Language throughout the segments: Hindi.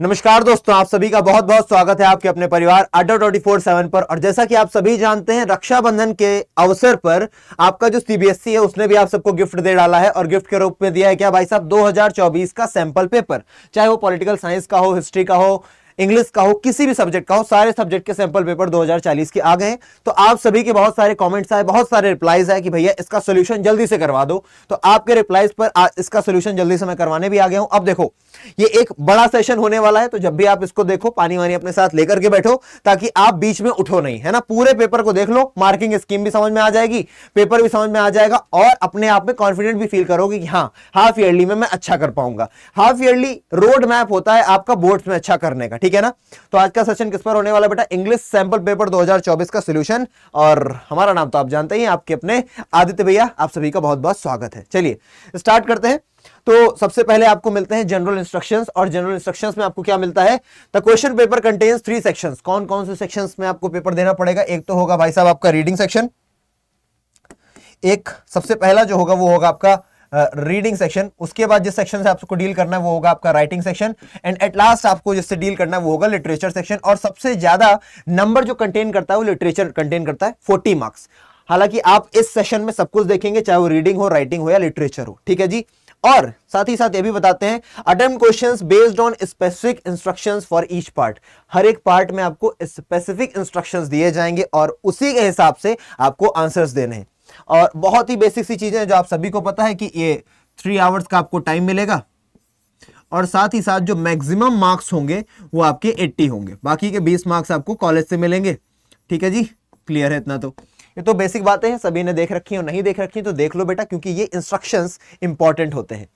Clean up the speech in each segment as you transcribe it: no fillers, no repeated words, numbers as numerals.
नमस्कार दोस्तों, आप सभी का बहुत बहुत स्वागत है आपके अपने परिवार अड्डा 24/7 पर। और जैसा कि आप सभी जानते हैं, रक्षाबंधन के अवसर पर आपका जो सीबीएसई है उसने भी आप सबको गिफ्ट दे डाला है। और गिफ्ट के रूप में दिया है क्या भाई साहब? 2024 का सैंपल पेपर, चाहे वो पॉलिटिकल साइंस का हो, हिस्ट्री का हो, इंग्लिश का हो, किसी भी सब्जेक्ट का हो, सारे सब्जेक्ट के सैंपल पेपर 2040 के आ गए हैं। तो आप सभी के बहुत सारे कमेंट्स आए, बहुत सारे रिप्लाईज आए कि भैया इसका सोल्यूशन जल्दी से करवा दो। तो आपके रिप्लाईज पर इसका सोल्यूशन जल्दी से मैं करवाने भी आ गया हूं। अब देखो, ये एक बड़ा सेशन होने वाला है, तो जब भी आप इसको देखो, पानी वानी अपने साथ लेकर के बैठो, ताकि आप बीच में उठो नहीं, है ना। पूरे पेपर को देख लो, मार्किंग स्कीम भी समझ में आ जाएगी, पेपर भी समझ में आ जाएगा, और अपने आप में कॉन्फिडेंट भी फील करोगे कि हाँ, हाफ ईयरली में मैं अच्छा कर पाऊंगा। हाफ ईयरली रोड मैप होता है आपका बोर्ड्स में अच्छा करने का, ठीक है ना। तो आज का सेशन किस पर होने वाला बेटा? इंग्लिश सैंपल पेपर 2024 का सोल्यूशन। और हमारा नाम तो आप जानते ही, आपके अपने आदित्य भैया। आप सभी का बहुत बहुत स्वागत है। चलिए स्टार्ट करते हैं। तो सबसे पहले आपको मिलते हैं जनरल इंस्ट्रक्शंस, और जनरल इंस्ट्रक्शंस में आपको क्या मिलता है? The question paper contains 3 sections. कौन कौन से सेक्शंस में आपको पेपर देना पड़ेगा? एक तो होगा भाई साहब आपका रीडिंग सेक्शन, एक सबसे पहला जो होगा वो होगा आपका रीडिंग सेक्शन। उसके बाद जिस सेक्शन से आपको डील करना है वो होगा आपका writing section, and at last आपको जिससे डील करना है वो होगा लिटरेचर सेक्शन। और सबसे ज्यादा नंबर जो कंटेन करता है वो लिटरेचर कंटेन करता है, 40 मार्क्स। हालांकि आप इस सेशन में सब कुछ देखेंगे, चाहे वो रीडिंग हो, राइटिंग हो या लिटरेचर हो, ठीक है जी। और साथ ही साथ ये भी बताते हैं, attempt questions based on specific instructions for each part. हर एक पार्ट में आपको स्पेसिफिक इंस्ट्रक्शंस दिए जाएंगे और उसी के हिसाब से आपको आंसर्स देने हैं। और बहुत ही बेसिक सी चीजें जो आप सभी को पता है कि ये 3 आवर्स का आपको टाइम मिलेगा, और साथ ही साथ जो मैक्सिमम मार्क्स होंगे वो आपके 80 होंगे, बाकी के 20 मार्क्स आपको कॉलेज से मिलेंगे, ठीक है जी। क्लियर है इतना? तो ये तो बेसिक बातें हैं, सभी ने देख रखी है, और नहीं देख रखी है तो देख लो बेटा, क्योंकि ये इंस्ट्रक्शंस इंपॉर्टेंट होते हैं।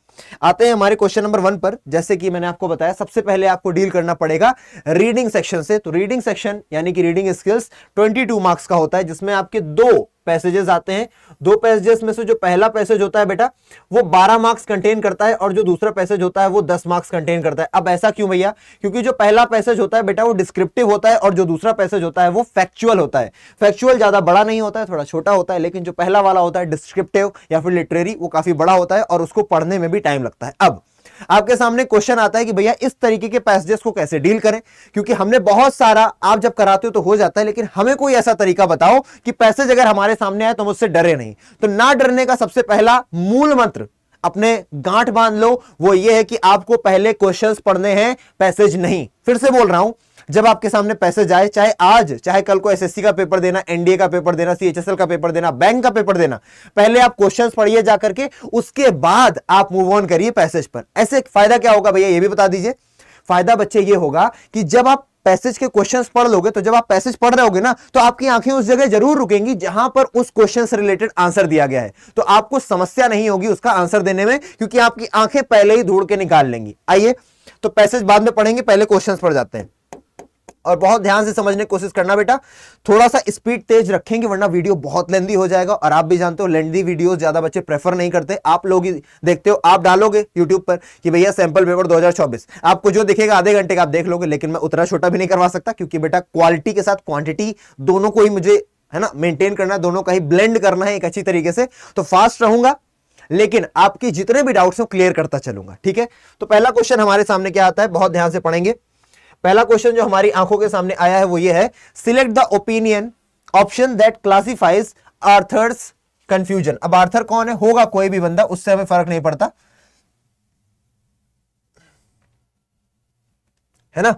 आते हैं हमारे क्वेश्चन नंबर 1 पर। जैसे कि मैंने आपको बताया, सबसे पहले आपको डील करना पड़ेगा रीडिंग सेक्शन से। तो रीडिंग सेक्शन यानी कि रीडिंग स्किल्स 22 मार्क्स का होता है, जिसमें आपके 2 पैसेजेस आते हैं। 2 पैसेजेस में से जो पहला पैसेज होता है बेटा वो 12 मार्क्स कंटेन करता है, और जो दूसरा पैसेज होता है वो 10 मार्क्स कंटेन करता है। अब ऐसा क्यों भैया? क्योंकि जो पहला पैसेज होता है बेटा वो डिस्क्रिप्टिव होता है, और जो दूसरा पैसेज होता है वो फैक्चुअल होता है। फैक्चुअल ज्यादा बड़ा नहीं होता है, थोड़ा छोटा होता है, लेकिन जो पहला वाला होता है डिस्क्रिप्टिव या फिर लिटरेरी, वो काफी बड़ा होता है और उसको पढ़ने में भी टाइम लगता है। अब आपके सामने क्वेश्चन आता है कि भैया इस तरीके के पैसेजेस को कैसे डील करें, क्योंकि हमने बहुत सारा, आप जब कराते हो तो हो जाता है, लेकिन हमें कोई ऐसा तरीका बताओ कि पैसेज अगर हमारे सामने आए तो हम उससे डरे नहीं। तो ना डरने का सबसे पहला मूल मंत्र अपने गांठ बांध लो, वो ये है कि आपको पहले क्वेश्चंस पढ़ने हैं, पैसेज नहीं। फिर से बोल रहा हूं, जब आपके सामने पैसेज आए, चाहे आज चाहे कल को एसएससी का पेपर देना, एनडीए का पेपर देना, सीएचएसएल का पेपर देना, बैंक का पेपर देना, पहले आप क्वेश्चंस पढ़िए जाकर के, उसके बाद आप मूव ऑन करिए पैसेज पर। ऐसे फायदा क्या होगा भैया, ये भी बता दीजिए। फायदा बच्चे ये होगा कि जब आप पैसेज के क्वेश्चंस पढ़ लोगे, तो जब आप पैसेज पढ़ रहे होगे ना, तो आपकी आंखें उस जगह जरूर रुकेंगी जहां पर उस क्वेश्चन से रिलेटेड आंसर दिया गया है। तो आपको समस्या नहीं होगी उसका आंसर देने में, क्योंकि आपकी आंखें पहले ही ढूंढ के निकाल लेंगी। आइए, तो पैसेज बाद में पढ़ेंगे, पहले क्वेश्चंस पढ़ जाते हैं। और बहुत ध्यान से समझने की कोशिश करना बेटा, थोड़ा सा स्पीड तेज रखेंगे वरना वीडियो बहुत लेंदी हो जाएगा। और आप भी जानते हो लेंदी वीडियोस ज्यादा बच्चे प्रेफर नहीं करते। आप लोग ही देखते हो, आप डालोगे यूट्यूब पर कि भैया सैंपल पेपर 2024, आपको जो दिखेगा आधे घंटे का आप देख लोगे, लेकिन मैं उतना छोटा भी नहीं करवा सकता, क्योंकि बेटा क्वालिटी के साथ क्वांटिटी दोनों को ही मुझे, है ना, मेंटेन करना है, दोनों का ही ब्लेंड करना है एक अच्छी तरीके से। तो फास्ट रहूंगा, लेकिन आपके जितने भी डाउट्स हो क्लियर करता चलूंगा, ठीक है। तो पहला क्वेश्चन हमारे सामने क्या आता है, बहुत ध्यान से पढ़ेंगे। पहला क्वेश्चन जो हमारी आंखों के सामने आया है वो ये है, select the opinion option that classifies Arthur's confusion. अब आर्थर कौन है? होगा कोई भी बंदा, उससे हमें फर्क नहीं पड़ता, है ना।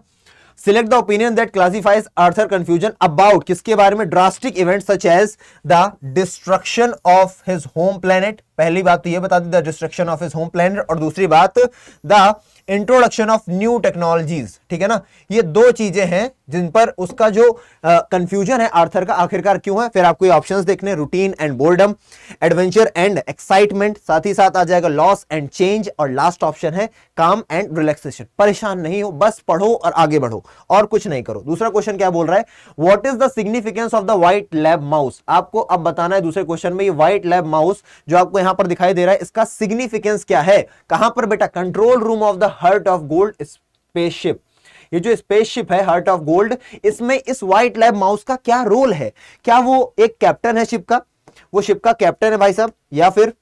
Select the opinion that classifies Arthur confusion about, किसके बारे में? Drastic event such as the destruction of his home planet. पहली बात तो ये बता दी, the destruction of his home planet, और दूसरी बात the introduction of new technologies, ठीक है ना। ये 2 चीजें हैं जिन पर उसका जो कंफ्यूजन है आर्थर का आखिरकार क्यों है। फिर आपको ये ऑप्शंस देखने, routine and boredom, adventure and excitement, साथ ही साथ आ जाएगा लॉस एंड चेंज, और लास्ट ऑप्शन है काम एंड रिलैक्सेशन। परेशान नहीं हो, बस पढ़ो और आगे बढ़ो, और कुछ नहीं करो। दूसरा क्वेश्चन क्या बोल रहा है, what is the significance of the white lab mouse. आपको अब बताना है दूसरे क्वेश्चन में, ये व्हाइट लैब माउस जो आपको यहां पर दिखाई दे रहा है, इसका सिग्निफिकेंस क्या है। कहां पर बेटा? Control room of the Heart of gold spaceship. ये जो स्पेसशिप है हार्ट ऑफ गोल्ड, इसमें इस व्हाइट लैब माउस का क्या रोल है? क्या वो एक कैप्टन है शिप का, वो शिप का कैप्टन है भाई साहब, या फिर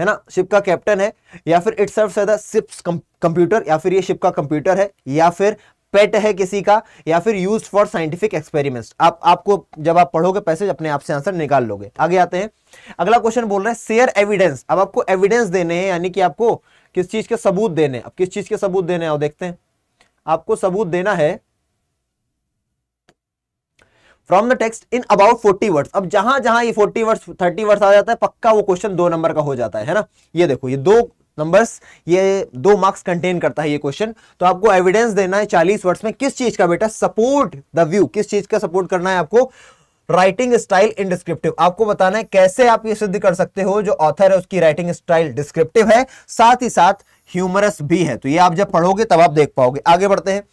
है ना, शिप का कैप्टन है, या फिर it serves as the ship's computer, या फिर ये शिप का कंप्यूटर है, या फिर पेट है किसी का, या फिर यूज्ड फॉर साइंटिफिक एक्सपेरिमेंट्स। आपको जब आप पढ़ोगे पैसेज अपने आप से आंसर निकाल लोगे। आगे आते हैं, अगला क्वेश्चन बोल रहा है शेयर एविडेंस। अब आपको एविडेंस देने हैं, यानी कि आपको किस चीज के सबूत देने हैं। अब किस चीज के सबूत देने हैं, देखते हैं। आपको सबूत देना है from the text in about 40 words. अब जहां जहां ये 40 वर्ड्स 30 वर्ड्स आ जाता है, पक्का वो क्वेश्चन 2 नंबर का हो जाता है ना। ये देखो, ये 2 नंबर्स, ये 2 मार्क्स कंटेन करता है ये क्वेश्चन। तो आपको एविडेंस देना है 40 वर्ड्स में, किस चीज का बेटा, सपोर्ट द व्यू, किस चीज का सपोर्ट करना है आपको, राइटिंग स्टाइल इन डिस्क्रिप्टिव। आपको बताना है कैसे आप ये सिद्ध कर सकते हो जो ऑथर है उसकी राइटिंग स्टाइल डिस्क्रिप्टिव है, साथ ही साथ ह्यूमरस भी है। तो ये आप जब पढ़ोगे तब आप देख पाओगे। आगे बढ़ते हैं,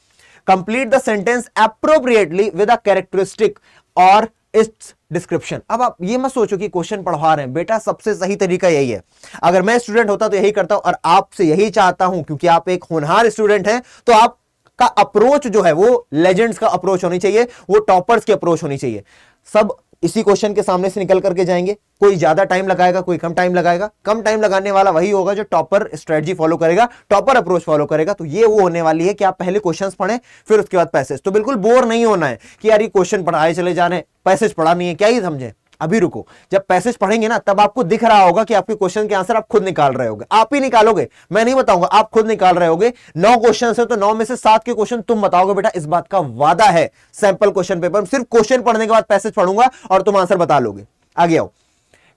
complete the sentence appropriately with a characteristic और इट्स डिस्क्रिप्शन। अब आप ये मत सोचो कि क्वेश्चन पढ़वा रहे हैं, बेटा सबसे सही तरीका यही है। अगर मैं स्टूडेंट होता तो यही करता हूं, और आपसे यही चाहता हूं, क्योंकि आप एक होनहार स्टूडेंट हैं, तो आपका अप्रोच जो है वो लेजेंड्स का अप्रोच होनी चाहिए, वो टॉपर्स की अप्रोच होनी चाहिए। सब इसी क्वेश्चन के सामने से निकल करके जाएंगे, कोई ज्यादा टाइम लगाएगा, कोई कम टाइम लगाएगा। कम टाइम लगाने वाला वही होगा जो टॉपर स्ट्रेटजी फॉलो करेगा, टॉपर अप्रोच फॉलो करेगा। तो ये वो होने वाली है कि आप पहले क्वेश्चंस पढ़ें, फिर उसके बाद पैसेज। तो बिल्कुल बोर नहीं होना है कि यार ये क्वेश्चन पढ़ाए चले जा रहे हैं, पैसेज पढ़ा नहीं है, क्या ही समझे। अभी रुको, जब पैसेज पढ़ेंगे ना तब आपको दिख रहा होगा कि आपके क्वेश्चन के आंसर आप खुद निकाल रहे होगे। आप ही निकालोगे, मैं नहीं बताऊंगा, आप खुद निकाल रहे होगे। 9 क्वेश्चन है तो 9 में से 7 के क्वेश्चन तुम बताओगे, बेटा इस बात का वादा है। सैंपल क्वेश्चन पेपर सिर्फ क्वेश्चन पढ़ने के बाद पैसेज पढ़ूंगा और तुम आंसर बता लोगे। आगे आओ,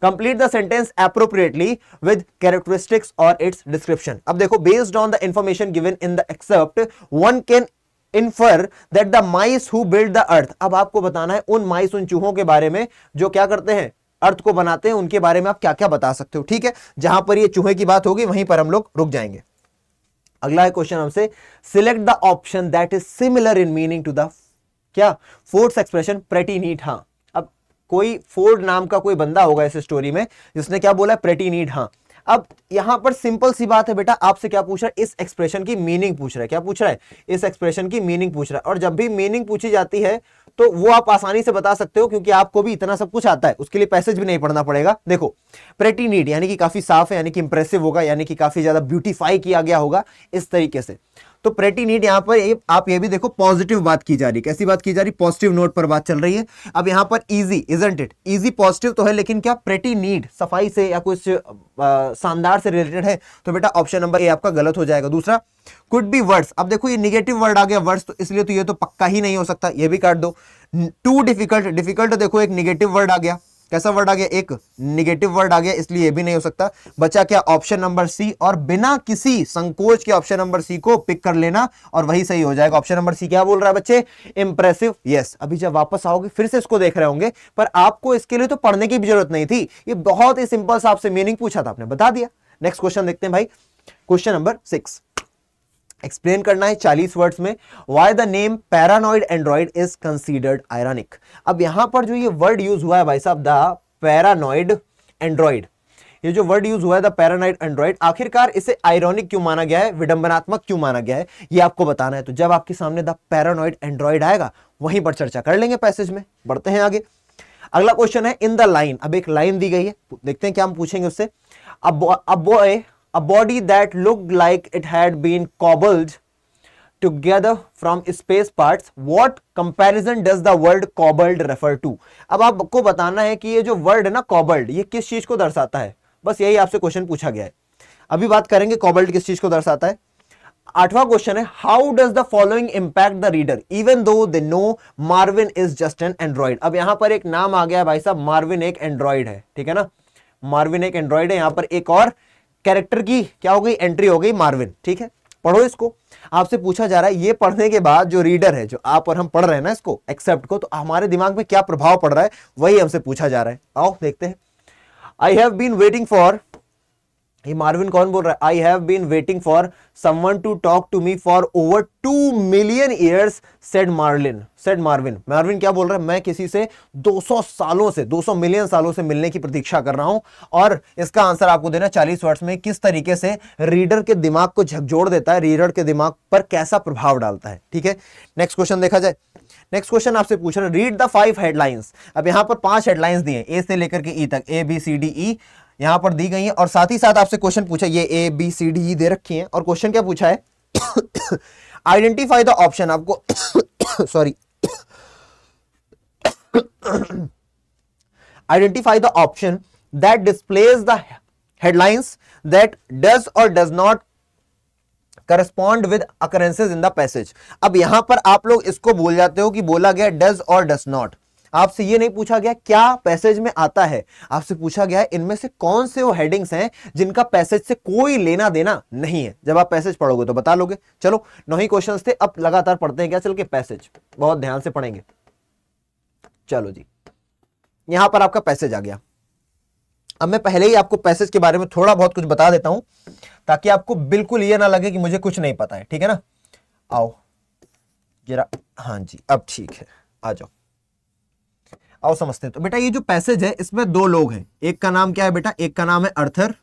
complete the sentence appropriately with characteristics और इट्स डिस्क्रिप्शन। अब देखो, based on the information given in the excerpt one can infer that the mice who build the earth. अब आपको बताना है उन माइस, उन चूहों के बारे में जो क्या करते हैं, अर्थ को बनाते हैं, उनके बारे में आप क्या क्या बता सकते हो। ठीक है, जहां पर ये चूहे की बात होगी वहीं पर हम लोग रुक जाएंगे। अगला है क्वेश्चन हमसे, select the option that is similar in meaning to the क्या फोर्ड्स एक्सप्रेशन प्रेटी नीट। हाँ, अब कोई फोर्ड नाम का कोई बंदा होगा इस स्टोरी में जिसने क्या बोला, प्रेटी नीट। हाँ, अब यहां पर सिंपल सी बात है बेटा, आपसे क्या पूछ रहा है, इस एक्सप्रेशन की मीनिंग पूछ रहा है। क्या पूछ रहा है, इस एक्सप्रेशन की मीनिंग पूछ रहा है। और जब भी मीनिंग पूछी जाती है तो वो आप आसानी से बता सकते हो, क्योंकि आपको भी इतना सब कुछ आता है, उसके लिए पैसेज भी नहीं पढ़ना पड़ेगा। देखो, प्रेटी नीट यानी कि काफी साफ है, यानी कि इंप्रेसिव होगा, यानी कि काफी ज्यादा ब्यूटीफाई किया गया होगा इस तरीके से। तो प्रेटी नीट यहां पर आप ये भी देखो, पॉजिटिव बात की जा रही, कैसी बात की जा रही, पॉजिटिव नोट पर बात चल रही है। अब यहां पर easy, isn't it, easy positive तो है, लेकिन क्या प्रेटी नीट सफाई से या कुछ शानदार से रिलेटेड है, तो बेटा ऑप्शन नंबर ए आपका गलत हो जाएगा। दूसरा, कुड बी वर्ड्स। अब देखो ये निगेटिव वर्ड आ गया वर्ड्स, तो इसलिए तो ये तो पक्का ही नहीं हो सकता, ये भी काट दो। टू डिफिकल्ट, डिफिकल्ट देखो एक निगेटिव वर्ड आ गया, कैसा वर्ड आ गया, एक निगेटिव वर्ड आ गया, इसलिए ये भी नहीं हो सकता। बचा क्या, ऑप्शन नंबर सी, और बिना किसी संकोच के ऑप्शन नंबर सी को पिक कर लेना और वही सही हो जाएगा। ऑप्शन नंबर सी क्या बोल रहा है बच्चे, इंप्रेसिव। यस, अभी जब वापस आओगे फिर से इसको देख रहे होंगे, पर आपको इसके लिए तो पढ़ने की भी जरूरत नहीं थी, ये बहुत ही सिंपल सा आपसे मीनिंग पूछा था, आपने बता दिया। नेक्स्ट क्वेश्चन देखते हैं भाई, क्वेश्चन नंबर 6। एक्सप्लेन करना है 40 वर्ड्स में, why the name paranoid android is considered ironic. अब यहां पर जो ये वर्ड यूज हुआ है भाई साहब, द पैरानॉइड एंड्रॉइड, ये जो वर्ड यूज हुआ है द पैरानॉइड एंड्रॉइड, आखिरकार इसे आयरॉनिक क्यों माना गया है, विडंबनात्मक क्यों माना गया है, ये आपको बताना है। तो जब आपके सामने द पैरानॉइड एंड्रॉइड आएगा वहीं पर चर्चा कर लेंगे पैसेज में। बढ़ते हैं आगे, अगला क्वेश्चन है इन द लाइन। अब एक लाइन दी गई है, देखते हैं क्या हम पूछेंगे उससे। A body that looked like it had been cobbled together from space parts. What comparison does the word cobbled refer to? अब आपको बताना है कि ये जो वर्ड है ना cobbled, ये किस चीज को दर्शाता है, बस यही आपसे क्वेश्चन पूछा गया है। अभी बात करेंगे cobbled किस चीज को दर्शाता है। 8वां क्वेश्चन है, how does the following impact the reader even though they know Marvin is just an Android. अब यहां पर एक नाम आ गया भाई साहब, मार्विन एक एंड्रॉइड है, ठीक है ना, मार्विन एक एंड्रॉइड है। यहां पर एक और कैरेक्टर की क्या हो गई, एंट्री हो गई, मार्विन। ठीक है, पढ़ो इसको। आपसे पूछा जा रहा है ये पढ़ने के बाद जो रीडर है, जो आप और हम पढ़ रहे हैं ना इसको, एक्सेप्ट को, तो हमारे दिमाग में क्या प्रभाव पड़ रहा है, वही हमसे पूछा जा रहा है। आओ देखते हैं। I have been waiting for, ये मार्विन कौन बोल रहा है, I have been waiting for someone to talk to me for over 2 million years, said Marvin. Marvin क्या बोल रहा है, मैं किसी से 200 सालों से, 200 मिलियन सालों से मिलने की प्रतीक्षा कर रहा हूं। और इसका आंसर आपको देना 40 वर्ड्स में, किस तरीके से रीडर के दिमाग को झकझोर देता है, रीडर के दिमाग पर कैसा प्रभाव डालता है। ठीक है, नेक्स्ट क्वेश्चन देखा जाए। नेक्स्ट क्वेश्चन आपसे पूछ रहा है, रीड द 5 हेडलाइंस। अब यहां पर 5 हेडलाइंस दी हैं, ए से लेकर के ई तक, A B C D E, यहां पर दी गई है और साथ ही साथ आपसे क्वेश्चन पूछा, ये ए बी सी डी दे रखी है और क्वेश्चन क्या पूछा है, आइडेंटिफाई द ऑप्शन, आपको sorry identify the option that displays the headlines that does और does not correspond with occurrences in the passage. अब यहां पर आप लोग इसको भूल जाते हो कि बोला गया डज और डज नॉट, आपसे ये नहीं पूछा गया क्या पैसेज में आता है, आपसे पूछा गया है इनमें से कौन से वो हेडिंग्स हैं जिनका पैसेज से कोई लेना देना नहीं है। जब आप पैसेज पढ़ोगे तो बता लोगे। चलो 9 ही क्वेश्चंस थे, अब लगातार पढ़ते हैं क्या चल के पैसेज, बहुत ध्यान से पढ़ेंगे। चलो जी, यहां पर आपका पैसेज आ गया। अब मैं पहले ही आपको पैसेज के बारे में थोड़ा बहुत कुछ बता देता हूं ताकि आपको बिल्कुल ये ना लगे कि मुझे कुछ नहीं पता है, ठीक है ना। आओ जरा, हाँ जी अब ठीक है, आ जाओ, आओ समझते हैं। तो बेटा ये जो पैसेज है इसमें 2 लोग हैं, एक का नाम क्या है बेटा, एक का नाम है अर्थर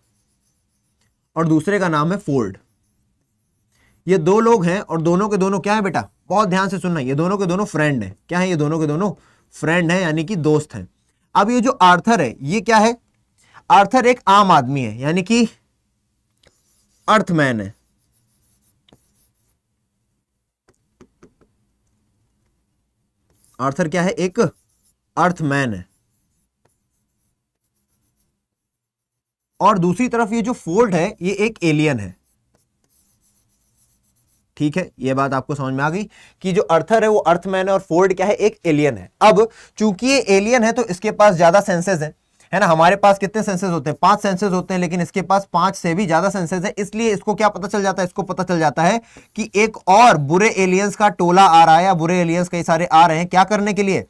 और दूसरे का नाम है फोर्ड। ये 2 लोग हैं और दोनों के दोनों क्या है बेटा, बहुत ध्यान से सुनना, ये दोनों के दोनों फ्रेंड हैं। क्या है, ये दोनों के दोनों फ्रेंड हैं, यानी कि दोस्त हैं। अब ये जो आर्थर है ये क्या है, आर्थर एक आम आदमी है, यानी कि अर्थमैन है। आर्थर क्या है, एक अर्थमैन है। और दूसरी तरफ ये जो फोर्ड है ये एक एलियन है। ठीक है, ये बात आपको समझ में आ गई कि जो अर्थर है वो अर्थमैन है और फोर्ड क्या है, एक एलियन है। अब चूंकि ये एलियन है तो इसके पास ज्यादा सेंसेस है ना। हमारे पास कितने सेंसेस होते हैं, 5 सेंसेस होते हैं, लेकिन इसके पास 5 से भी ज्यादा सेंसेस है। इसलिए इसको क्या पता चल जाता है, इसको पता चल जाता है कि एक और बुरे एलियंस का टोला आ रहा है, या बुरे एलियंस कई सारे आ रहे हैं। क्या करने के लिए,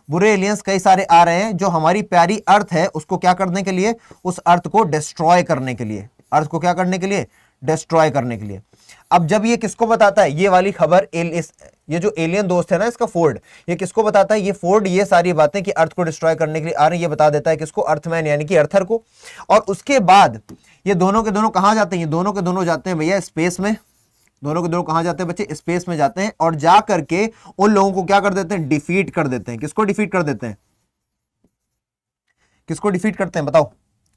बुरे एलियंस कई सारे आ रहे हैं जो हमारी प्यारी अर्थ है उसको क्या करने के लिए, उस अर्थ को डिस्ट्रॉय करने के लिए, अर्थ को क्या करने के लिए, डिस्ट्रॉय करने के लिए। अब जब ये किसको बताता है, ये वाली खबर, ये जो एलियन दोस्त है ना इसका फोर्ड, ये किसको बताता है, ये फोर्ड ये सारी बातें कि अर्थ को डिस्ट्रॉय करने के लिए आ रहे हैं, ये बता देता है किसको, अर्थमैन यानी कि अर्थर को। और उसके बाद ये दोनों के दोनों कहां जाते हैं, ये दोनों के दोनों जाते हैं भैया स्पेस में। दोनों के दोनों कहां जाते हैं बच्चे, स्पेस में जाते हैं और जा करके उन लोगों को क्या कर देते हैं, डिफीट कर देते हैं। किसको डिफीट कर देते हैं, किसको डिफीट करते हैं बताओ,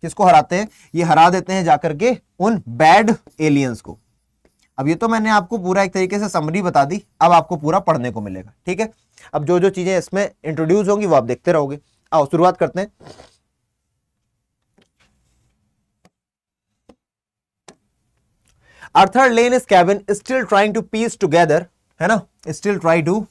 किसको हराते हैं, ये हरा देते हैं जाकर के उन बैड एलियंस को। अब ये तो मैंने आपको पूरा एक तरीके से समरी बता दी, अब आपको पूरा पढ़ने को मिलेगा, ठीक है। अब जो जो चीजें इसमें इंट्रोड्यूस होंगी वो आप देखते रहोगे। आओ शुरुआत करते हैं। Arthur lay in his cabin still trying to piece together, है ना, still try to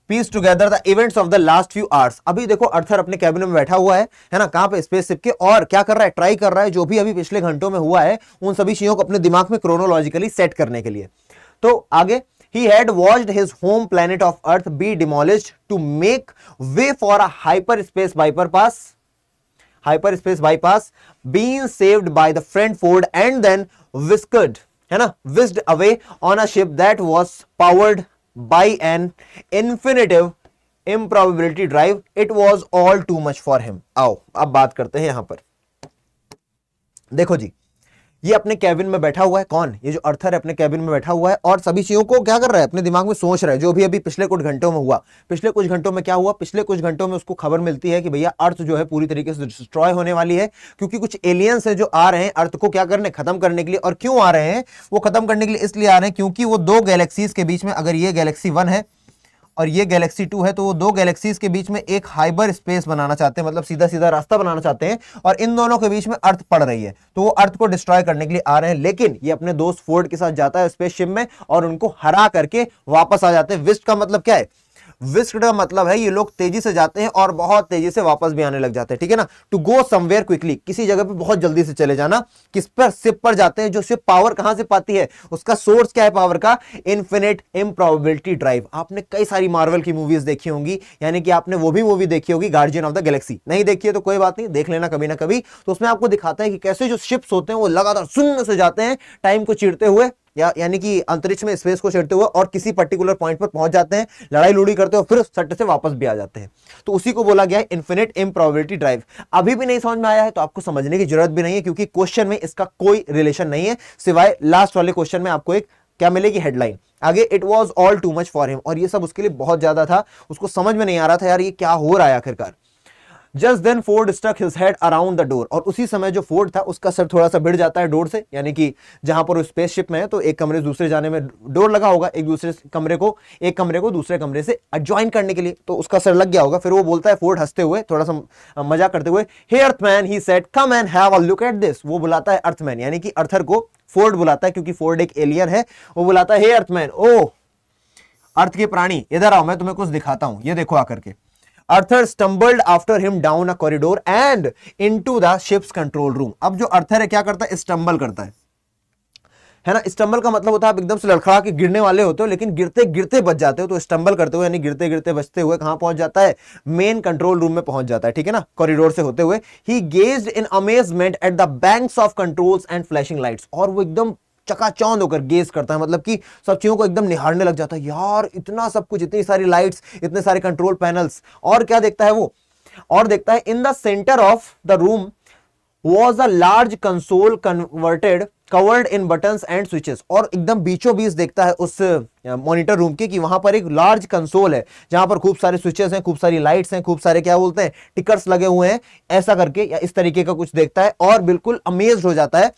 piece together the events of the last few hours. अभी देखो अर्थर अपने कैबिन में बैठा हुआ है ना, कहां पे, स्पेसशिप के, और क्या कर रहा है, ट्राई कर रहा है जो भी अभी पिछले घंटों में हुआ है उन सभी चीजों को अपने दिमाग में क्रोनोलॉजिकली सेट करने के लिए। तो आगे, he had watched his home planet of earth be demolished to make way for a hyperspace bypass being saved by the friend Ford and then whisked away on a ship that was powered by an infinitive improbability drive. It was all too much for him. आओ अब बात करते हैं यहां पर। देखो जी, ये अपने कैबिन में बैठा हुआ है, कौन, ये जो अर्थर है अपने कैबिन में बैठा हुआ है और सभी चीजों को क्या कर रहा है, अपने दिमाग में सोच रहा है, जो भी अभी पिछले कुछ घंटों में हुआ। पिछले कुछ घंटों में क्या हुआ, पिछले कुछ घंटों में उसको खबर मिलती है कि भैया अर्थ जो है पूरी तरीके से डिस्ट्रॉय होने वाली है, क्योंकि कुछ एलियंस है जो आ रहे हैं अर्थ को क्या करने, खत्म करने के लिए। और क्यों आ रहे हैं, वो खत्म करने के लिए इसलिए आ रहे हैं क्योंकि वो 2 गैलेक्सीज के बीच में, अगर ये गैलेक्सी 1 है और ये गैलेक्सी 2 है, तो वो 2 गैलेक्सीज के बीच में एक हाइपर स्पेस बनाना चाहते हैं, मतलब सीधा सीधा रास्ता बनाना चाहते हैं, और इन दोनों के बीच में अर्थ पड़ रही है, तो वो अर्थ को डिस्ट्रॉय करने के लिए आ रहे हैं। लेकिन ये अपने दोस्त फोर्ड के साथ जाता है स्पेसशिप में और उनको हरा करके वापस आ जाते हैं। विस्क का मतलब क्या है, विस्क का मतलब है ये लोग तेजी से जाते हैं और बहुत तेजी से वापस भी आने लग जाते हैं, ठीक है ना। टू गो समवेयर क्विकली, किसी जगह पे बहुत जल्दी से चले जाना। किस पर, शिप पर जाते हैं। जो शिप पावर कहां से पाती है, उसका सोर्स क्या है पावर का, इन्फिनिट इम्प्रोबेबिलिटी ड्राइव। आपने कई सारी मार्वल की मूवीज देखी होंगी, यानी कि आपने वो भी मूवी देखी होगी गार्डियन ऑफ द गैलेक्सी। नहीं देखी है तो कोई बात नहीं, देख लेना कभी ना कभी। तो उसमें आपको दिखाता है कि कैसे जो शिप्स होते हैं वो लगातार शून्य से जाते हैं, टाइम को चीरते हुए, यानी कि अंतरिक्ष में स्पेस को चढ़ते हुए, और किसी पर्टिकुलर पॉइंट पर पहुंच जाते हैं, लड़ाई लूड़ी करते हुए, फिर सट्टे से वापस भी आ जाते हैं। तो उसी को बोला गया है इन्फिनिट इम्प्रोबेबिलिटी ड्राइव। अभी भी नहीं समझ में आया है तो आपको समझने की जरूरत भी नहीं है, क्योंकि क्वेश्चन में इसका कोई रिलेशन नहीं है, सिवाय लास्ट वाले क्वेश्चन में आपको एक क्या मिलेगी, हेडलाइन। आगे, it was all too much for him, और ये सब उसके लिए बहुत ज्यादा था, उसको समझ में नहीं आ रहा था यार ये क्या हो रहा है आखिरकार। Just then Ford stuck his head around the door, और उसी समय जो फोर्ड था उसका सर थोड़ा सा भिड़ जाता है डोर से, यानी कि जहां पर वो स्पेसशिप में है तो एक कमरे से दूसरे जाने में डोर लगा होगा, एक कमरे को दूसरे कमरे से ज्वाइन करने के लिए, तो उसका सर लग गया होगा। फिर वो बोलता है फोर्ड हंसते हुए, थोड़ा सा मजाक करते हुए, hey earthman he said come and have a look at this. वो बुलाता है अर्थमैन, यानी कि अर्थर को फोर्ड बुलाता है, क्योंकि फोर्ड एक एलियन है। वो बुलाता है हे अर्थमैन, ओ अर्थ के प्राणी इधर आओ, मैं तुम्हें कुछ दिखाता हूं, ये देखो आकर के। Arthur stumbled after him down a corridor and into the ship's control room. अब जो अर्थर है क्या करता है, स्टम्बल करता है ना। स्टम्बल का मतलब होता है आप एकदम से लड़खड़ा के गिरने वाले होते हो, लेकिन गिरते गिरते बच जाते हो। तो स्टम्बल करते हुए यानी गिरते गिरते बचते हुए कहां पहुंच जाता है, मेन कंट्रोल रूम में पहुंच जाता है, ठीक है ना, कॉरिडोर से होते हुए। He gazed in amazement at the banks of controls and flashing lights, और वो एकदम चकाचौंध होकर गेज करता है, मतलब कि सब चीजों को एकदम निहारने लग जाता है। यार इतना सब कुछ, इतनी सारी लाइट्स, इतने सारे कंट्रोल पैनल्स। और क्या देखता है वो, और देखता है in the centre of the room was a large console covered in buttons and switches, और एकदम बीचों बीच देखता है उस मॉनिटर रूम की कि वहां पर एक लार्ज कंसोल है जहां पर खूब सारे स्विचेस हैं, खूब सारी लाइट्स हैं, खूब सारे क्या बोलते हैं टिकर्स लगे हुए हैं, ऐसा करके या इस तरीके का कुछ देखता है और बिल्कुल अमेज्ड हो जाता है।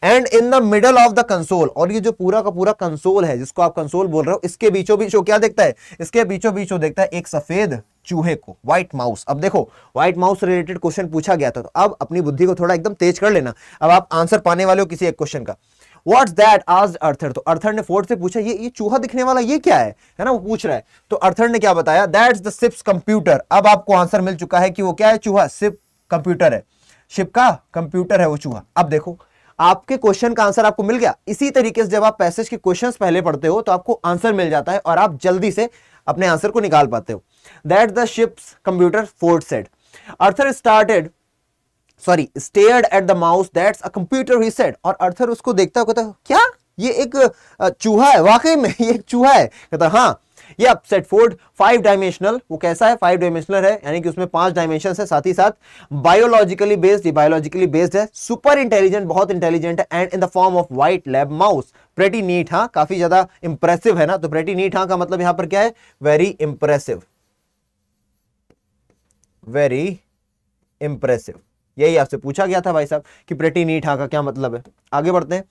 And in the middle of the console, और ये जो पूरा का पूरा कंसोल है जिसको आप कंसोल बोल रहे हो, इसके बीचों बीच क्या देखता है, इसके बीचों बीच देखता है एक सफेद चूहे को, व्हाइट माउस। अब देखो व्हाइट माउस रिलेटेड क्वेश्चन पूछा गया था, तो अब अपनी बुद्धि को थोड़ा एकदम तेज कर लेना। अब आप आंसर पाने वाले हो किसी एक क्वेश्चन का। व्हाट्स दैट आस्क्ड अर्थर, तो अर्थर ने फोर्ड से पूछा ये चूहा दिखने वाला ये क्या है ना, वो पूछ रहा है। तो अर्थर ने क्या बताया, दैट्स द शिप्स कंप्यूटर। अब आपको आंसर मिल चुका है कि वो क्या है, चूहा, शिप कंप्यूटर है, शिप का कंप्यूटर है वो चूहा। अब देखो आपके क्वेश्चन का आंसर आपको मिल गया। इसी तरीके से जब आप पैसेज के क्वेश्चंस पहले पढ़ते हो तो आपको आंसर मिल जाता है और आप जल्दी से अपने आंसर को निकाल पाते हो। That the ship's computer, Ford said. Arthur stared at the mouse, that's a computer, he said। और अर्थर उसको देखता है, कहता है क्या ये एक चूहा है, वाकई में ये एक चूहा है। कहता हाँ ये अब सेट फोर्ड 5 डायमेंशनल। वो कैसा है, 5 डायमेंशनल है, यानी कि उसमें 5 डायमेंशन है, साथ ही साथ बायोलॉजिकली बेस्ड है, सुपर इंटेलिजेंट, बहुत इंटेलिजेंट है, and in the form of white lab mouse, pretty neat. हाँ काफी ज्यादा इंप्रेसिव है ना, तो प्रेटी नीट हाँ का मतलब यहां पर क्या है, वेरी इंप्रेसिव, वेरी इंप्रेसिव। यही आपसे पूछा गया था भाई साहब कि प्रेटी नीट हाँ का क्या मतलब है। आगे बढ़ते हैं,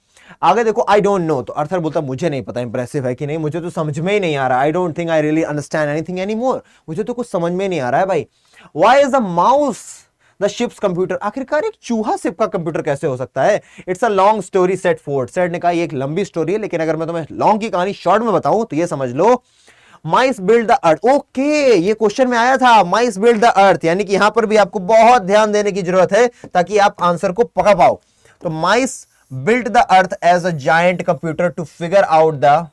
आगे देखो, आई डोंट नो। तो अर्थर बोलता मुझे नहीं पता इंप्रेसिव है कि नहीं, मुझे तो समझ में ही नहीं आ रहा। I don't think I really understand anything any more, मुझे तो कुछ समझ में नहीं आ रहा है भाई। Why is the mouse the ship's computer, आखिरकार एक चूहा शिप का कंप्यूटर कैसे हो सकता है। It's a long story, set Ford. Set ने कहा ये एक लंबी स्टोरी है, लेकिन अगर मैं तुम्हें लॉन्ग की कहानी शॉर्ट में बताऊं तो ये समझ लो, माइस बिल्ड द अर्थ। ओके, ये क्वेश्चन में आया था, माइस बिल्ड द अर्थ, यानी कि यहां पर भी आपको बहुत ध्यान देने की जरूरत है ताकि आप आंसर को पकड़ पाओ। तो mice build the earth as a giant computer to figure out the,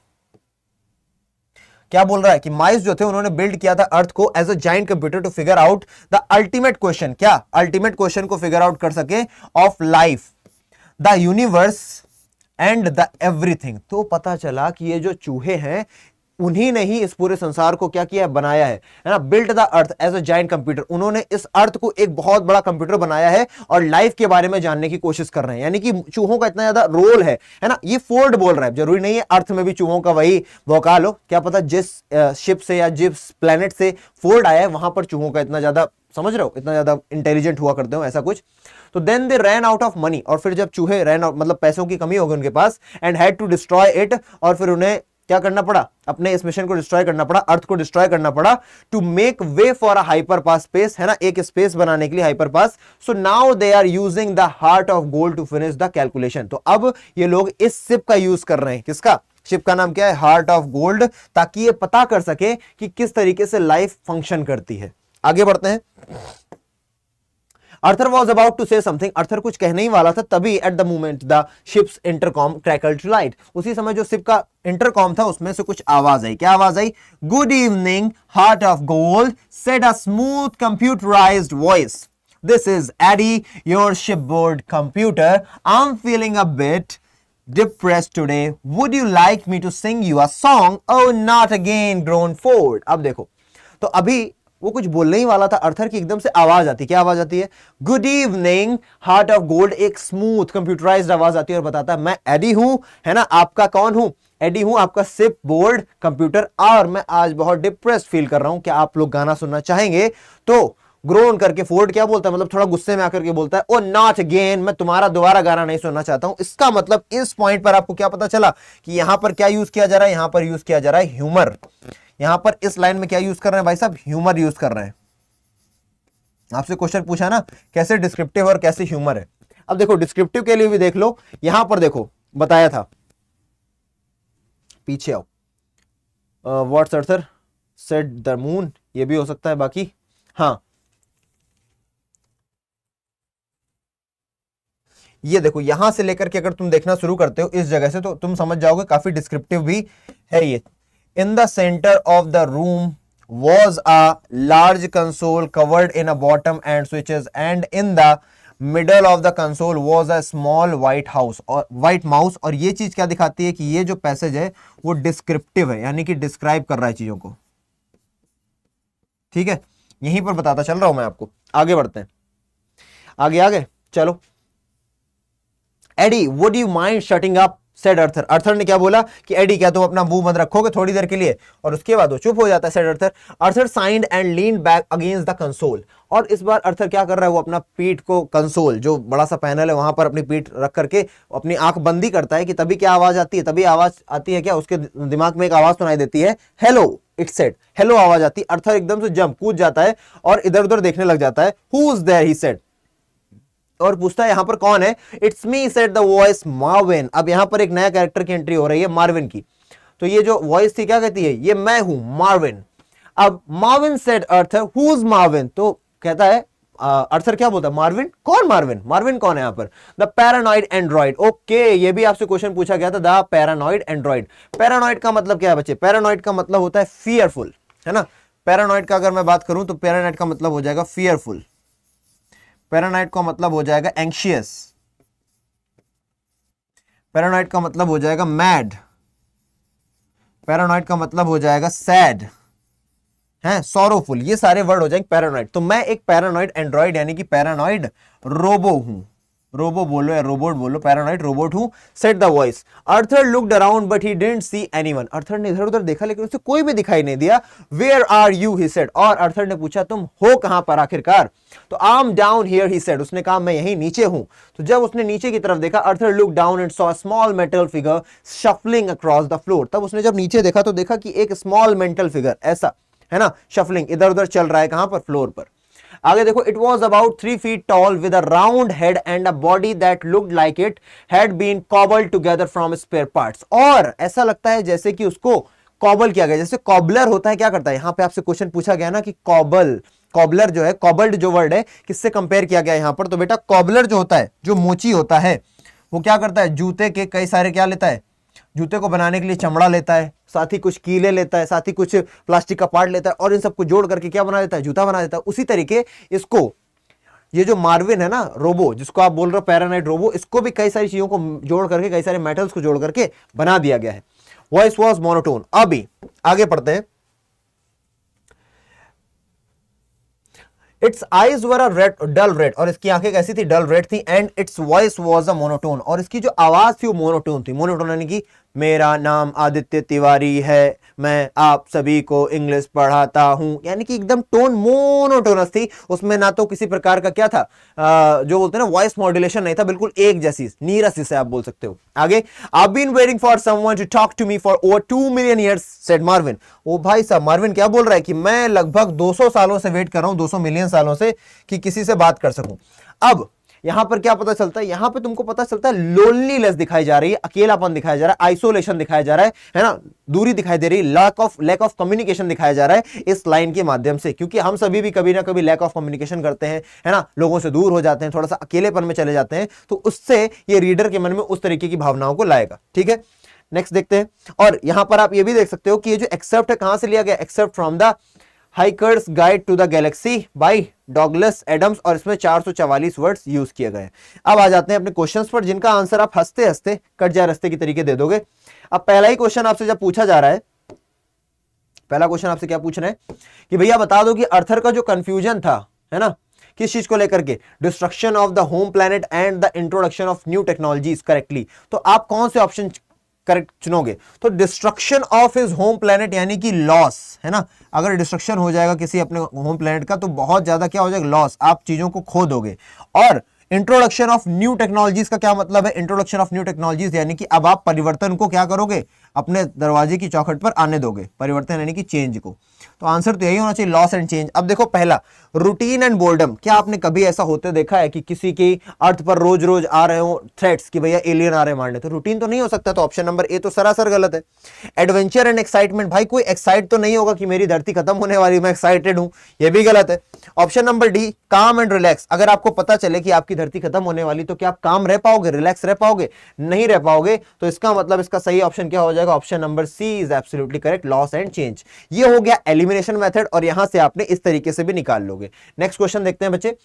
क्या बोल रहा है कि माइस जो थे उन्होंने बिल्ड किया था अर्थ को as a giant computer to figure out the ultimate question, क्या अल्टीमेट क्वेश्चन को फिगर आउट कर सके, of life, the universe and the everything. तो पता चला कि ये जो चूहे हैं उन्हीं ने ही इस पूरे संसार को क्या किया है, बनाया है ना। Build the earth as a giant computer, उन्होंने इस अर्थ को एक बहुत बड़ा कंप्यूटर बनाया है और लाइफ के बारे में जानने की कोशिश कर रहे हैं, यानी कि चूहों का इतना ज्यादा रोल है ना। ये फोर्ड बोल रहा है, जरूरी नहीं है अर्थ में भी चूहों का वही वोकाल हो, क्या पता जिस शिप से या जिस प्लेनेट से फोर्ड आया है वहां पर चूहों का इतना ज्यादा, समझ रहे हो, इतना ज्यादा इंटेलिजेंट हुआ करते हो, ऐसा कुछ। तो then they ran out of money, और फिर जब चूहे रैन आउट मतलब पैसों की कमी हो गई उनके पास, and had to destroy it, और फिर उन्हें क्या करना पड़ा, अपने इस मिशन को डिस्ट्रॉय करना पड़ा, अर्थ को डिस्ट्रॉय करना पड़ा, to make way for a hyper pass space, है ना, एक स्पेस बनाने के लिए hyper pass. So now they are using the Heart of Gold to finish the calculation. तो अब ये लोग इस शिप का यूज कर रहे हैं, किसका, शिप का नाम क्या है, हार्ट ऑफ गोल्ड, ताकि ये पता कर सके कि किस तरीके से लाइफ फंक्शन करती है। आगे बढ़ते हैं। Arthur was about to say something, Arthur कुछ कहने ही वाला था, तभी at the moment the ship's intercom crackled to light, उसी समय जो शिप का इंटरकॉम था उसमें से कुछ आवाज आई। क्या आवाज आई, good evening Heart of Gold, said a smooth computerised voice, this is Eddie your shipboard computer, I am feeling a bit depressed today, would you like me to sing you a song? Oh not again, groaned Ford। अब देखो, तो अभी वो कुछ बोलने ही वाला था अर्थर की, एकदम से आवाज आती, क्या आवाज आती है, good evening Heart of gold, एक स्मूथ कंप्यूटराइज्ड आवाज आती है और बताता है मैं एडी हूं, है ना, आपका कौन हूं, एडी हूं, आपका शिप बोर्ड कंप्यूटर, और मैं आज बहुत डिप्रेस्ड फील कर रहा हूं, क्या आप लोग गाना सुनना चाहेंगे। तो ग्रोन करके फोर्ड क्या बोलता है, मतलब थोड़ा गुस्से में आकर के बोलता है, ओ नॉट अगेन, मैं तुम्हारा दोबारा गाना नहीं सुनना चाहता हूं। इसका मतलब इस पॉइंट पर आपको क्या पता चला कि यहां पर क्या यूज किया जा रहा है, यहां पर यूज किया जा रहा है ह्यूमर। यहां पर इस लाइन में क्या यूज कर रहे हैं भाई साहब, ह्यूमर यूज कर रहे हैं। आपसे क्वेश्चन पूछा ना कैसे डिस्क्रिप्टिव और कैसे ह्यूमर है। अब देखो डिस्क्रिप्टिव के लिए भी देख लो, यहां पर देखो बताया था, पीछे आओ, what's Arthur said the moon, ये भी हो सकता है बाकी, हाँ ये देखो यहां से लेकर के अगर तुम देखना शुरू करते हो इस जगह से तो तुम समझ जाओगे काफी डिस्क्रिप्टिव भी है ये। In the centre of the room was a large console covered in a bottom and switches, and in the middle of the console was a small white house और white mouse। और ये चीज क्या दिखाती है कि ये जो पैसेज है वो डिस्क्रिप्टिव है, यानी कि डिस्क्राइब कर रहा है चीजों को। ठीक है, यहीं पर बताता चल रहा हूं मैं आपको। आगे बढ़ते हैं, आगे आगे चलो। Eddie would you mind shutting up said Arthur. Arthur ने क्या बोला कि एडी क्या तुम अपना मुंह बंद रखोगे थोड़ी देर के लिए, और उसके बाद वो चुप हो जाता है said Arthur. Arthur sighed and lean back against the console. और इस बार अर्थर क्या कर रहा है, वो अपना पीठ को, कंसोल जो बड़ा सा पैनल है वहां पर अपनी पीठ रख करके अपनी आंख बंदी करता है कि तभी क्या आवाज आती है, तभी आवाज आती है क्या, उसके दिमाग में एक आवाज सुनाई देती है, हेलो इट सेड, हेलो आवाज आती है। अर्थर एकदम से जंप कूद जाता है और इधर उधर देखने लग जाता है। Who is there he said, और पूछता है यहां पर कौन है। It's me said the voice Marvin. अब यहां पर एक नया कैरेक्टर की एंट्री हो रही है, मार्विन की। तो ये जो वॉइस थी क्या कहती है, ये मैं हूं मार्विन। अब Marvin said Arthur who is Marvin, तो कहता है अर्थर क्या बोलता है, मार्विन कौन, मार्विन मार्विन कौन है यहां पर, द पैरानॉइड एंड्रॉइड। ओके, ये भी आपसे क्वेश्चन पूछा गया था, द पैरानॉइड एंड्रॉइड। पैरानॉइड का मतलब क्या है बच्चे, पैरानॉइड का मतलब होता है फियरफुल, है ना। पैरानॉइड का अगर मैं बात करूं तो पैरानॉइड का मतलब हो जाएगा फियरफुल, पैरानॉइड का मतलब हो जाएगा एंग्शियस, पैरानॉइड का मतलब हो जाएगा मैड, पैरानॉइड का मतलब हो जाएगा सैड, है सॉरोफुल, ये सारे वर्ड हो जाएंगे पैरानॉइड। तो मैं एक पैरानॉइड एंड्रॉइड यानी कि पैरानॉइड रोबो हूं, रोबो बोलो या रोबोट बोलो, पैरानॉइड रोबोट हूं। Said the voice. Arthur looked around but he didn't see anyone. Arthur ने इधर उधर देखा लेकिन उसे कोई भी दिखाई नहीं दिया। Where are you he said, और अर्थर ने पूछा तुम हो कहां पर आखिरकार। तो I am down here he said, उसने कहा मैं यहीं नीचे हूं। तो जब उसने नीचे की तरफ देखा, Arthur look down and saw a small metal figure shuffling across the floor. तब उसने जब नीचे देखा तो देखा कि एक स्मॉल मेटल फिगर, ऐसा है ना, शफलिंग इधर उधर चल रहा है, कहां पर, फ्लोर पर। आगे देखो, it was about 3 feet tall with a round head and a body that looked like it had been cobbled together from spare parts. और ऐसा लगता है जैसे कि उसको कॉबल किया गया, जैसे कॉबलर होता है क्या करता है। यहां पे आपसे क्वेश्चन पूछा गया ना कि कॉबल, कॉबलर जो है, कॉबल्ड जो वर्ड है किससे कंपेयर किया गया यहां पर, तो बेटा कॉबलर जो होता है, जो मोची होता है, वो क्या करता है, जूते के कई सारे क्या लेता है, जूते को बनाने के लिए चमड़ा लेता है, साथ ही कुछ कीले लेता है, साथ ही कुछ प्लास्टिक का पार्ट लेता है, और इन सबको जोड़ करके क्या बना देता है, जूता बना देता है। उसी तरीके इसको, ये जो मार्विन है ना रोबो, जिसको आप बोल रहे हो पैरानॉइड रोबो, इसको भी कई सारी चीजों को जोड़ करके, कई सारे मेटल्स को जोड़ करके बना दिया गया है। Voice was monotone. अभी आगे पढ़ते हैं। Its eyes were a red, dull red, और इसकी आंखें कैसी थी, डल रेड थी। And its voice was a monotone, और इसकी जो आवाज थी वो मोनोटोन थी। मोनोटोन यानी कि मेरा नाम आदित्य तिवारी है, मैं आप सभी को इंग्लिश पढ़ाता हूं, यानी कि एकदम टोन मोनोटोनस थी। उसमें ना तो किसी प्रकार का क्या था, जो बोलते हैं ना वॉइस मॉड्यूलेशन नहीं था, बिल्कुल एक जैसी, नीरस जिसे आप बोल सकते हो। आगे, I been waiting for someone to talk to me for over 2 million years said Marvin. ओ भाई साहब, मार्विन क्या बोल रहा है कि मैं लगभग 200 सालों से वेट कर रहा हूं, 200 मिलियन सालों से, कि किसी से बात कर सकूं। अब यहां पर क्या पता चलता है, यहां पे तुमको पता चलता है लोनलीनेस दिखाई जा रही है, अकेलापन दिखाया जा रहा है, आइसोलेशन दिखाया जा रहा है ना, दूरी दिखाई दे रही है, लैक ऑफ कम्युनिकेशन दिखाया जा रहा है इस लाइन के माध्यम से। क्योंकि हम सभी भी कभी ना कभी लैक ऑफ कम्युनिकेशन करते हैं, है ना, लोगों से दूर हो जाते हैं, थोड़ा सा अकेलेपन में चले जाते हैं, तो उससे ये रीडर के मन में उस तरीके की भावनाओं को लाएगा। ठीक है, नेक्स्ट देखते हैं। और यहां पर आप ये भी देख सकते हो कि ये जो एक्सेप्ट है कहां से लिया गया, excerpt from the Hiker's Guide to the Galaxy by Douglas Adams, और इसमें 444 वर्ड्स यूज किए गए। अब आ जाते हैं अपने क्वेश्चंस पर, जिनका आंसर आप हंसते हंसते कट जाए रास्ते की तरीके दे दोगे। अब पहला ही क्वेश्चन आपसे जब पूछा जा रहा है, पहला क्वेश्चन आपसे क्या पूछ रहे हैं कि भैया बता दो कि अर्थर का जो कंफ्यूजन था, है ना, किस चीज को लेकर के, destruction of the home planet and the introduction of new technologies correctly. तो आप कौन से ऑप्शन करेक्ट चुनोगे। तो destruction of his home planet यानी कि लॉस, है ना, अगर डिस्ट्रक्शन हो जाएगा किसी अपने होम प्लेनेट का तो बहुत ज्यादा क्या हो जाएगा, लॉस, आप चीजों को खो दोगे। और इंट्रोडक्शन ऑफ न्यू टेक्नोलॉजीज का क्या मतलब है, इंट्रोडक्शन ऑफ न्यू टेक्नोलॉजीज यानी कि अब आप परिवर्तन को क्या करोगे, अपने दरवाजे की चौखट पर आने दोगे, परिवर्तन यानी कि चेंज को। तो आंसर तो यही होना चाहिए, लॉस एंड चेंज। अब देखो पहला, रूटीन एंड बोर्डम, क्या आपने कभी ऐसा होते देखा है कि किसी की अर्थ पर रोज रोज आ रहे हो थ्रेट्स कि भैया एलियन आ रहे हैं मारने, तो रूटीन तो नहीं हो सकता, तो ऑप्शन नंबर ए तो सरासर गलत है। एडवेंचर एंड एक्साइटमेंट, भाई कोई एक्साइट तो नहीं होगा कि मेरी धरती खत्म होने वाली, मैं एक्साइटेड हूं, ये भी गलत है। ऑप्शन नंबर डी, काम एंड रिलैक्स, अगर आपको पता चले कि आपकी धरती खत्म होने वाली तो क्या आप काम रह पाओगे, रिलैक्स रह पाओगे, नहीं रह पाओगे, तो इसका मतलब इसका सही ऑप्शन क्या हो जाएगा, option number C is absolutely correct, loss and change. ये हो गया एलिमिनेशन मेथड और यहां से आपने इस तरीके से भी निकाल लोगे। नेक्स्ट क्वेश्चन देखते हैं बच्चे।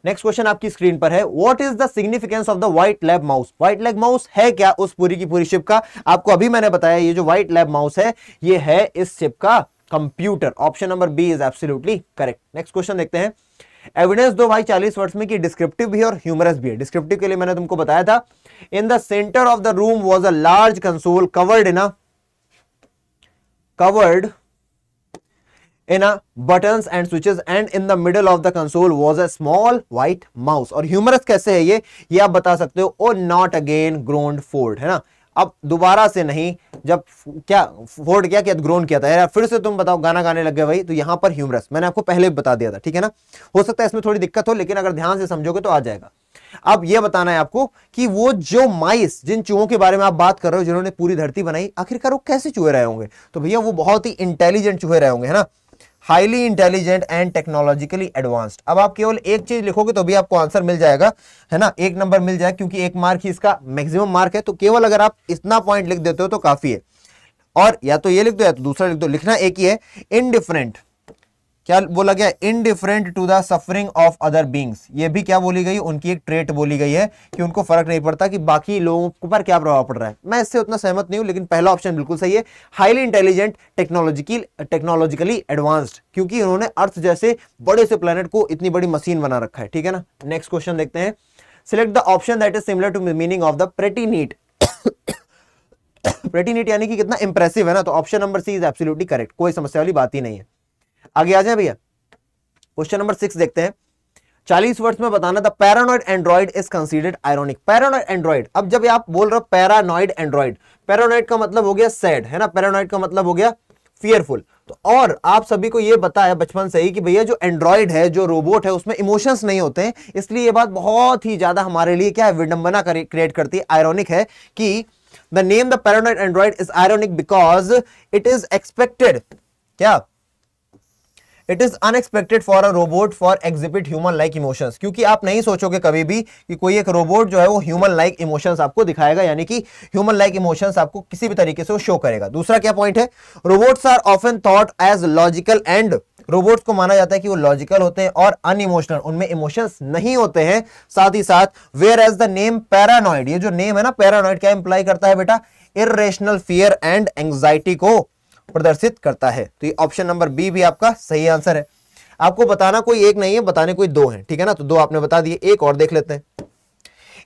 नेक्स्ट क्वेश्चन आपकी स्क्रीन पर है, what is the significance of the white lab mouse. White lab mouse है क्या उस पूरी की पूरी शिप का, आपको अभी मैंने बताया ये जो व्हाइट लैब माउस है ये है इस शिप का computer, option number B is absolutely correct. Next question देखते हैं, एविडेंस दो भाई 40 वर्ड्स में कि डिस्क्रिप्टिव भी है और ह्यूमरस भी है। डिस्क्रिप्टिव के लिए मैंने तुमको बताया था, in the centre of the room was a large console covered in a buttons and switches and in the middle of the console was a small white mouse। और ह्यूमरस कैसे है ये आप बता सकते हो, ओ नॉट अगेन ग्रोन्ड फोर्ड, है ना, अब दोबारा से नहीं, जब क्या फोर्ड क्या किया, ग्रोन किया था यार, फिर से तुम बताओ गाना गाने लग गए भाई, तो यहां पर ह्यूमरस मैंने आपको पहले भी बता दिया था, ठीक है ना, हो सकता है इसमें थोड़ी दिक्कत हो लेकिन अगर ध्यान से समझोगे तो आ जाएगा। अब यह बताना है आपको कि वो जो माइस, जिन चूहों के बारे में आप बात कर रहे हो जिन्होंने पूरी धरती बनाई, आखिरकार वो कैसे चूहे रहे होंगे, तो भैया वो बहुत ही इंटेलिजेंट चूहे रहे होंगे, है ना, highly intelligent and technologically advanced. अब आप केवल एक चीज लिखोगे तो भी आपको आंसर मिल जाएगा, है ना, एक नंबर मिल जाएगा क्योंकि एक मार्क ही इसका मैक्सिमम मार्क है, तो केवल अगर आप इतना पॉइंट लिख देते हो तो काफी है। और या तो ये लिख दो या तो दूसरा लिख दो, लिखना एक ही है, इनडिफरेंट, क्या बोला गया, indifferent to the suffering of other beings, ये भी क्या बोली गई, उनकी एक ट्रेट बोली गई है कि उनको फर्क नहीं पड़ता कि बाकी लोगों पर क्या प्रभाव पड़ रहा है। मैं इससे उतना सहमत नहीं हूं लेकिन पहला ऑप्शन बिल्कुल सही है, हाईली इंटेलिजेंट, टेक्नोलॉजिकली एडवांस्ड, क्योंकि उन्होंने अर्थ जैसे बड़े से प्लेनेट को इतनी बड़ी मशीन बना रखा है, ठीक है ना। नेक्स्ट क्वेश्चन देखते हैं, select the option that is similar to meaning of the pretty neat. Pretty neat यानी कि कितना इंप्रेसिव है ना, तो option number C is absolutely correct, कोई समस्या वाली बात ही नहीं है। आगे आ जाए भैया, क्वेश्चन नंबर 6 देखते हैं, 40 वर्ड्स में बताना, the paranoid android is considered ironic. Paranoid Android, अब जब आप बोल रहे हो पैरानॉइड एंड्रॉइड, पैरानॉइड का मतलब हो गया सैड, है ना, पैरानॉइड का मतलब हो गया फियरफुल। तो और आप सभी को यह पता है बचपन से ही कि भैया जो एंड्रॉइड है, जो रोबोट है, उसमें इमोशंस नहीं होते हैं, इसलिए ये बात बहुत ही ज्यादा हमारे लिए क्या है, विडंबना क्रिएट करती है, आयरॉनिक है कि the name the paranoid android is ironic because it is expected, क्या, it is unexpected for a robot for exhibit human like emotions, क्योंकि आप नहीं सोचोगे कभी भी कि कोई एक रोबोट जो है वो ह्यूमन लाइक इमोशंस आपको दिखाएगा, यानी कि ह्यूमन लाइक इमोशंस आपको किसी भी तरीके से वो शो करेगा। दूसरा क्या पॉइंट है, robots are often thought as logical and, robots को माना जाता है कि वो लॉजिकल होते हैं और अनइमोशनल, उनमें इमोशंस नहीं होते हैं। साथ ही साथ whereas the name paranoid, ये जो नेम है ना पैरानॉइड, क्या इंप्लाई करता है बेटा, इर्रेशनल फियर एंड एंजाइटी को प्रदर्शित करता है। तो ये ऑप्शन नंबर बी भी आपका सही आंसर है। आपको बताना कोई एक नहीं है, बताने कोई दो हैं, ठीक है ना, तो दो आपने बता दिए, एक और देख लेते हैं।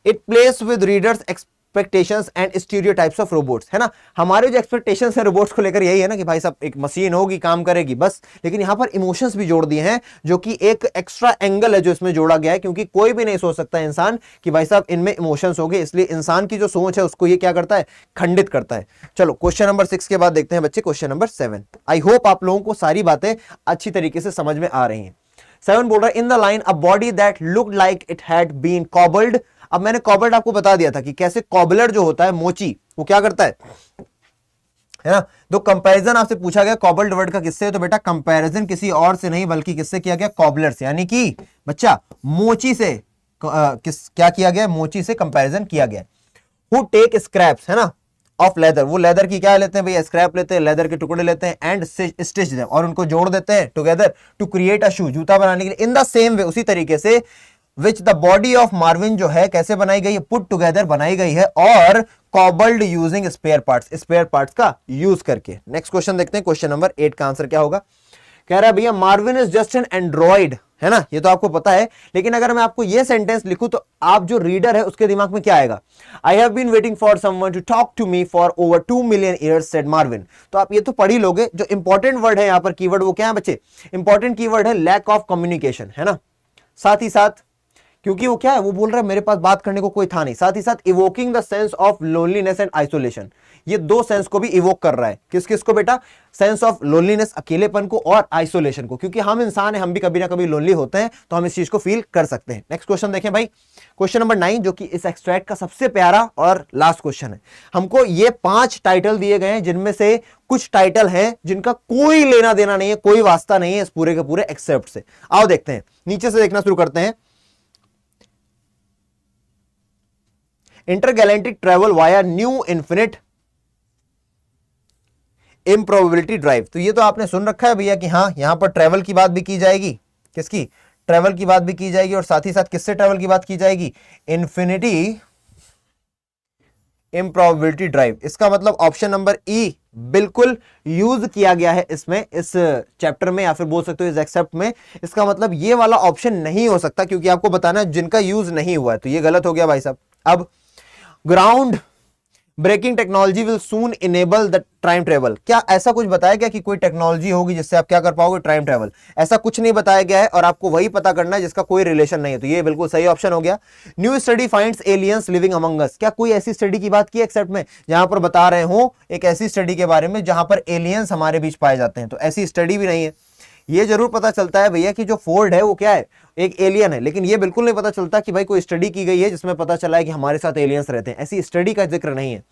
It place with readers expectations and stereotypes of robots, है ना, हमारे जो एक्सपेक्टेशंस है रोबोट्स को लेकर यही है ना कि भाई साहब एक मशीन होगी, काम करेगी बस, लेकिन यहां पर इमोशंस भी जोड़ दिए हैं, जो कि एक एक्स्ट्रा एंगल है जो इसमें जोड़ा गया है, क्योंकि कोई भी नहीं सोच सकता इंसान कि भाई साहब इनमें इमोशंस होंगे, इसलिए इंसान की जो सोच है उसको ये क्या करता है, खंडित करता है। चलो क्वेश्चन नंबर 6 के बाद देखते हैं बच्चे क्वेश्चन नंबर 7। आई होप आप लोगों को सारी बातें अच्छी तरीके से समझ में आ रही हैं। 7 बोल रहा है, in the line a body that looked like it had been cobbled. अब मैंने कॉबल्ड आपको बता दिया था कि कैसे कॉबलर जो होता है, मोची, वो क्या करता है ना, तो कंपैरिजन आपसे पूछा गया कॉबल्ड वर्ड का किससे, तो बेटा कंपैरिजन किसी और से नहीं बल्कि किससे किया गया, कॉबलर से, यानी कि बच्चा मोची से क्या किया गया, मोची से कंपैरिजन किया गया। हु टेक स्क्रैप्स, है ना, ऑफ लेदर, वो लेदर की क्या लेते हैं भैया, स्क्रैप लेते हैं, लेदर के टुकड़े लेते हैं, एंड स्टिच देम, और उनको जोड़ देते हैं टुगेदर टू क्रिएट अ शू, जूता बनाने के लिए। इन द सेम वे, उसी तरीके से which the body of Marvin जो है कैसे बनाई गई है, पुट टुगेदर बनाई गई है, और कॉबल्ड यूजिंग स्पेयर पार्ट्स का यूज करके। नेक्स्ट क्वेश्चन देखते हैं, क्वेश्चन नंबर 8 का आंसर क्या होगा। कह रहा है भैया Marvin is just an Android, है ना, ये तो आपको पता है। लेकिन अगर मैं आपको ये सेंटेंस लिखूं तो आप जो रीडर है उसके दिमाग में क्या आएगा? I have been waiting for someone to talk to me for over 2 million years said Marvin. तो आप ये तो पढ़ ही लोगे। जो इंपॉर्टेंट वर्ड है यहां पर कीवर्ड वो क्या है बच्चे? इंपॉर्टेंट कीवर्ड है लैक ऑफ कम्युनिकेशन, है ना। साथ ही साथ क्योंकि वो क्या है, वो बोल रहा है मेरे पास बात करने को कोई था नहीं। साथ ही साथ evoking the sense of loneliness and isolation, ये दो सेंस को भी इवोक कर रहा है। किस किस को बेटा? सेंस ऑफ लोनलीनेस, अकेलेपन को, और आइसोलेशन को, क्योंकि हम इंसान हैं, हम भी कभी ना कभी लोनली होते हैं, तो हम इस चीज को फील कर सकते हैं। नेक्स्ट क्वेश्चन देखें भाई, क्वेश्चन नंबर 9, जो कि इस एक्सट्रैक्ट का सबसे प्यारा और लास्ट क्वेश्चन है। हमको ये 5 टाइटल दिए गए हैं, जिनमें से कुछ टाइटल हैं जिनका कोई लेना देना नहीं है, कोई वास्ता नहीं है इस पूरे के पूरे एक्सेप्ट से। आओ देखते हैं, नीचे से देखना शुरू करते हैं। Intergalactic travel via new infinite improbability drive, तो ये तो आपने सुन रखा है भैया कि हाँ यहां पर ट्रेवल की बात भी की जाएगी। किसकी? ट्रेवल की बात भी की जाएगी, और साथ ही साथ किससे ट्रेवल की बात की जाएगी? Infinity improbability drive. इसका मतलब ऑप्शन नंबर ई बिल्कुल यूज किया गया है इसमें, इस चैप्टर में, या फिर बोल सकते हो इस एक्सेप्ट में। इसका मतलब ये वाला ऑप्शन नहीं हो सकता, क्योंकि आपको बताना है जिनका यूज नहीं हुआ है, तो ये गलत हो गया भाई साहब। अब groundbreaking technology will soon enable the time travel, क्या ऐसा कुछ बताया गया कि कोई टेक्नोलॉजी होगी जिससे आप क्या कर पाओगे? Time travel. ऐसा कुछ नहीं बताया गया है, और आपको वही पता करना है जिसका कोई रिलेशन नहीं है, तो ये बिल्कुल सही ऑप्शन हो गया। New study finds aliens living among us, क्या कोई ऐसी स्टडी की बात की एक्सेप्ट में जहां पर बता रहे हो एक ऐसी स्टडी के बारे में जहां पर एलियंस हमारे बीच पाए जाते हैं? तो ऐसी स्टडी भी नहीं है। ये जरूर पता चलता है भैया कि जो फोर्ड है वो क्या है? एक एलियन है, लेकिन ये बिल्कुल नहीं पता चलता कि भाई कोई स्टडी की गई है जिसमें पता चला है कि हमारे साथ एलियंस रहते हैं। ऐसी स्टडी का जिक्र नहीं है।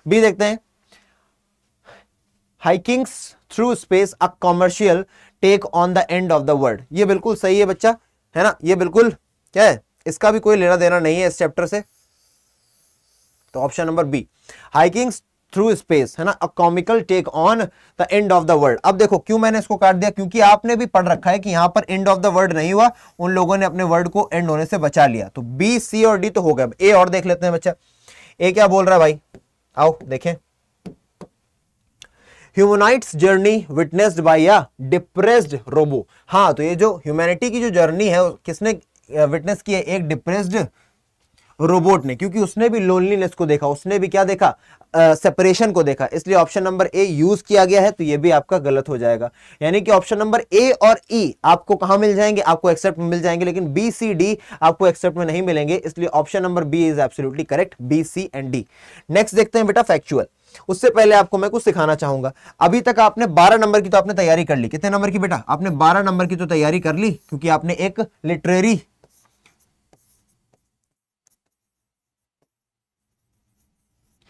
बी देखते हैं, hikings through space a commercial take on the end of the world, ये बिल्कुल सही है बच्चा, है ना। ये बिल्कुल क्या है, इसका भी कोई लेना देना नहीं है इस चैप्टर से, तो option number B, hikings through space, है ना, a comical take on the end of the world. अब देखो क्यों मैंने इसको काट दिया, क्योंकि आपने भी पढ़ रखा है कि यहां पर एंड ऑफ द वर्ल्ड नहीं हुआ, उन लोगों ने अपने वर्ड को एंड होने से बचा लिया। तो बी, सी और डी तो हो गया। ए और देख लेते हैं बच्चा, ए क्या बोल रहा है भाई, आओ देखें। Humanity's journey witnessed by a depressed robot, हाँ तो ये जो ह्यूमैनिटी की जो जर्नी है किसने विटनेस की है? एक डिप्रेस्ड रोबोट ने, क्योंकि उसने भी लोनलीनेस को देखा, उसने भी क्या देखा? सेपरेशन को देखा, इसलिए ऑप्शन नंबर ए यूज किया गया है, तो ये भी आपका गलत हो जाएगा। यानी कि ऑप्शन नंबर ए और ई आपको कहां मिल जाएंगे? आपको एक्सेप्ट में मिल जाएंगे, लेकिन बी, सी, डी आपको एक्सेप्ट में नहीं मिलेंगे, इसलिए option number B is absolutely correct, B, C and D. Next देखते हैं बेटा फैक्चुअल। उससे पहले आपको मैं कुछ सिखाना चाहूंगा। अभी तक आपने 12 नंबर की तो आपने तैयारी कर ली। कितने नंबर की बेटा? आपने 12 नंबर की तो तैयारी कर ली, क्योंकि आपने एक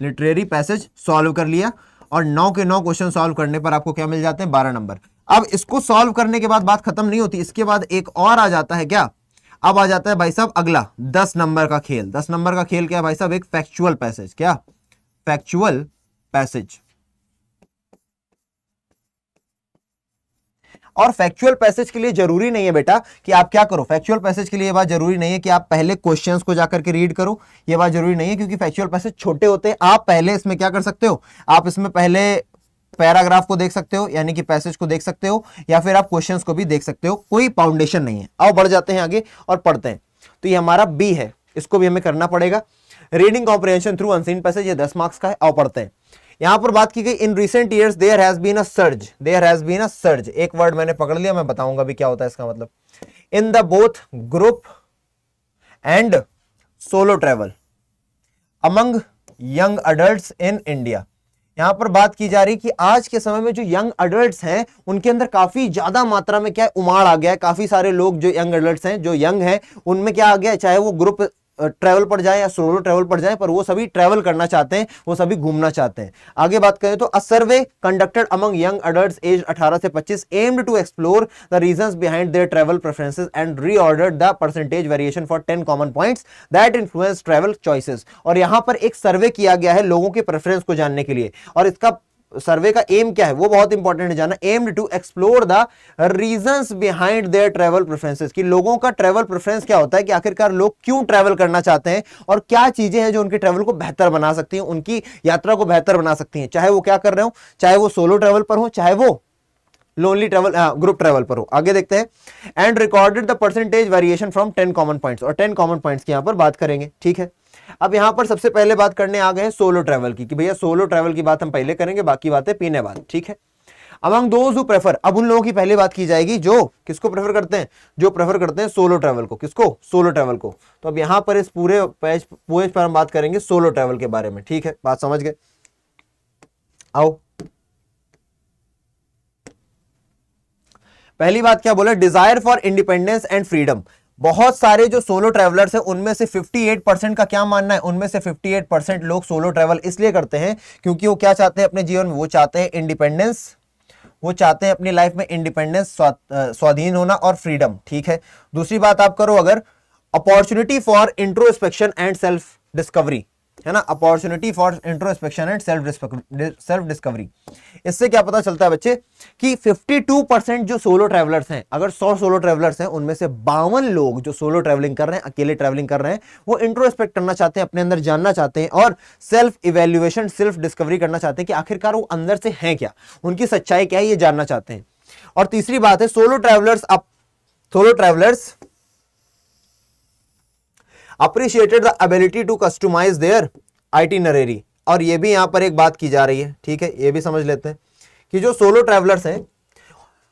लिटरेरी पैसेज सॉल्व कर लिया, और 9 के 9 क्वेश्चन सॉल्व करने पर आपको क्या मिल जाते हैं? 12 नंबर। अब इसको सॉल्व करने के बाद बात खत्म नहीं होती, इसके बाद एक और आ जाता है क्या? अब आ जाता है भाई साहब अगला 10 नंबर का खेल। 10 नंबर का खेल क्या है भाई साहब? एक फैक्चुअल पैसेज। क्या? Factual passage. और फैक्चुअल पैसेज के लिए जरूरी नहीं है बेटा कि आप क्या करो, फैक्चुअल पैसेज के लिए ये बात जरूरी नहीं है कि आप पहले क्वेश्चंस को जाकर के रीड करो, ये बात जरूरी नहीं है, क्योंकि फैक्चुअल पैसेज छोटे होते हैं। आप पहले इसमें क्या कर सकते हो? आप इसमें पहले पैराग्राफ को देख सकते हो, यानी कि पैसेज को देख सकते हो, या फिर आप क्वेश्चंस को भी देख सकते हो, कोई फाउंडेशन नहीं है। आओ बढ़ जाते हैं आगे और पढ़ते हैं। तो ये हमारा बी है, इसको भी हमें करना पड़ेगा। Reading comprehension through unseen passage, ये 10 मार्क्स का है। आओ पढ़ते हैं। यहां पर बात की गई in recent years there has been a surge, there has been a surge, एक वर्ड मैंने पकड़ लिया, मैं बताऊंगा भी क्या होता है इसका मतलब। In the both group and solo travel among young adults in India. यहां पर बात की जा रही कि आज के समय में जो यंग अडल्ट्स हैं उनके अंदर काफी ज्यादा मात्रा में क्या उमाड़ आ गया है। काफी सारे लोग जो यंग अडल्ट्स हैं, जो यंग हैं, उनमें क्या आ गया है, चाहे वो ग्रुप ट्रैवल पर जाए या सोलो ट्रैवल पर जाए, पर वो सभी ट्रैवल करना चाहते हैं, वो सभी घूमना चाहते हैं। आगे बात करें तो a survey conducted among young adults age 18 से 25 aimed to explore the reasons behind their travel preferences and reordered the percentage variation for 10 common points that influence travel choices. और यहां पर एक सर्वे किया गया है लोगों के प्रेफरेंस को जानने के लिए, और इसका सर्वे का एम क्या है वो बहुत इंपॉर्टेंट है जानना। Aimed to explore the reasons behind their travel preferences, कि लोगों का ट्रैवल प्रेफरेंस क्या होता है, कि आखिरकार लोग क्यों ट्रैवल करना चाहते हैं, और क्या चीजें हैं जो उनके ट्रैवल को बेहतर बना सकती हैं, उनकी यात्रा को बेहतर बना सकती हैं। चाहे वो क्या कर रहे हो, चाहे वो सोलो ट्रैवल पर हो, चाहे वो लोनली ट्रेवल, ग्रुप ट्रेवल पर हो। आगे देखते हैं, and recorded the percentage variation from 10 common points, और 10 कॉमन पॉइंट्स की यहां पर बात करेंगे। ठीक है, अब यहां पर सबसे पहले बात करने आ गए हैं सोलो ट्रेवल की, कि भैया सोलो ट्रेवल की बात हम पहले करेंगे, बाकी बातें पीने बाद। ठीक है, अमंग दोज हु प्रेफर, अब उन लोगों की पहले बात की जाएगी जो किसको प्रेफर करते हैं, जो प्रेफर करते हैं सोलो ट्रैवल को। किसको? सोलो ट्रैवल को। तो अब यहां पर इस पूरे पेज पर हम बात करेंगे सोलो ट्रैवल के बारे में। ठीक है, बात समझ गए? आओ, पहली बात क्या बोला, desire for independence and freedom. बहुत सारे जो सोलो ट्रैवलर्स हैं उनमें से 58% का क्या मानना है, उनमें से 58% लोग सोलो ट्रैवल इसलिए करते हैं क्योंकि वो क्या चाहते हैं अपने जीवन में, वो चाहते हैं इंडिपेंडेंस, वो चाहते हैं अपनी लाइफ में इंडिपेंडेंस, स्वाधीन होना और फ्रीडम। ठीक है, दूसरी बात आप करो अगर, opportunity for introspection and self discovery, है ना, opportunity for introspection and self discovery. इससे क्या पता चलता है बच्चे कि 52% जो सोलो ट्रैवलर्स हैं, अगर 100 सोलो ट्रैवलर्स हैं उनमें से 52 लोग जो सोलो ट्रैवलिंग कर रहे हैं, अकेले ट्रैवलिंग कर रहे हैं, वो इंट्रोस्पेक्ट करना चाहते हैं, अपने अंदर जानना चाहते हैं और सेल्फ इवेल्युएशन, सेल्फ डिस्कवरी करना चाहते हैं कि आखिरकार वो अंदर से हैं क्या, उनकी सच्चाई क्या है, ये जानना चाहते हैं। और तीसरी बात है, solo travellers appreciated the ability to customize their itinerary। और ये भी यहां पर एक बात की जा रही है। ठीक है, ये भी समझ लेते हैं कि जो सोलो ट्रैवलर्स हैं,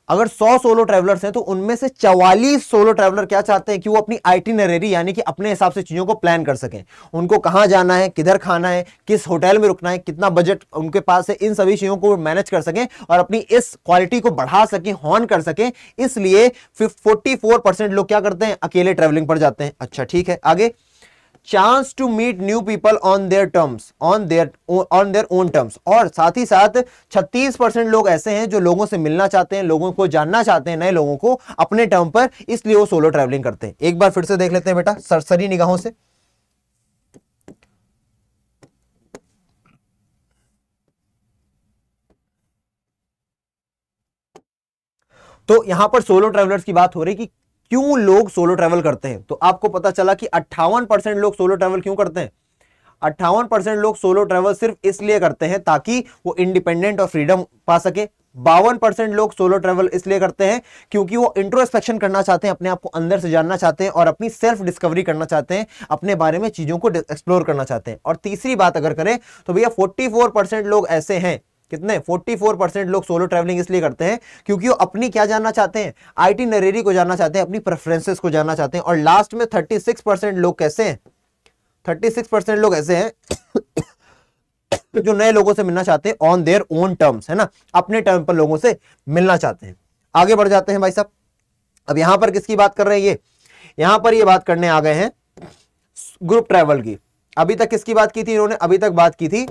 अगर 100 सोलो ट्रैवलर्स हैं तो उनमें से 44 सोलो ट्रैवलर क्या चाहते हैं कि वो अपनी आइटिनरी यानी कि अपने हिसाब से चीजों को प्लान कर सकें, उनको कहां जाना है, किधर खाना है, किस होटल में रुकना है, कितना बजट उनके पास है, इन सभी चीजों को मैनेज कर सकें और अपनी इस क्वालिटी को बढ़ा सकें, हॉर्न कर सकें। इसलिए 44% लोग क्या करते हैं, अकेले ट्रैवलिंग पर जाते हैं। अच्छा ठीक है, आगे, chance to meet new people on their terms, on their own terms. और साथ ही साथ 36% लोग ऐसे हैं जो लोगों से मिलना चाहते हैं, लोगों को जानना चाहते हैं, नए लोगों को अपने टर्म पर, इसलिए वो सोलो ट्रैवलिंग करते हैं। एक बार फिर से देख लेते हैं बेटा सरसरी निगाहों से। तो यहां पर सोलो ट्रैवलर्स की बात हो रही कि क्यों लोग सोलो ट्रैवल करते हैं। तो आपको पता चला कि 58% लोग सोलो ट्रैवल क्यों करते हैं। 58% लोग सोलो ट्रैवल सिर्फ इसलिए करते हैं ताकि वो इंडिपेंडेंट और फ्रीडम पा सके। 52% लोग सोलो ट्रैवल इसलिए करते हैं क्योंकि वो इंट्रोस्पेक्शन करना चाहते हैं, अपने आप को अंदर से जानना चाहते हैं और अपनी सेल्फ डिस्कवरी करना चाहते हैं, अपने बारे में चीजों को एक्सप्लोर करना चाहते हैं। और तीसरी बात अगर करें तो भैया 44% लोग ऐसे हैं, कितने, 44% लोग सोलो ट्रैवलिंग इसलिए करते हैं क्योंकि वो अपनी क्या जानना चाहते हैं, आइटिनरी को जानना चाहते हैं, अपनी प्रेफरेंसेस को जानना चाहते हैं। और लास्ट में 36% लोग कैसे हैं, 36% लोग ऐसे हैं जो नए लोगों से मिलना चाहते हैं ऑन देयर ओन टर्म्स, है ना, अपने टर्म पर लोगों से मिलना चाहते हैं। आगे बढ़ जाते हैं भाई साहब। अब यहां पर किसकी बात कर रहे हैं, ये यहां पर ये बात करने आ गए हैं ग्रुप ट्रैवल की। अभी तक किसकी बात की थी इन्होंने, अभी तक बात की थी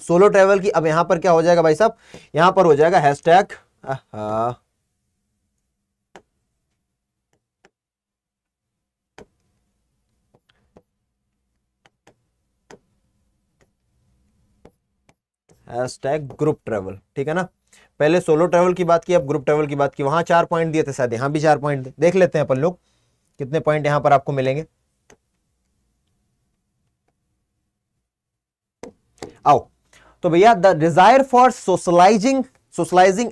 सोलो ट्रैवल की। अब यहां पर क्या हो जाएगा भाई साहब, यहां पर हो जाएगा हैशटैग ग्रुप ट्रैवल। ठीक है ना, पहले सोलो ट्रैवल की बात की, अब ग्रुप ट्रैवल की बात की। वहां 4 पॉइंट दिए थे, शायद यहां भी 4 पॉइंट देख लेते हैं अपन लोग, कितने पॉइंट यहां पर आपको मिलेंगे। आओ, तो भैया the desire for socialising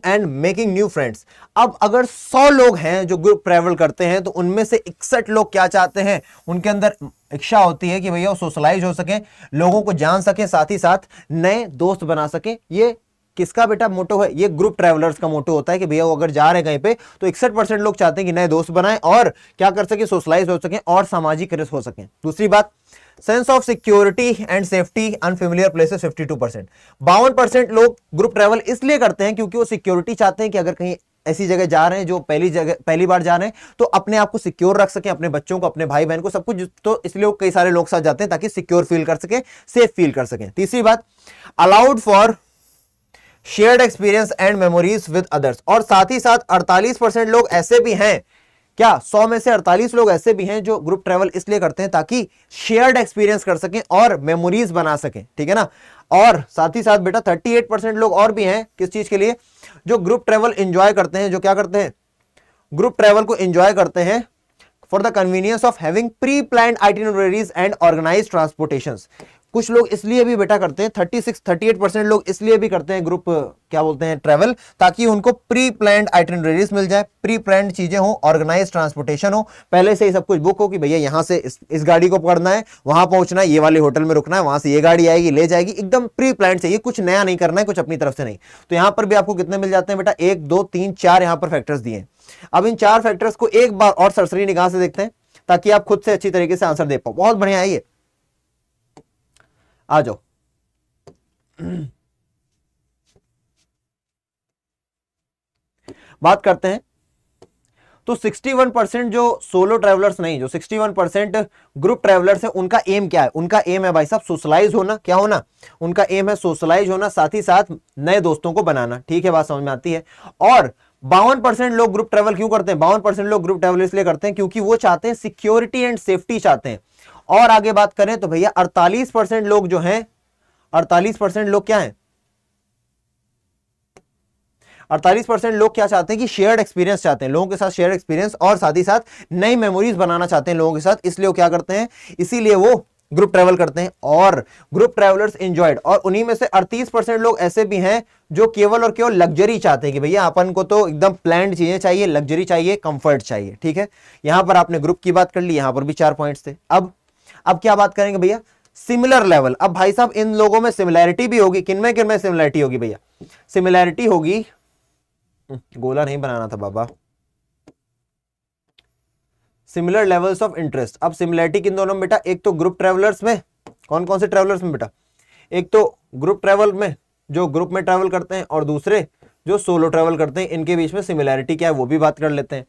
and making new friends. अब अगर 100 लोग हैं जो ग्रुप ट्रैवल करते हैं तो उनमें से 61 लोग क्या चाहते हैं, उनके अंदर इच्छा होती है कि भैया वो सोशलाइज हो सके, लोगों को जान सके, साथ ही साथ नए दोस्त बना सके। ये किसका बेटा मोटो है, ये ग्रुप ट्रैवलर्स का मोटो होता है कि भैया वो अगर जा रहे हैं कहीं पे तो 61% लोग चाहते हैं कि नए दोस्त बनाएं और क्या कर सके, सोशलाइज हो सके और सामाजिक हो सके। दूसरी बात, sense of security and safety unfamiliar places 52%। 52% लोग ग्रुप ट्रैवल इसलिए करते हैं क्योंकि वो सिक्योरिटी चाहते हैं कि अगर कहीं ऐसी जगह जा रहे हैं जो पहली बार जा रहे हैं तो अपने आप को सिक्योर रख सके, अपने बच्चों को, अपने भाई बहन को, सब कुछ। तो इसलिए वो कई सारे लोग साथ जाते हैं ताकि सिक्योर फील कर सके, सेफ फील कर सके। तीसरी बात, allowed for shared experience and memories with others. और साथ ही साथ 48% लोग ऐसे भी हैं, क्या 100 में से 48 लोग ऐसे भी हैं जो ग्रुप ट्रैवल इसलिए करते हैं ताकि शेयर्ड एक्सपीरियंस कर सकें और मेमोरीज बना सकें। ठीक है ना, और साथ ही साथ बेटा 38% लोग और भी हैं किस चीज के लिए, जो ग्रुप ट्रैवल एंजॉय करते हैं, जो क्या करते हैं, ग्रुप ट्रैवल को एंजॉय करते हैं for the convenience of having pre planned itineraries and organised transportations. कुछ लोग इसलिए भी बेटा करते हैं, 38% लोग इसलिए भी करते हैं ग्रुप क्या बोलते हैं ट्रैवल, ताकि उनको प्री प्लान्ड आइटिनरीज मिल जाए, प्री प्लान्ड चीजें हो, ऑर्गेनाइज ट्रांसपोर्टेशन हो, पहले से ही सब कुछ बुक हो कि भैया यहां से इस गाड़ी को पकड़ना है, वहां पहुंचना है, ये वाले होटल में रुकना है, वहां से ये गाड़ी आएगी ले जाएगी, एकदम प्री प्लान्ड चाहिए, कुछ नया नहीं करना है, कुछ अपनी तरफ से नहीं। तो यहां पर भी आपको कितने मिल जाते हैं बेटा, 1 2 3 4 यहां पर फैक्टर्स दिए हैं। अब इन 4 फैक्टर्स को एक बार और सरसरी निगाह से देखते हैं ताकि आप खुद से अच्छी तरीके से आंसर दे पाओ। बहुत बढ़िया है ये, आ जाओ। बात करते हैं तो 61% जो सोलो ट्रैवलर्स नहीं, जो 61% ग्रुप ट्रैवलर्स है, उनका एम क्या है? उनका एम है भाई साहब सोशलाइज होना। क्या होना? उनका एम है सोशलाइज होना, साथ ही साथ नए दोस्तों को बनाना। ठीक है, बात समझ में आती है। और 52% लोग ग्रुप ट्रैवल क्यों करते हैं? 52% लोग ग्रुप ट्रैवल इसलिए करते हैं क्योंकि वो चाहते हैं सिक्योरिटी एंड सेफ्टी चाहते हैं। और आगे बात करें तो भैया 48% लोग जो हैं, 48% लोग क्या हैं? 48% लोग क्या चाहते हैं कि शेयर्ड एक्सपीरियंस चाहते हैं, लोगों के साथ शेयर्ड एक्सपीरियंस, और साथ ही साथ नई मेमोरीज बनाना चाहते हैं लोगों के साथ, इसलिए वो क्या करते हैं, इसीलिए वो ग्रुप ट्रैवल करते हैं। और ग्रुप ट्रैवलर्स एंजॉयड, और उन्हीं में से 38% लोग ऐसे भी हैं जो केवल और केवल लग्जरी चाहते हैं कि भैया अपन को तो एकदम प्लान्ड चीजें चाहिए, लग्जरी चाहिए, कंफर्ट चाहिए। ठीक है, यहां पर आपने ग्रुप की बात कर ली, यहां पर भी 4 पॉइंट्स थे। अब क्या बात करेंगे भैया? Similar level. अब भाई साहब इन लोगों में सिमिलैरिटी भी होगी, किनमें किनमें सिमिलैरिटी होगी भैया? सिमिलैरिटी होगी, गोला नहीं बनाना था बाबा, सिमिलर लेवल्स ऑफ इंटरेस्ट। अब सिमिलैरिटी किन दोनों में बेटा? एक तो ग्रुप ट्रैवलर्स में, कौन कौन से ट्रैवलर्स में बेटा? एक तो ग्रुप ट्रैवल में जो ग्रुप में ट्रैवल करते हैं, और दूसरे जो सोलो ट्रैवल करते हैं, इनके बीच में सिमिलैरिटी क्या है वो भी बात कर लेते हैं।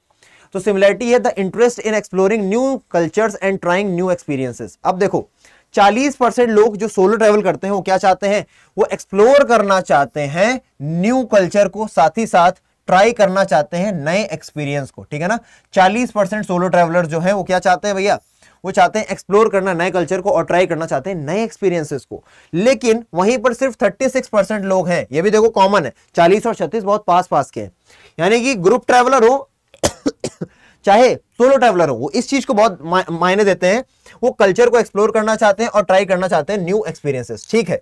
तो सिमिलैरिटी है the interest in exploring new cultures and trying new experiences. अब देखो 40% लोग जो सोलो ट्रैवल करते हैं वो क्या चाहते हैं? वो एक्सप्लोर करना चाहते हैं न्यू कल्चर को, साथ ही साथ ट्राई करना चाहते हैं नए एक्सपीरियंस को। ठीक है ना, 40% सोलो ट्रैवलर जो है वो क्या चाहते हैं भैया? वो चाहते हैं एक्सप्लोर करना नए कल्चर को और ट्राई करना चाहते हैं नए एक्सपीरियंसेस को। लेकिन वहीं पर सिर्फ 36% लोग हैं, ये भी देखो कॉमन है, 40 और 36 बहुत पास पास के हैं। यानी कि ग्रुप ट्रैवलर हो चाहे सोलो ट्रैवलर हो, वो इस चीज को बहुत मायने देते हैं, वो कल्चर को एक्सप्लोर करना चाहते हैं और ट्राई करना चाहते हैं न्यू एक्सपीरियंसेस। ठीक है,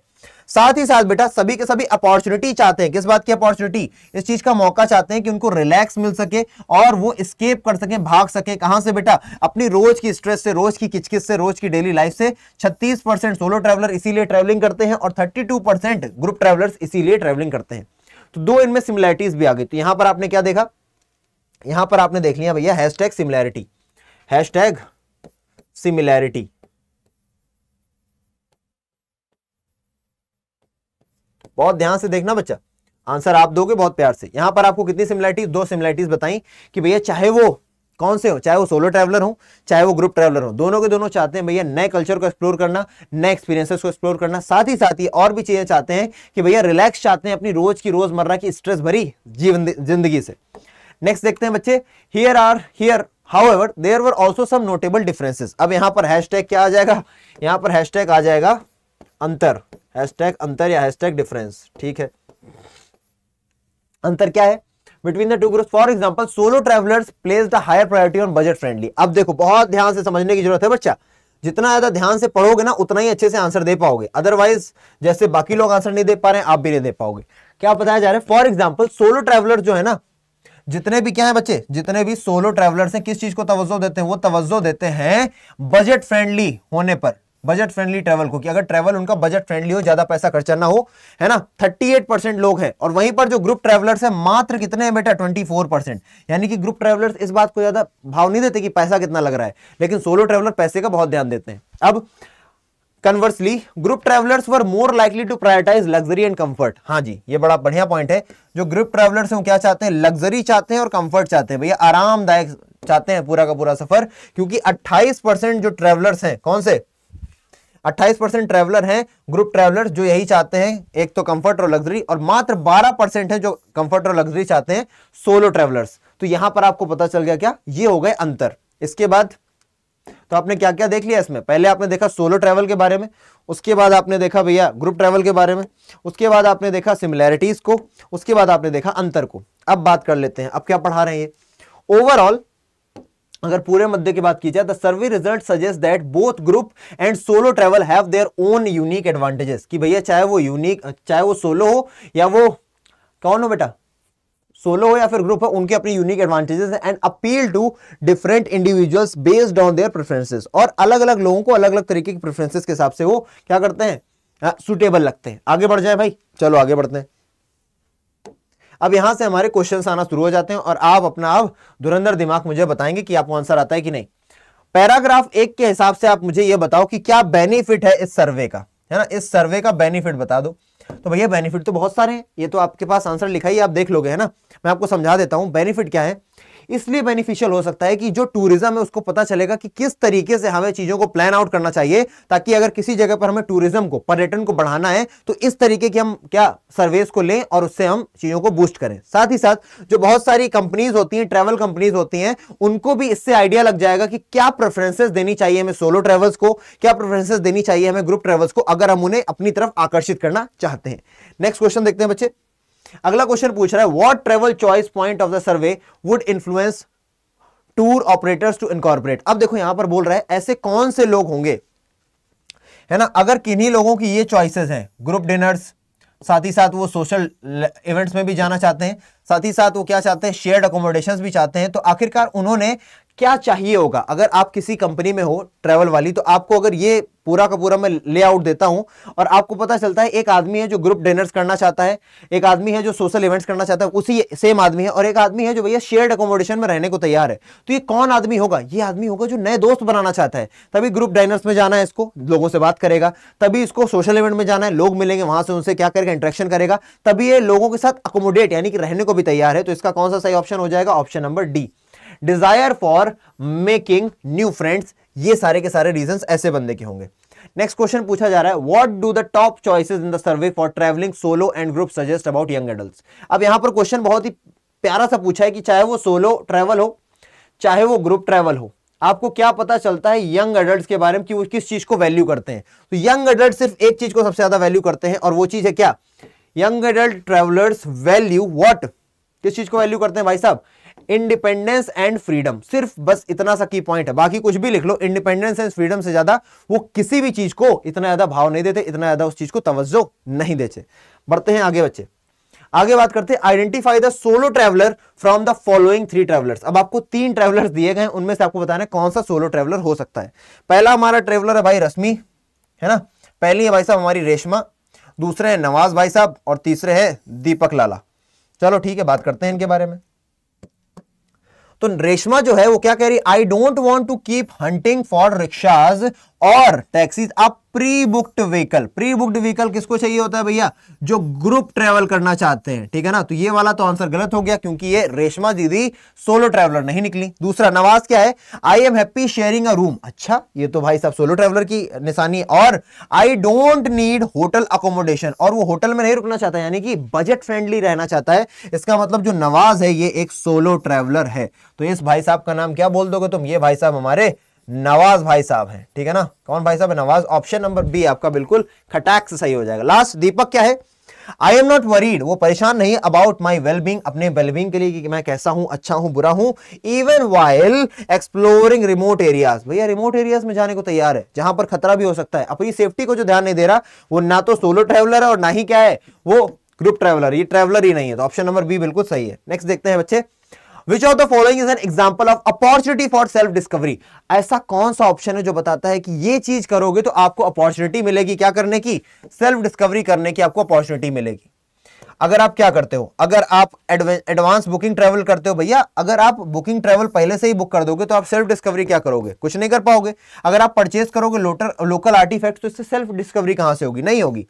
साथ ही साथ बेटा सभी के सभी अपॉर्चुनिटी चाहते हैं। किस बात की अपॉर्चुनिटी? इस चीज का मौका चाहते हैं कि उनको रिलैक्स मिल सके और वो एस्केप कर सके, भाग सके। कहां से बेटा? अपनी रोज की स्ट्रेस से, रोज की किचकिच से, रोज की डेली लाइफ से। 36% सोलो ट्रैवलर इसीलिए ट्रैवलिंग करते हैं और 32% ग्रुप ट्रैवलर्स इसीलिए ट्रैवलिंग करते हैं। तो दो इनमें सिमिलैरिटीज भी आ गई। तो यहां पर आपने क्या देखा? यहां पर आपने देख लिया भैया हैशटैग सिमिलैरिटी, हैशटैग सिमिलैरिटी। बहुत ध्यान से देखना बच्चा, आंसर आप दोगे बहुत प्यार से। यहां पर आपको कितनी सिमिलैरिटीज? 2 सिमिलैरिटीज बताई कि भैया चाहे वो कौन से हो, चाहे वो सोलो ट्रैवलर हो चाहे वो ग्रुप ट्रैवलर हो, दोनों के दोनों चाहते हैं भैया नए कल्चर को एक्सप्लोर करना, नए एक्सपीरियंसेस को एक्सप्लोर करना। साथ ही साथ ये और भी चीजें चाहते हैं कि भैया रिलैक्स चाहते हैं अपनी रोज की रोजमर्रा की स्ट्रेस भरी जिंदगी से। नेक्स्ट देखते हैं बच्चे, here however there were also some notable differences। अब यहां पर हैशटैग क्या आ जाएगा? यहां पर हैशटैग आ जाएगा अंतर, हैशटैग अंतर या हैशटैग डिफरेंस। ठीक है, अंतर क्या है between the two groups? For example solo travellers placed a higher priority on budget friendly. अब देखो बहुत ध्यान से समझने की जरूरत है बच्चा, जितना ज्यादा ध्यान से पढ़ोगे ना उतना ही अच्छे से आंसर दे पाओगे, अदरवाइज जैसे बाकी लोग आंसर नहीं दे पा रहे हैं आप भी नहीं दे पाओगे। क्या बताया जा रहा है? फॉर एग्जाम्पल सोलो ट्रैवलर जो है ना, जितने भी क्या है बच्चे, जितने भी सोलो ट्रैवलर्स हैं, किस चीज को तवज्जो देते हैं? वो तवज्जो देते हैं बजट फ्रेंडली होने पर, बजट फ्रेंडली ट्रैवल को, कि अगर ट्रैवल उनका बजट फ्रेंडली हो, ज्यादा पैसा खर्चा ना हो, है ना। 38% लोग हैं। और वहीं पर जो ग्रुप ट्रैवलर्स हैं मात्र कितने हैं बेटा? 24%। यानी कि ग्रुप ट्रैवलर्स इस बात को ज्यादा भाव नहीं देते कि पैसा कितना लग रहा है, लेकिन सोलो ट्रैवलर पैसे का बहुत ध्यान देते हैं। अब conversely group travellers were more likely to prioritise luxury and comfort. हाँ जी, ये बड़ा बढ़िया पॉइंट है। जो ग्रुप ट्रैवलर्स हैं वो क्या चाहते हैं? लग्जरी चाहते हैं और कंफर्ट चाहते हैं, भैया आरामदायक चाहते हैं पूरा का पूरा सफर। क्योंकि 28% जो ट्रैवलर्स हैं, कौन से 28% ट्रैवलर हैं ग्रुप ट्रैवलर, जो यही चाहते हैं, एक तो कंफर्ट और लग्जरी, और मात्र 12% है जो कंफर्ट और लग्जरी चाहते हैं सोलो ट्रैवलर्स। तो यहां पर आपको पता चल गया क्या? ये हो गए अंतर। इसके बाद तो आपने क्या क्या देख लिया इसमें? पहले आपने देखा सोलो ट्रैवल के बारे में, उसके बाद आपने देखा भैया ग्रुप ट्रैवल के बारे में, उसके बाद आपने देखा सिमिलैरिटीज को, उसके बाद आपने देखा अंतर को। अब बात कर लेते हैं, अब क्या पढ़ा रहे हैं ये। ओवरऑल अगर पूरे मुद्दे की बात की जाए, the survey result suggest that both group and solo travel have their own unique advantages, कि भैया चाहे वो सोलो हो या वो कौन हो बेटा, सोलो हो या फिर ग्रुप हो, उनके अपनी यूनिक एडवांटेजेस हैं, and appeal to different individuals based on their preferences, और अलग अलग लोगों को अलग अलग तरीके के प्रेफरेंसेस के हिसाब से वो क्या करते हैं, सुटेबल लगते हैं। आगे बढ़ जाए भाई, चलो आगे बढ़ते हैं। अब यहां से हमारे क्वेश्चंस आना शुरू हो जाते हैं और आप अपना अब धुरंधर दिमाग मुझे बताएंगे कि आपको आंसर आता है कि नहीं। पैराग्राफ 1 के हिसाब से आप मुझे यह बताओ कि क्या बेनिफिट है इस सर्वे का, है ना, इस सर्वे का बेनिफिट बता दो। तो भैया बेनिफिट तो बहुत सारे हैं, ये तो आपके पास आंसर लिखा ही, आप देख लोगे, है ना। मैं आपको समझा देता हूं बेनिफिट क्या है। इसलिए बेनिफिशियल हो सकता है कि जो टूरिज्म है उसको पता चलेगा कि किस तरीके से हमें चीजों को प्लान आउट करना चाहिए, ताकि अगर किसी जगह पर हमें टूरिज्म को, पर्यटन को बढ़ाना है, तो इस तरीके की हम क्या सर्वेस को लें और उससे हम चीजों को बूस्ट करें। साथ ही साथ जो बहुत सारी कंपनीज होती हैं, ट्रैवल कंपनीज होती हैं, उनको भी इससे आइडिया लग जाएगा कि क्या प्रेफरेंसेस देनी चाहिए हमें सोलो ट्रैवल्स को, क्या प्रेफरेंसेस देनी चाहिए हमें ग्रुप ट्रैवल्स को, अगर हम उन्हें अपनी तरफ आकर्षित करना चाहते हैं। नेक्स्ट क्वेश्चन देखते हैं बच्चे। अगला क्वेश्चन पूछ रहा है, what travel choice point of the survey would influence tour operators to incorporate. अब देखो यहां पर बोल रहा है ऐसे कौन से लोग होंगे, है ना, अगर किन्हीं लोगों की ये चॉइसेस हैं, ग्रुप डिनर्स, साथ ही साथ वो सोशल इवेंट्स में भी जाना चाहते हैं, साथ ही साथ वो क्या चाहते हैं, शेयर्ड अकोमोडेशंस भी चाहते हैं, तो आखिरकार उन्होंने क्या चाहिए होगा। अगर आप किसी कंपनी में हो ट्रैवल वाली, तो आपको अगर ये पूरा का पूरा मैं लेआउट देता हूं और आपको पता चलता है एक आदमी है जो ग्रुप डिनर्स करना चाहता है, एक आदमी है जो सोशल इवेंट्स करना चाहता है, उसी सेम आदमी है, और एक आदमी है जो भैया शेयर्ड अकोमोडेशन में रहने को तैयार है, तो ये कौन आदमी होगा, ये आदमी होगा जो नए दोस्त बनाना चाहता है। तभी ग्रुप डिनर्स में जाना है, इसको लोगों से बात करेगा, तभी इसको सोशल इवेंट में जाना है, लोग मिलेंगे, वहां से उनसे क्या करेगा, इंटरेक्शन करेगा, तभी ये लोगों के साथ अकोमोडेट यानी कि रहने को भी तैयार है। तो इसका कौन सा सही ऑप्शन हो जाएगा, option number D, desire for making new friends. ये सारे के सारे रीजंस ऐसे बंदे के होंगे। नेक्स्ट क्वेश्चन पूछा जा रहा है, what do the top choices in the survey for travelling solo and group suggest about young adults. अब यहां पर क्वेश्चन बहुत ही प्यारा सा पूछा है कि चाहे वो सोलो ट्रैवल हो चाहे वो ग्रुप ट्रैवल हो, आपको क्या पता चलता है यंग एडल्ट्स के बारे में कि वो किस चीज को वैल्यू करते हैं। तो यंग एडल्ट सिर्फ एक चीज को सबसे ज्यादा वैल्यू करते हैं, और वो चीज है क्या, young adult travellers value what, किस चीज को वैल्यू करते हैं भाई साहब, इंडिपेंडेंस एंड फ्रीडम। सिर्फ बस इतना सा की पॉइंट है, बाकी कुछ भी लिख लो, इंडिपेंडेंस एंड फ्रीडम से ज्यादा वो किसी भी चीज को इतना ज्यादा भाव नहीं देते, इतना ज्यादा उस चीज को तवज्जो नहीं देते। बढ़ते हैं आगे बच्चे, आगे बात करते हैं, identify the solo traveller from the following 3 travellers. अब आपको 3 ट्रैवलर्स दिए गए, उनमें से आपको बताना है कौन सा सोलो ट्रैवलर हो सकता है। पहला हमारा ट्रैवलर है भाई रश्मि, है ना, पहली है भाई साहब हमारी रेशमा, दूसरे है नवाज भाई साहब, और तीसरे है दीपक लाला। चलो ठीक है, बात करते हैं इनके बारे में। तो रेशमा जो है वो क्या कह रही, I don't want to keep hunting for rickshaws और taxis a pre booked vehicle. Pre booked vehicle किसको चाहिए होता है भैया, जो ग्रुप ट्रेवल करना चाहते हैं, ठीक है ना। तो ये वाला तो आंसर गलत हो गया, क्योंकि ये रेशमा दीदी सोलो ट्रैवलर नहीं निकली। दूसरा नवाज क्या है, I am happy sharing a room. अच्छा, ये तो भाई साहब सोलो ट्रैवलर की निशानी। और I don't need hotel accommodation, और वो होटल में नहीं रुकना चाहता, यानी कि बजट फ्रेंडली रहना चाहता है। इसका मतलब जो नवाज है ये एक सोलो ट्रैवलर है। तो इस भाई साहब का नाम क्या बोल दोगे तुम, ये भाई साहब हमारे नवाज भाई साहब हैं, ठीक है ना। कौन भाई साहब है, नवाज। ऑप्शन नंबर बी आपका बिल्कुल खटाक से सही हो जाएगा। लास्ट दीपक क्या है, आई एम नॉट वरीड, वो परेशान नहीं अबाउट माई वेलबींग, अपने वेलबींग के लिए कि मैं कैसा हूं, अच्छा हूं, बुरा हूं, even while exploring remote areas. भैया रिमोट एरियाज में जाने को तैयार है, जहां पर खतरा भी हो सकता है। अपनी सेफ्टी को जो ध्यान नहीं दे रहा, वो ना तो सोलो ट्रैवलर है और ना ही क्या है, वो ग्रुप ट्रैवलर, ये ट्रैवलर ही नहीं है। तो ऑप्शन नंबर बी बिल्कुल सही है। नेक्स्ट देखते हैं बच्चे, Which of the following is an example of opportunity for self discovery? ऐसा कौन सा ऑप्शन है जो बताता है कि ये चीज करोगे तो आपको अपॉर्चुनिटी मिलेगी, क्या करने की, सेल्फ डिस्कवरी करने की आपको अपॉर्चुनिटी मिलेगी। अगर आप क्या करते हो, अगर आप एडवांस बुकिंग ट्रैवल करते हो भैया, अगर आप बुकिंग ट्रैवल पहले से ही बुक कर दोगे तो आप सेल्फ डिस्कवरी क्या करोगे, कुछ नहीं कर पाओगे। अगर आप परचेज करोगे लोकल आर्टिफैक्ट, तो इससे सेल्फ डिस्कवरी कहां से होगी, नहीं होगी।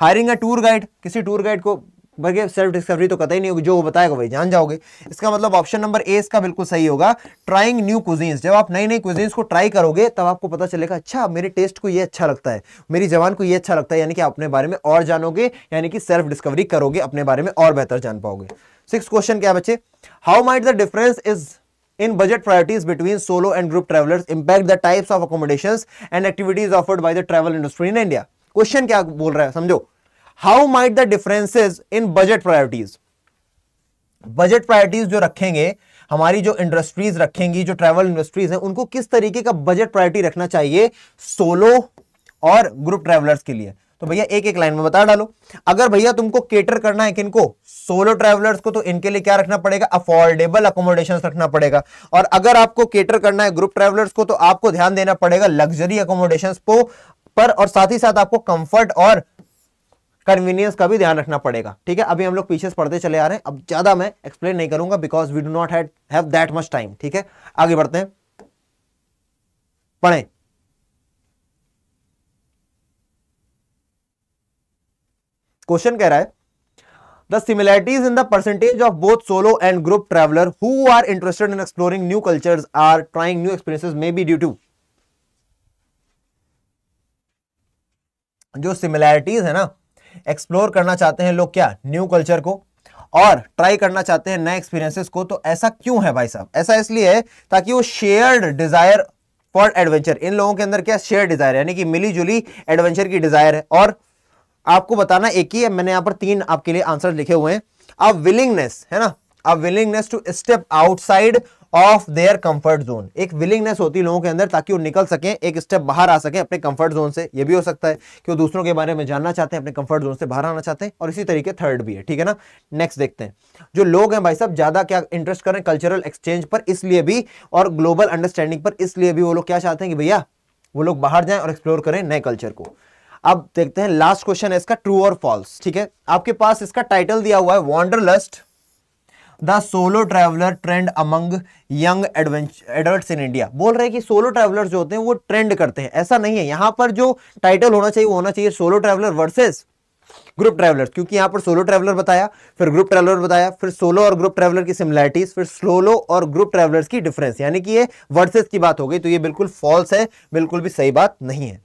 हायरिंग अ टूर गाइड, किसी टूर गाइड को बल्कि सेल्फ डिस्कवरी तो कतई नहीं होगी, जो वो बताएगा वही जान जाओगे। इसका मतलब ऑप्शन नंबर ए इसका बिल्कुल सही होगा, ट्राइंग न्यू कुजीन्स। जब आप नई नई कुजीन्स को ट्राई करोगे तब आपको पता चलेगा, अच्छा मेरे टेस्ट को ये अच्छा लगता है, मेरी जबान को ये अच्छा लगता है, यानी कि आप अपने बारे में और जानोगे, यानी कि सेल्फ डिस्कवरी करोगे, अपने बारे में और बेहतर जान पाओगे। 6th क्वेश्चन क्या बच्चे, how might the difference is in budget priorities between solo and group travelers impact the types of accommodations and activities offered by the travel industry in India? Question क्या बोल रहा है समझो, how might the differences in budget priorities. Budget priorities जो रखेंगे हमारी जो इंडस्ट्रीज रखेंगी, जो ट्रैवल इंडस्ट्रीज हैं, उनको किस तरीके का बजट प्रायोरिटी रखना चाहिए सोलो और ग्रुप ट्रैवलर्स के लिए। तो भैया एक एक लाइन में बता डालो। अगर भैया तुमको केटर करना है किनको, सोलो ट्रैवलर्स को, तो इनके लिए क्या रखना पड़ेगा, अफोर्डेबल अकोमोडेशंस रखना पड़ेगा। और अगर आपको केटर करना है ग्रुप ट्रैवलर्स को, तो आपको ध्यान देना पड़ेगा लग्जरी अकोमोडेशंस पर, और साथ ही साथ आपको कंफर्ट और कन्वीनियंस का भी ध्यान रखना पड़ेगा। ठीक है, अभी हम लोग पीछे पढ़ते चले आ रहे हैं, अब ज्यादा मैं एक्सप्लेन नहीं करूंगा because we do not have that much time. ठीक है, आगे बढ़ते हैं, पढ़ें। क्वेश्चन कह रहा है the similarities in the percentage of both solo and group traveller who are interested in exploring new cultures or trying new experiences may be due to. जो सिमिलैरिटीज है ना, एक्सप्लोर करना चाहते हैं लोग क्या, न्यू कल्चर को, और ट्राई करना चाहते हैं नए एक्सपीरियंसेस को, तो ऐसा क्यों है भाई साहब? ऐसा इसलिए है ताकि वो शेयर्ड डिजायर फॉर एडवेंचर, इन लोगों के अंदर क्या शेयर डिजायर, यानी कि मिली जुली एडवेंचर की डिजायर है। और आपको बताना एक ही है, मैंने यहां पर 3 आपके लिए आंसर लिखे हुए हैं। अ विलिंगनेस है ना, a willingness to step outside of their comfort zone. एक विलिंगनेस होती है लोगों के अंदर ताकि वो निकल सकें, एक स्टेप बाहर आ सकें अपने कंफर्ट जोन से। ये भी हो सकता है कि वो दूसरों के बारे में जानना चाहते हैं, अपने कंफर्ट जोन से बाहर आना चाहते हैं। और इसी तरीके थर्ड भी है। ठीक है ना, नेक्स्ट देखते हैं। जो लोग हैं भाई साहब ज्यादा क्या इंटरेस्ट कर रहे हैं, कल्चरल एक्सचेंज पर इसलिए भी, और ग्लोबल अंडरस्टैंडिंग पर इसलिए भी। वो लोग क्या चाहते हैं कि भैया वो लोग बाहर जाएं और एक्सप्लोर करें नए कल्चर को। अब देखते हैं लास्ट क्वेश्चन है इसका, ट्रू और फॉल्स। ठीक है, आपके पास इसका टाइटल दिया हुआ है wanderlust the solo traveller trend among young adults in India. बोल रहे हैं कि सोलो ट्रैवलर्स जो होते हैं वो ट्रेंड करते हैं। ऐसा नहीं है, यहां पर जो टाइटल होना चाहिए वो होना चाहिए solo traveller versus group travellers, क्योंकि यहां पर सोलो ट्रैवलर बताया, फिर ग्रुप ट्रैवलर बताया, फिर सोलो और ग्रुप ट्रैवलर की सिमिलैरिटीज, फिर सोलो और ग्रुप ट्रैवलर्स की डिफरेंस, यानी कि ये वर्सेस की बात हो गई। तो ये बिल्कुल फॉल्स है, बिल्कुल भी सही बात नहीं है।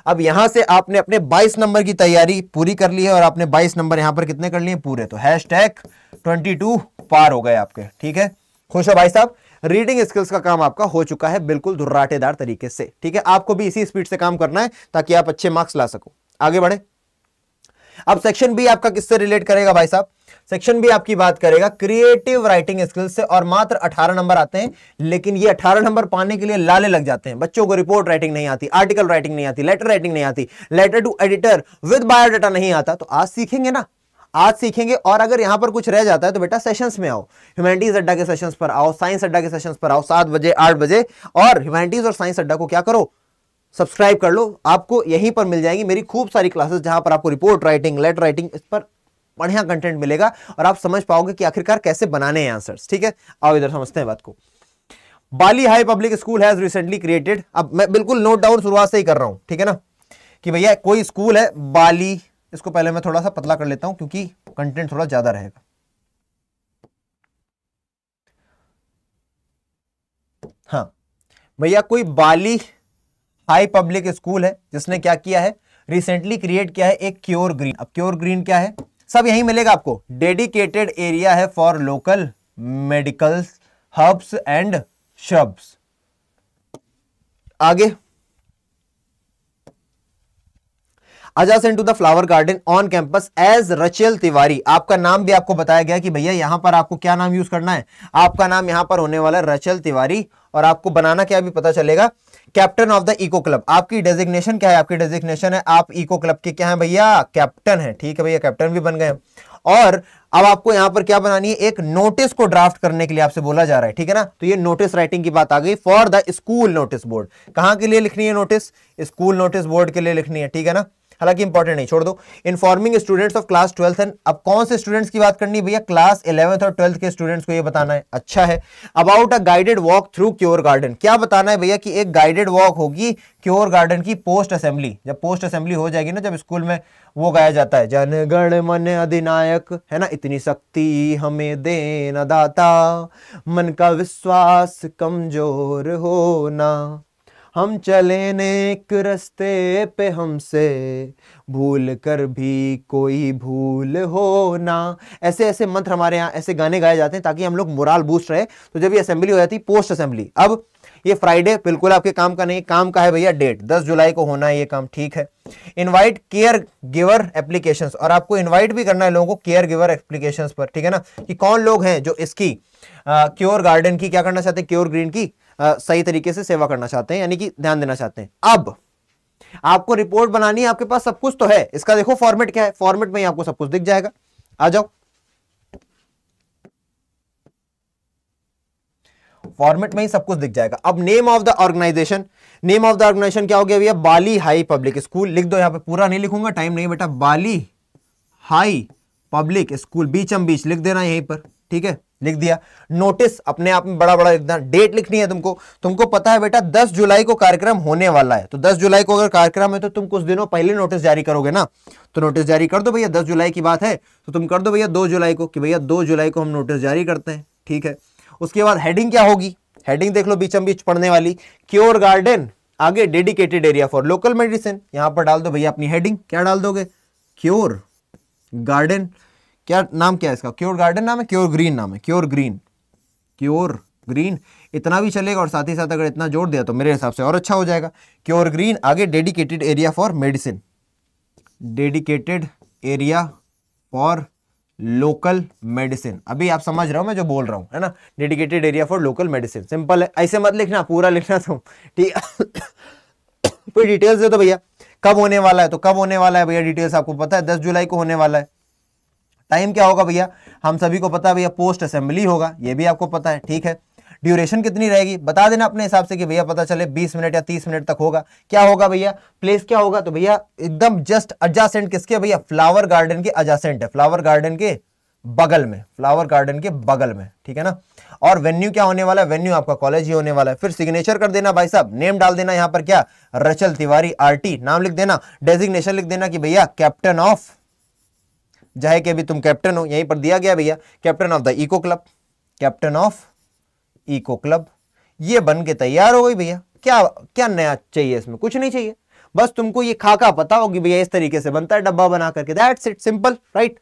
अब यहां से आपने अपने 22 नंबर की तैयारी पूरी कर ली है, और आपने 22 नंबर यहां पर कितने कर लिए पूरे, तो #22 पार हो गए आपके। ठीक है, खुश हो भाई साहब, रीडिंग स्किल्स का काम आपका हो चुका है बिल्कुल धुर्राटेदार तरीके से। ठीक है, आपको भी इसी स्पीड से काम करना है ताकि आप अच्छे मार्क्स ला सको। आगे बढ़े। अब सेक्शन बी आपका किससे रिलेट करेगा भाई साहब? सेक्शन बी आपकी बात करेगा क्रिएटिव राइटिंग स्किल्स से, और मात्र 18 नंबर आते हैं। लेकिन ये 18 नंबर पाने के लिए लाले लग जाते हैं। बच्चों को रिपोर्ट राइटिंग नहीं आती, आर्टिकल राइटिंग नहीं आती, लेटर राइटिंग नहीं आती, letter to editor with biodata नहीं आता। तो आज सीखेंगे ना, आज सीखेंगे। और अगर यहां पर कुछ रह जाता है तो बेटा सेशंस में आओ, ह्यूमैनिटीज अड्डा के सेशंस पर आओ, साइंस अड्डा के सेशंस पर आओ 7 बजे 8 बजे। और ह्यूमैनिटीज और साइंस अड्डा को क्या करो, सब्सक्राइब कर लो। आपको यहीं पर मिल जाएगी मेरी खूब सारी क्लासेस, जहां पर आपको रिपोर्ट राइटिंग, लेटर राइटिंग, इस पर बढ़िया कंटेंट मिलेगा और आप समझ पाओगे कि आखिरकार कैसे बनाने हैं आंसर्स। ठीक है, आओ इधर समझते हैं बात को। Bali high public school has recently created, अब मैं बिल्कुल नोट डाउन शुरुआत से ही कर रहा हूं। ठीक है ना, कि भैया कोई स्कूल है बाली, इसको पहले मैं थोड़ा सा पतला कर लेता हूं क्योंकि कंटेंट थोड़ा ज्यादा रहेगा। हाँ भैया, कोई बाली हाई पब्लिक स्कूल है जिसने क्या किया है, रिसेंटली क्रिएट किया है एक क्योर ग्रीन। अब क्योर ग्रीन क्या है, सब यहीं मिलेगा आपको। डेडिकेटेड एरिया है for local medical herbs and shrubs. आगे, adjacent to the flower garden on campus as Rachel Tiwari. आपका नाम भी आपको बताया गया कि भैया यहां पर आपको क्या नाम यूज करना है, आपका नाम यहां पर होने वाला है रचेल तिवारी। और आपको बनाना क्या भी पता चलेगा, captain of the eco club. आपकी डेजिग्नेशन क्या है, आपकी डेजिग्नेशन है आप इको क्लब के क्या है भैया, कैप्टन है। ठीक है भैया, कैप्टन भी बन गए। और अब आपको यहां पर क्या बनानी है, एक नोटिस को ड्राफ्ट करने के लिए आपसे बोला जा रहा है। ठीक है ना, तो ये नोटिस राइटिंग की बात आ गई for the school notice board. कहां के लिए लिखनी है नोटिस, स्कूल नोटिस बोर्ड के लिए लिखनी है। ठीक है ना, हालांकि इंपॉर्टेंट नहीं, छोड़ दो। Informing students of class 12th and, अब कौन से स्टूडेंट्स की बात करनी है भैया, क्लास 11th और 12th के स्टूडेंट्स को ये बताना है। अच्छा है। About a guided walk through cure garden, क्या बताना है भैया कि एक गाइडेड वॉक होगी क्योर गार्डन की पोस्ट असेंबली। जब पोस्ट असेंबली हो जाएगी ना, जब स्कूल में वो गाया जाता है जन गण मन अधिनायक, है ना, इतनी शक्ति हमें देना दाता, मन का विश्वास कमजोर होना, हम चले नेक रस्ते पे हमसे भूल कर भी कोई भूल हो ना। ऐसे ऐसे मंत्र हमारे यहाँ, ऐसे गाने गाए जाते हैं ताकि हम लोग मोराल बूस्ट रहे। तो जब ये असेंबली हो जाती है पोस्ट असेंबली, अब ये फ्राइडे बिल्कुल आपके काम का नहीं, काम का है भैया डेट, 10 जुलाई को होना है ये काम, ठीक है। इनवाइट केयर गिवर एप्लीकेशंस, और आपको इनवाइट भी करना है लोगों को केयर गिवर एप्लीकेशंस पर, ठीक है ना, कि कौन लोग हैं जो इसकी क्योर गार्डन की क्या करना चाहते हैं, क्योर ग्रीन की सही तरीके से सेवा करना चाहते हैं, यानी कि ध्यान देना चाहते हैं। अब आपको रिपोर्ट बनानी है, आपके पास सब कुछ तो है, इसका देखो फॉर्मेट क्या है, फॉर्मेट में ही आपको सब कुछ दिख जाएगा, आ जाओ फॉर्मेट में ही सब कुछ दिख जाएगा। अब name of the organisation, name of the organisation क्या हो गया भैया, बाली हाई पब्लिक स्कूल, लिख दो यहां पे, पूरा नहीं लिखूंगा टाइम नहीं बेटा, बाली हाई पब्लिक स्कूल, बीचम बीच लिख देना यहीं पर, ठीक है, लिख दिया। नोटिस अपने आप में बड़ा बड़ा लिखना, डेट लिखनी है तुमको, तुमको पता है बेटा 10 जुलाई को कार्यक्रम होने वाला है, तो 10 जुलाई को अगर कार्यक्रम है तो तुम कुछ दिनों पहले नोटिस जारी करोगे ना, तो नोटिस जारी कर दो भैया, 10 जुलाई की बात है तो तुम कर दो भैया 2 जुलाई को, कि भैया 2 जुलाई को हम नोटिस जारी करते हैं, ठीक है। उसके बाद हेडिंग क्या होगी, हेडिंग देख लो बीचम बीच पढ़ने वाली, क्योर गार्डन, आगे dedicated area for local medicine, यहां पर डाल दो भैया अपनी हेडिंग, क्या डाल दोगे, क्योर गार्डन, क्या नाम क्या है इसका, क्योर गार्डन नाम है, क्योर ग्रीन नाम है, क्योर ग्रीन, क्योर ग्रीन इतना भी चलेगा, और साथ ही साथ अगर इतना जोड़ दिया तो मेरे हिसाब से और अच्छा हो जाएगा, क्योर ग्रीन, आगे dedicated area for medicine, dedicated area for local medicine, अभी आप समझ रहे हो मैं जो बोल रहा हूं, है ना, dedicated area for local medicine, simple है, ऐसे मत लिखना, पूरा लिखना तुम, ठीक कोई डिटेल्स दे दो भैया, कब होने वाला है, तो कब होने वाला है भैया, डिटेल्स आपको पता है 10 जुलाई को होने वाला है। टाइम क्या होगा भैया, हम सभी को पता है भैया पोस्ट असेंबली होगा, ये भी आपको पता है, ठीक है। ड्यूरेशन कितनी रहेगी बता देना अपने हिसाब से, कि भैया पता चले 20 मिनट या 30 मिनट तक होगा। क्या होगा भैया, प्लेस क्या होगा, तो भैया एकदम जस्ट अडजासेंट, किसके भैया, फ्लावर गार्डन के अडजासेंट है, फ्लावर गार्डन के बगल में, फ्लावर गार्डन के बगल में, ठीक है ना। और वेन्यू क्या होने वाला है, वेन्यू आपका कॉलेज ही होने वाला है। फिर सिग्नेचर कर देना भाई साहब, नेम डाल देना यहाँ पर, क्या, रचल तिवारी आरटी, नाम लिख देना, डेजिग्नेशन लिख देना कि भैया कैप्टन ऑफ, चाहे कि अभी तुम कैप्टन हो, यहीं पर दिया गया भैया captain of the eco club, captain of eco club, ये बन के तैयार हो गई भैया। क्या क्या नया चाहिए इसमें, कुछ नहीं चाहिए, बस तुमको ये खाका पता होगी भैया इस तरीके से बनता है डब्बा बना करके, दैट्स इट, सिंपल, राइट।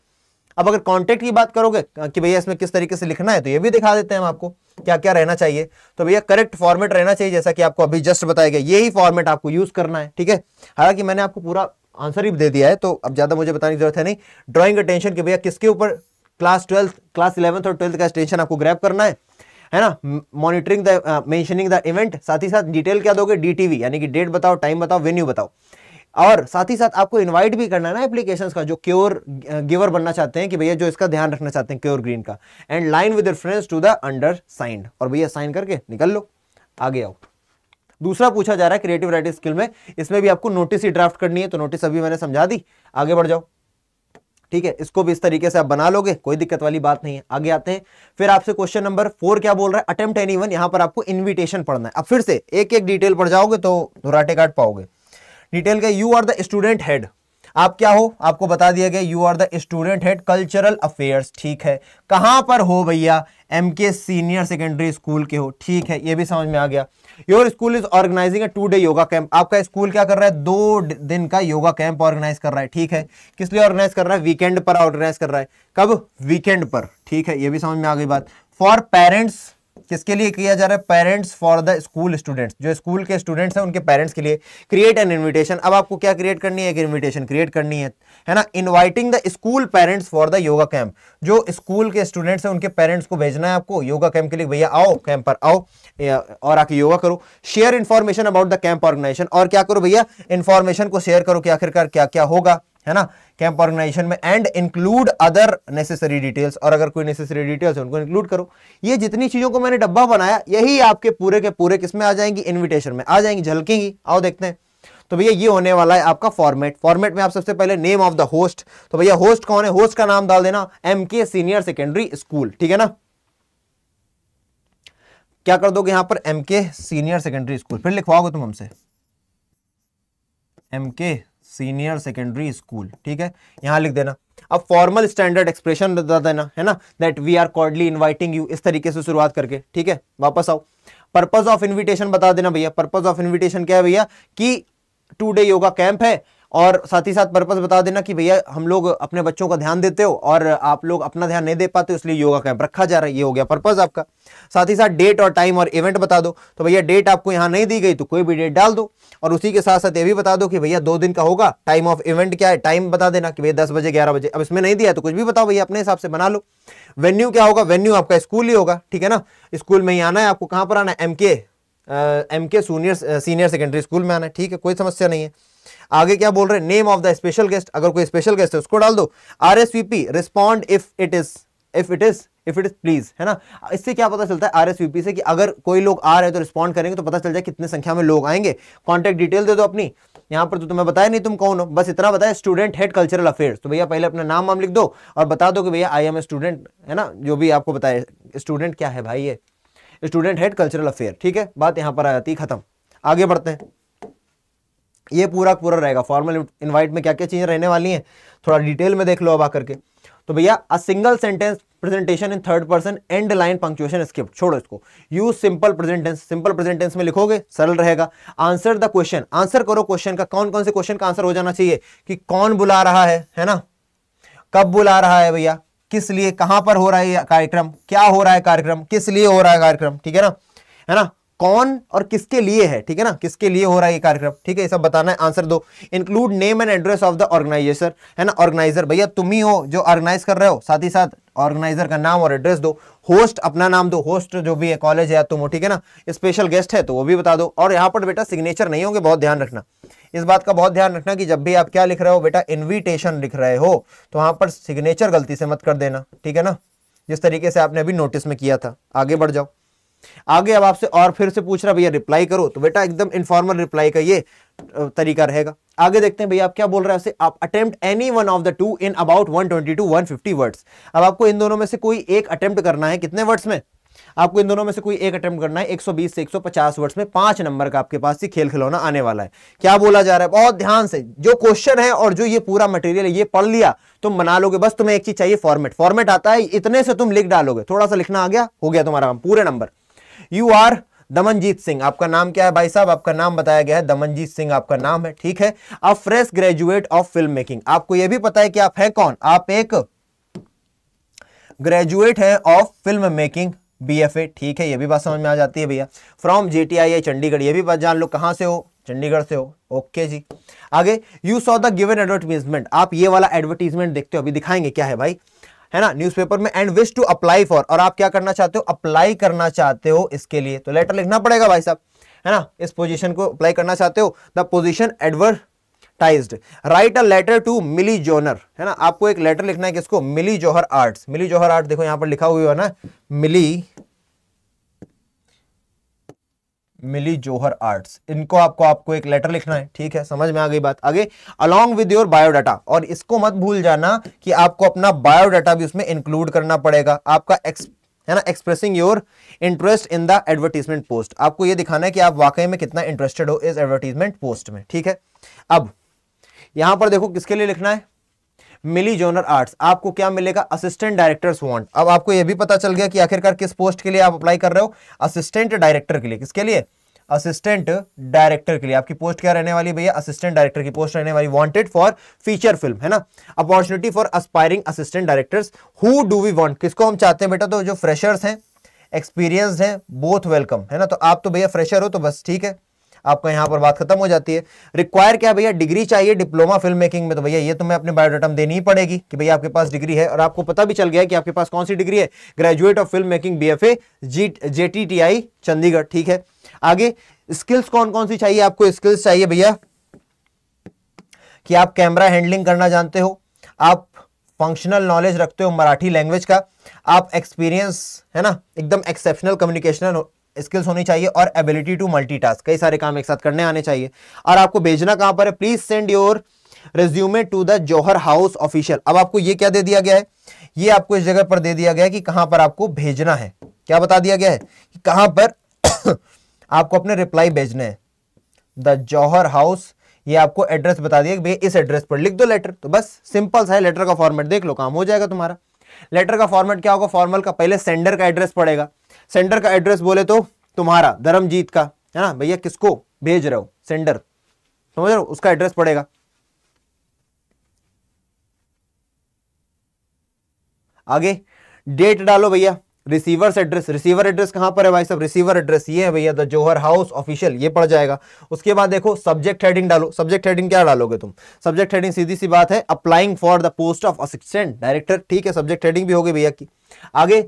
अब अगर कॉन्टेक्ट की बात करोगे कि भैया इसमें किस तरीके से लिखना है, तो ये भी दिखा देते हैं हम आपको क्या क्या रहना चाहिए। तो भैया करेक्ट फॉर्मेट रहना चाहिए, जैसा कि आपको अभी जस्ट बताया गया, यही फॉर्मेट आपको यूज करना है, ठीक है। हालांकि मैंने आपको पूरा आंसर ही दे दिया है, तो अब ज्यादा मुझे बताने की जरूरत है नहीं। ड्राइंग अटेंशन कि भैया किसके ऊपर, क्लास 12, क्लास 11 और 12 का अटेंशन आपको ग्रैब करना है ना। Monitoring the mentioning the event, साथ ही साथ डिटेल क्या दोगे, डीटीवी, यानी कि डेट बताओ, टाइम बताओ, वेन्यू बताओ, और साथ ही साथ आपको इनवाइट भी करना है ना एप्लीकेशंस का, जो क्योर गिवर बनना चाहते हैं, कि भैया जो इसका ध्यान रखना चाहते हैं क्योर ग्रीन का, and line with reference to the undersigned, और भैया साइन करके निकल लो, आगे आओ। दूसरा पूछा जा रहा है क्रिएटिव राइटिंग स्किल में, इसमें भी आपको नोटिस ही ड्राफ्ट करनी है, तो नोटिस अभी मैंने समझा दी, आगे बढ़ जाओ, ठीक है। इसको भी इस तरीके से आप बना लोगे, कोई दिक्कत वाली बात नहीं है। आगे आते हैं, फिर आपसे क्वेश्चन नंबर 4 क्या बोल रहा है, अटेम्प्ट एनीवन, यहां पर आपको इन्विटेशन पढ़ना है। अब फिर से एक एक डिटेल पढ़ जाओगे तो धुराटे काट पाओगे। डिटेल का, you are the student head, आप क्या हो, आपको बता दिया गया, you are the student head cultural affairs, ठीक है। कहां पर हो भैया, एमके सीनियर सेकेंडरी स्कूल के हो, ठीक है, ये भी समझ में आ गया। Your school is organising a 2 day yoga camp, आपका स्कूल क्या कर रहा है, 2 दिन का योगा कैंप ऑर्गेनाइज कर रहा है, ठीक है। किस लिए ऑर्गेनाइज कर रहा है, वीकेंड पर ऑर्गेनाइज कर रहा है, कब, वीकेंड पर, ठीक है, ये भी समझ में आ गई बात। फॉर पेरेंट्स, किसके लिए किया जा रहा है, parents for the school students, जो स्कूल के स्टूडेंट्स हैं उनके पेरेंट्स के लिए। क्रिएट एन इनविटेशन, अब आपको क्या क्रिएट करनी है, एक इनविटेशन क्रिएट करनी है ना। Inviting the school parents for the yoga camp, जो स्कूल के स्टूडेंट्स हैं उनके पेरेंट्स को भेजना है आपको योगा कैंप के लिए, भैया आओ कैंप पर आओ और आके योगा करो। Share information about the camp organisation, और क्या करो भैया, इन्फॉर्मेशन को शेयर करो कि आखिरकार क्या क्या होगा, है ना, कैंप ऑर्गेनाइजेशन में। And include other necessary details, और अगर कोई नेसेसरी डिटेल्स है उनको इंक्लूड करो। ये जितनी चीजों को मैंने डब्बा बनाया, यही आपके पूरे के पूरे किसमें आ जाएंगी, इनविटेशन में आ जाएंगी, झलकेंगी, आओ देखते हैं। तो भैया ये होने वाला है आपका फॉर्मेट। फॉर्मेट में आप सबसे पहले नेम ऑफ द होस्ट, तो भैया होस्ट कौन है, होस्ट का नाम डाल देना एमके सीनियर सेकेंडरी स्कूल, ठीक है ना। क्या कर दोगे यहां पर, एमके सीनियर सेकेंडरी स्कूल, फिर लिखवाओगे तुम हमसे एमके सीनियर सेकेंडरी स्कूल, ठीक है, यहां लिख देना। अब फॉर्मल स्टैंडर्ड एक्सप्रेशन बता देना, है ना, that we are cordially inviting you, इस तरीके से शुरुआत करके, ठीक है। वापस आओ, पर्पस ऑफ इनविटेशन बता देना भैया, पर्पस ऑफ इनविटेशन क्या है भैया, कि 2 डे योगा कैंप है और साथ ही साथ पर्पस बता देना कि भैया हम लोग अपने बच्चों का ध्यान देते हो और आप लोग अपना ध्यान नहीं दे पाते, इसलिए योगा कैंप रखा जा रहा है। ये हो गया पर्पस आपका। साथ ही साथ डेट और टाइम और इवेंट बता दो। तो भैया डेट आपको यहाँ नहीं दी गई तो कोई भी डेट डाल दो, और उसी के साथ साथ ये भी बता दो कि भैया 2 दिन का होगा। टाइम ऑफ इवेंट क्या है, टाइम बता देना कि भैया 10 बजे 11 बजे। अब इसमें नहीं दिया तो कुछ भी बताओ भैया, अपने हिसाब से बना लो। वेन्यू क्या होगा, वेन्यू आपका स्कूल ही होगा, ठीक है ना, स्कूल में ही आना है आपको। कहां पर आना है, एमके सीनियर सेकेंडरी स्कूल में आना है, ठीक है, कोई समस्या नहीं है। आगे क्या बोल रहे हैं, name of the special guest, अगर कोई स्पेशल गेस्ट है उसको डाल दो। RSVP, respond if it is please, है ना। इससे क्या पता चलता है RSVP से कि अगर कोई लोग आ रहे हैं तो रिस्पॉन्ड करेंगे तो पता चल जाए कितने संख्या में लोग आएंगे। कॉन्टेक्ट डिटेल दे दो अपनी, यहां पर तो तुम्हें बताया नहीं तुम कौन हो, बस इतना बताया स्टूडेंट हेड कल्चरल अफेयर्स। तो भैया पहले अपना नाम वाम लिख दो और बता दो कि भैया आई एम ए स्टूडेंट, है ना, जो भी आपको बताया। स्टूडेंट क्या है भाई, ये स्टूडेंट हेड कल्चरल अफेयर, ठीक है, बात यहां पर आ जाती है, खत्म। आगे बढ़ते हैं, ये पूरा रहेगा। फॉर्मल इनवाइट में क्या क्या चीजें रहने वाली हैं थोड़ा डिटेल में देख लो अब आकर के। तो भैया a single sentence presentation in third person, and line punctuation skip, छोड़ो इसको। Use simple present tense, simple present tense में लिखोगे सरल रहेगा। आंसर द क्वेश्चन, आंसर करो क्वेश्चन का। कौन कौन से क्वेश्चन का आंसर हो जाना चाहिए कि कौन बुला रहा है ना, कब बुला रहा है भैया, किस लिए, कहां पर हो रहा है कार्यक्रम, क्या हो रहा है कार्यक्रम, किस लिए हो रहा है कार्यक्रम, ठीक है ना, कौन और किसके लिए है, ठीक है ना, किसके लिए हो रहा है ये कार्यक्रम, ठीक है, ये सब बताना है। आंसर दो। Include name and address of the organiser, है ना, ऑर्गेनाइजर भैया तुम ही हो जो ऑर्गेनाइज कर रहे हो, साथ ही साथ ऑर्गेनाइजर का नाम और एड्रेस दो। होस्ट अपना नाम दो, होस्ट जो भी है कॉलेज है तुम हो, ठीक है ना। स्पेशल गेस्ट है तो वो भी बता दो। और यहाँ पर बेटा सिग्नेचर नहीं होंगे, बहुत ध्यान रखना, इस बात का बहुत ध्यान रखना कि जब भी आप क्या लिख रहे हो बेटा, इन्विटेशन लिख रहे हो तो वहां पर सिग्नेचर गलती से मत कर देना, ठीक है ना, जिस तरीके से आपने अभी नोटिस में किया था। आगे बढ़ जाओ। आगे अब आपसे और फिर से पूछ रहा भैया रिप्लाई करो, तो बेटा एकदम इनफॉर्मल रिप्लाई का ये तरीका रहेगा। आगे देखते हैं भैया आप क्या बोल रहे हैं। आप attempt any one of the two in about 120 to 150 words. अब आपको इन दोनों में से कोई एक अटेम्प्ट करना है, कितने वर्ड्स में, आपको इन दोनों में से कोई एक अटेम्प्ट करना है 120 से 150 वर्ड्स में। 5 नंबर का आपके पास ही खेल खिलौना आने वाला है। क्या बोला जा रहा है, बहुत ध्यान से जो क्वेश्चन है और जो ये पूरा मटेरियल है ये पढ़ लिया तुम बना लोगे। बस तुम्हें एक चीज चाहिए, फॉर्मेट आता है, इतने से तुम लिख डालोगे, थोड़ा सा लिखना आ गया, हो गया तुम्हारा काम, पूरे नंबर। यू आर दमनजीत सिंह, आपका नाम क्या है भाई साहब, आपका नाम बताया गया है दमनजीत सिंह आपका नाम है, ठीक है। अ fresh graduate of film making, आपको यह भी पता है कि आप हैं कौन, आप एक ग्रेजुएट है ऑफ फिल्म मेकिंग BFA, ठीक है, ये भी बात समझ में आ जाती है भैया। फ्रॉम JTI चंडीगढ़, ये भी बात जान लो, कहां से हो, चंडीगढ़ से हो, ओके जी। आगे you saw the given advertisement, आप ये वाला एडवर्टीजमेंट देखते हो, अभी दिखाएंगे क्या है भाई, है ना, न्यूज़पेपर में, and wish to apply for, और आप क्या करना चाहते हो, अप्लाई करना चाहते हो इसके लिए, तो लेटर लिखना पड़ेगा भाई साहब, है ना, इस पोजीशन को अप्लाई करना चाहते हो। The position advertised, write a letter to Millie Joner, है ना, आपको एक लेटर लिखना है किसको, मिली जौहर आर्ट्स। मिली जौहर आर्ट देखो यहां पर लिखा हुआ है ना, मिली जौहर आर्ट्स, इनको आपको एक लेटर लिखना है, ठीक है, समझ में आ गई बात। आगे अलोंग विद योर बायोडाटा, और इसको मत भूल जाना कि आपको अपना बायोडाटा भी उसमें इंक्लूड करना पड़ेगा, आपका है ना, expressing your interest in the advertisement post, आपको ये दिखाना है कि आप वाकई में कितना इंटरेस्टेड हो इस एडवर्टीजमेंट पोस्ट में, ठीक है। अब यहां पर देखो किसके लिए लिखना है, मिली जॉनर आर्ट्स, आपको क्या मिलेगा, असिस्टेंट डायरेक्टर्स वांट। अब आपको यह भी पता चल गया कि आखिरकार किस पोस्ट के लिए आप अप्लाई कर रहे हो, असिस्टेंट डायरेक्टर के लिए। किसके लिए, असिस्टेंट डायरेक्टर के लिए। आपकी पोस्ट क्या रहने वाली भैया, असिस्टेंट डायरेक्टर की पोस्ट रहने वाली। वांटेड फॉर फीचर फिल्म, है ना, opportunity for aspiring assistant directors. Who do we want, किसको हम चाहते हैं बेटा, तो जो फ्रेशर्स हैं, एक्सपीरियंस्ड हैं, बोथ वेलकम, है ना, तो आप तो भैया फ्रेशर हो तो बस ठीक है, आपका यहां पर बात खत्म हो जाती है। रिक्वायर क्या भैया, डिग्री चाहिए डिप्लोमा फिल्म मेकिंग में, तो भैया ये तुम्हें अपने बायोडाटा में देनी ही पड़ेगी कि भैया आपके पास डिग्री है, और आपको पता भी चल गया है कि आपके पास कौन सी डिग्री है, graduate of film making BFA JTTI Chandigarh, ठीक है। आगे स्किल्स कौन कौन सी चाहिए, आपको स्किल्स चाहिए भैया कि आप कैमरा हैंडलिंग करना जानते हो, आप फंक्शनल नॉलेज रखते हो मराठी लैंग्वेज का, आप एक्सपीरियंस, है ना, एकदम एक्सेप्शनल कम्युनिकेशनल स्किल्स होनी चाहिए, और एबिलिटी टू मल्टीटास्क, कई सारे काम एक साथ करने आने चाहिए। और आपको भेजना कहां पर है, please send your resume to the Johar house official. अब आपको ये क्या दे दिया गया है, ये आपको इस जगह पर दे दिया गया है कि कहां पर आपको भेजना है, क्या बता दिया गया है कि कहां पर आपको अपने रिप्लाई भेजने हैं, द जौहर हाउस, ये आपको एड्रेस बता दिया कि भैया इस एड्रेस पर लिख दो लेटर। तो बस सिंपल सा है, लेटर का फॉर्मेट देख लो, काम हो जाएगा तुम्हारा। लेटर का फॉर्मेट क्या होगा, फॉर्मल का, पहले सेंडर का एड्रेस पड़ेगा, सेंडर का एड्रेस बोले तो तुम्हारा धर्मजीत का, है ना भैया, किसको भेज रहे हो, सेंडर, समझ रहे हो, उसका एड्रेस पड़ेगा। आगे डेट डालो भैया, रिसीवर्स एड्रेस, रिसीवर एड्रेस कहां पर है भाई साहब, रिसीवर एड्रेस ये है भैया द जौहर हाउस ऑफिशियल, ये पड़ जाएगा। उसके बाद देखो सब्जेक्ट हेडिंग डालो, सब्जेक्ट हेडिंग क्या डालोगे तुम, सब्जेक्ट हेडिंग सीधी सी बात है applying for the post of assistant director, ठीक है, सब्जेक्ट हेडिंग भी होगी भैया की। आगे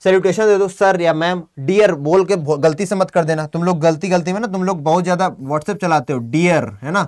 सैल्यूटेशन दे दो, सर या मैम, डियर बोल के गलती से मत कर देना, तुम लोग गलती में ना तुम लोग बहुत ज्यादा व्हाट्सएप चलाते हो, डियर है ना,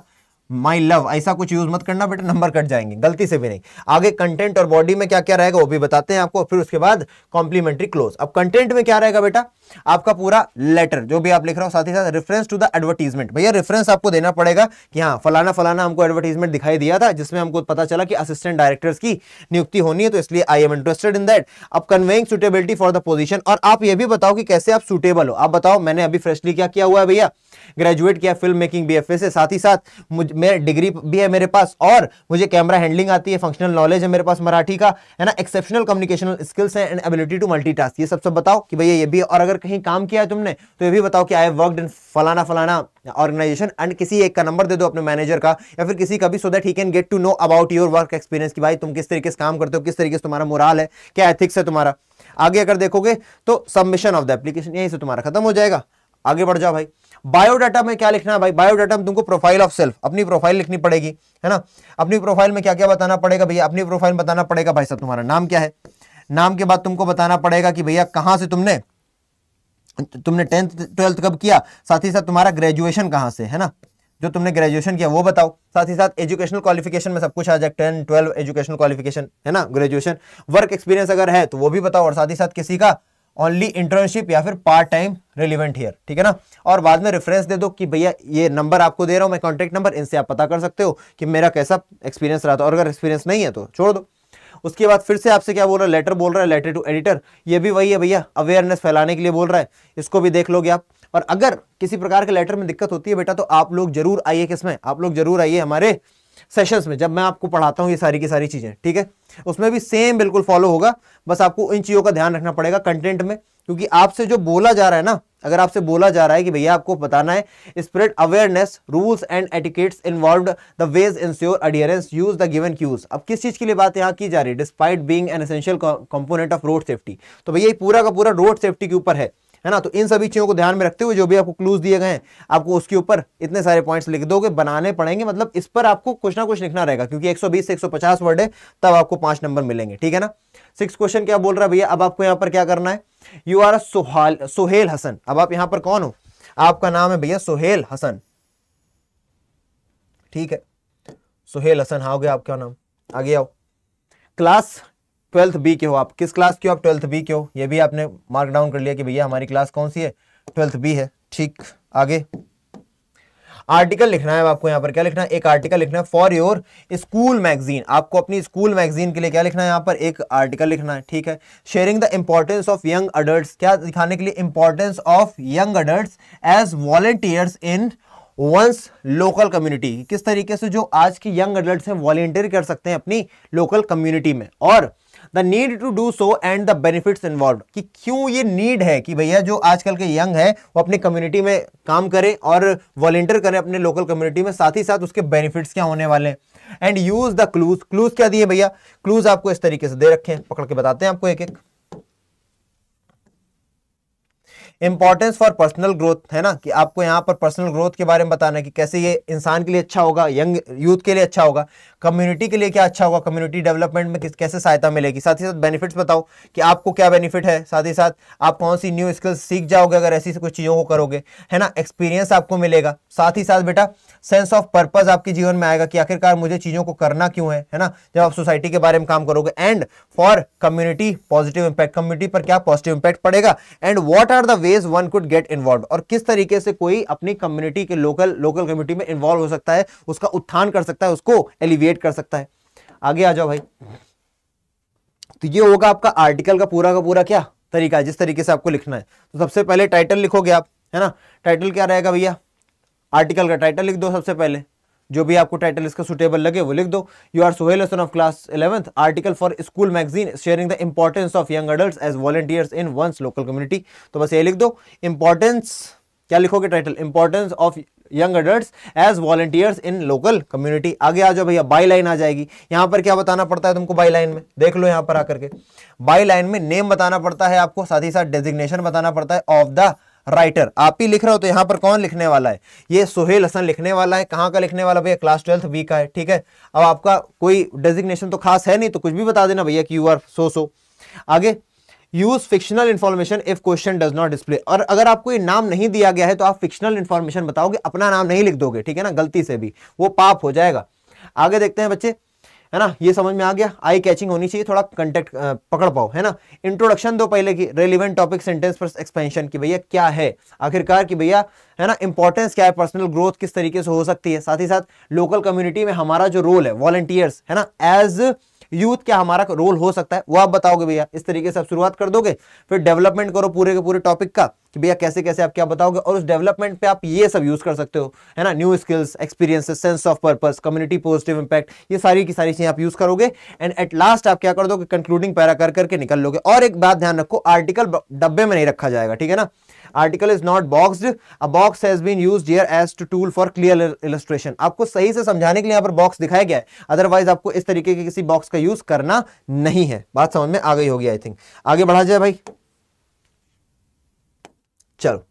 माई लव, ऐसा कुछ यूज मत करना बेटा, नंबर कट जाएंगे, गलती से भी नहीं। आगे कंटेंट और बॉडी में क्या क्या रहेगा वो भी बताते हैं आपको, फिर उसके बाद कॉम्प्लीमेंट्री क्लोज। अब कंटेंट में क्या रहेगा बेटा, आपका पूरा लेटर जो भी आप लिख रहे हो, साथ ही साथ रेफरेंस टू द एडवर्टीजमेंट, भैया रेफरेंस आपको देना पड़ेगा कि हाँ फलाना फलाना हमको एडवर्टीजमेंट दिखाई दिया था जिसमें हमको पता चला कि असिस्टेंट डायरेक्टर्स की नियुक्ति होनी है, तो इसलिए I am interested in that. अब conveying suitability for the position, और आप ये भी बताओ कि कैसे आप सुटेबल हो, आप बताओ मैंने अभी फ्रेशली क्या किया हुआ है भैया, ग्रेजुएट किया फिल्म मेकिंग बीएफए से, साथ ही साथ मेरे डिग्री भी है मेरे पास, और मुझे कैमरा हैंडलिंग आती है, फंक्शनल नॉलेज है मेरे पास मराठी का, है ना, एक्सेप्शनल कम्युनिकेशनल स्किल्स है एंड एबिलिटी टू मल्टीटास्क, ये सब बताओ कि भैया ये भी। और अगर कहीं काम किया है तुमने तो ये भी बताओ कि आई हैव वर्कड इन फलाना फलाना ऑर्गेनाइजेशन, एंड किसी एक का नंबर दे दो अपने मैनेजर का या फिर किसी का भी, so that he can get to know about your work experience, कि भाई तुम किस तरीके से काम करते हो, किस तरीके से तुम्हारा मोराल है, क्या एथिक्स है तुम्हारा। आगे अगर देखोगे तो सबमिशन ऑफ द एप्लीकेशन, यहीं से तुम्हारा खत्म हो जाएगा। आगे बढ़ जाओ भाई, बायोडाटा में क्या लिखना है भाई, बायोडाटा में तुमको प्रोफाइल ऑफ सेल्फ, अपनी प्रोफाइल लिखनी पड़ेगी, है ना। अपनी प्रोफाइल में क्या क्या बताना पड़ेगा भैया, अपनी प्रोफाइल में बताना पड़ेगा भाई साहब तुम्हारा नाम क्या है, नाम के बाद तुमको बताना पड़ेगा कि भैया कहां से तुमने 10th 12th कब किया, साथ ही साथ तुम्हारा ग्रेजुएशन कहां से, है ना, जो तुमने ग्रेजुएशन किया वो बताओ, साथ ही साथ एजुकेशनल क्वालिफिकेशन में सब कुछ आ जाए, 10 12 एजुकेशनल क्वालिफिकेशन, है ना, ग्रेजुएशन, वर्क एक्सपीरियंस अगर है तो वो भी बताओ, और साथ ही साथ किसी का ओनली इंटर्नशिप या फिर पार्ट टाइम रिलेवेंट हियर, ठीक है ना। और बाद में रेफरेंस दे दो कि भैया ये नंबर आपको दे रहा हूं मैं, कॉन्टैक्ट नंबर, इनसे आप पता कर सकते हो कि मेरा कैसा एक्सपीरियंस रहा था, और अगर एक्सपीरियंस नहीं है तो छोड़ दो। उसके बाद फिर से आपसे क्या बोल रहा है, लेटर बोल रहा है, लेटर टू एडिटर, ये भी वही है भैया, अवेयरनेस फैलाने के लिए बोल रहा है, इसको भी देख लोगे आप। और अगर किसी प्रकार के लेटर में दिक्कत होती है बेटा तो आप लोग जरूर आइए, किसमें, आप लोग जरूर आइए हमारे सेशंस में, जब मैं आपको पढ़ाता हूं ये सारी की सारी चीजें, ठीक है, उसमें भी सेम बिल्कुल फॉलो होगा, बस आपको इन चीजों का ध्यान रखना पड़ेगा कंटेंट में, क्योंकि आपसे जो बोला जा रहा है ना, अगर आपसे बोला जा रहा है कि भैया आपको बताना है spread awareness, rules and etiquettes involved, the ways ensure adherence, use the given cues. अब किस चीज के लिए बात यहां की जा रही है, despite being an essential component of road safety, तो भैया ये पूरा का पूरा रोड सेफ्टी के ऊपर है ना। तो इन सभी चीजों को ध्यान में रखते हुए जो भी आपको क्लूज दिए गए हैं, आपको उसके ऊपर इतने सारे पॉइंट्स लिख दोगे, बनाने पड़ेंगे, मतलब इस पर आपको कुछ ना कुछ लिखना रहेगा, क्योंकि 120 से 150 वर्ड है, तब आपको 5 नंबर मिलेंगे, ठीक है ना। 6 क्वेश्चन क्या बोल रहा है भैया, अब आपको यहां पर क्या करना है, यू आर सोहेल हसन, अब आप यहां पर कौन हो, आपका नाम है भैया सोहेल हसन, ठीक है, सोहेल हसन, हाँ हो गया आपका नाम। आगे आओ, क्लास 12th बी के हो आप, किस क्लास के हो आप, 12th बी के हो, ये भी आपने मार्क डाउन कर लिया कि भैया हमारी क्लास कौन सी है, 12th बी है, ठीक। आगे आर्टिकल लिखना है आपको, यहां पर क्या लिखना है, एक आर्टिकल लिखना है फॉर योर स्कूल मैगजीन, आपको अपनी स्कूल मैगजीन के लिए क्या लिखना है, यहां पर एक आर्टिकल लिखना है, ठीक है। Sharing the importance of young adults, क्या दिखाने के लिए, importance of young adults as volunteers in one's local community, किस तरीके से जो आज के यंग अडल्ट्स हैं वॉलंटियर कर सकते हैं अपनी लोकल कम्युनिटी में, और the need to do so and the benefits involve, कि क्यों ये नीड है कि भैया जो आजकल के यंग है वो अपनी कम्युनिटी में काम करें और वॉलंटियर करें अपने लोकल कम्युनिटी में, साथ ही साथ उसके बेनिफिट्स क्या होने वाले हैं। And use the clues, clues क्या दिए भैया, क्लूज आपको इस तरीके से दे रखे हैं, पकड़ के बताते हैं आपको एक एक। इंपॉर्टेंस फॉर पर्सनल ग्रोथ, है ना, कि आपको यहाँ पर पर्सनल ग्रोथ के बारे में बताना है कि कैसे ये इंसान के लिए अच्छा होगा, यंग यूथ के लिए अच्छा होगा, कम्युनिटी के लिए क्या अच्छा होगा, कम्युनिटी डेवलपमेंट में कैसे सहायता मिलेगी, साथ ही साथ बेनिफिट्स बताओ कि आपको क्या बेनिफिट है, साथ ही साथ आप कौन सी न्यू स्किल्स सीख जाओगे अगर ऐसी कुछ चीज़ों को करोगे, है ना, एक्सपीरियंस आपको मिलेगा, साथ ही साथ बेटा सेंस ऑफ पर्पस आपके जीवन में आएगा कि आखिरकार मुझे चीज़ों को करना क्यों है ना, जब आप सोसाइटी के बारे में काम करोगे। And for community positive impact, community पर क्या पॉजिटिव इंपैक्ट पड़ेगा, and what are the ways one could get involve, और किस तरीके से कोई अपनी कम्युनिटी के लोकल कम्युनिटी में इन्वॉल्व हो सकता है, उसका उत्थान कर सकता है, उसको एलिविएट कर सकता है। आगे आ जाओ भाई, तो ये होगा आपका आर्टिकल का पूरा क्या तरीका है, जिस तरीके से आपको लिखना है। तो सबसे पहले टाइटल लिखोगे आप, है ना, टाइटल क्या रहेगा भैया, आर्टिकल का टाइटल लिख दो सबसे पहले, जो भी आपको टाइटल इसका सुटेबल लगे वो लिख दो। You are Sohail Hasan of class 11th, article for school magazine sharing the importance of young adults as volunteers in one's local community, तो बस ये लिख दो। इंपॉर्टेंस क्या लिखोगे title, importance of young adults as volunteers in local community। आगे आ जाओ भैया, बाई लाइन आ जाएगी। यहां पर क्या बताना पड़ता है तुमको बाई लाइन में, देख लो यहां पर आकर के। बाई लाइन में नेम बताना पड़ता है आपको, साथ ही साथ डेजिग्नेशन बताना पड़ता है ऑफ द राइटर। आप ही लिख रहे हो तो यहां पर कौन लिखने वाला है, ये सोहेल हसन लिखने वाला है। कहां का लिखने वाला भैया, क्लास 12th बी का है, ठीक है। अब आपका कोई डेजिग्नेशन तो खास है नहीं, तो कुछ भी बता देना भैया कि यू आर सो। आगे, use fictional information if question does not display. और अगर आपको ये नाम नहीं दिया गया है तो आप फिक्शनल इंफॉर्मेशन बताओगे, अपना नाम नहीं लिख दोगे, ठीक है ना, गलती से भी, वो पाप हो जाएगा। आगे देखते हैं बच्चे, है ना, ये समझ में आ गया, आई कैचिंग होनी चाहिए, थोड़ा कंटेक्ट पकड़ पाओ, है ना। इंट्रोडक्शन दो पहले की, रेलिवेंट टॉपिक सेंटेंस पर एक्सपेंशन की, भैया क्या है आखिरकार की भैया, है ना, इंपॉर्टेंस क्या है, पर्सनल ग्रोथ किस तरीके से हो सकती है, साथ ही साथ लोकल कम्युनिटी में हमारा जो रोल है वॉलंटियर्स, है ना, एज यूथ क्या हमारा रोल हो सकता है, वो आप बताओगे भैया। इस तरीके से आप शुरुआत कर दोगे, फिर डेवलपमेंट करो पूरे के पूरे टॉपिक का कि भैया कैसे कैसे आप क्या बताओगे, और उस डेवलपमेंट पे आप ये सब यूज कर सकते हो, है ना, new skills, experiences, sense of purpose, community positive impact, ये सारी की सारी चीजें आप यूज करोगे। एंड एट लास्ट आप क्या कर दोगे, कंक्लूडिंग पैरा कर करके निकल लोगे। और एक बात ध्यान रखो, आर्टिकल डब्बे में नहीं रखा जाएगा, ठीक है ना। Article is not boxed, a box has been used here as to tool for clear illustration. आपको सही से समझाने के लिए यहाँ पर बॉक्स दिखाया गया है, अदरवाइज आपको इस तरीके के किसी बॉक्स का यूज करना नहीं है। बात समझ में आ गई होगी आई थिंक। आगे बढ़ा जाए भाई, चलो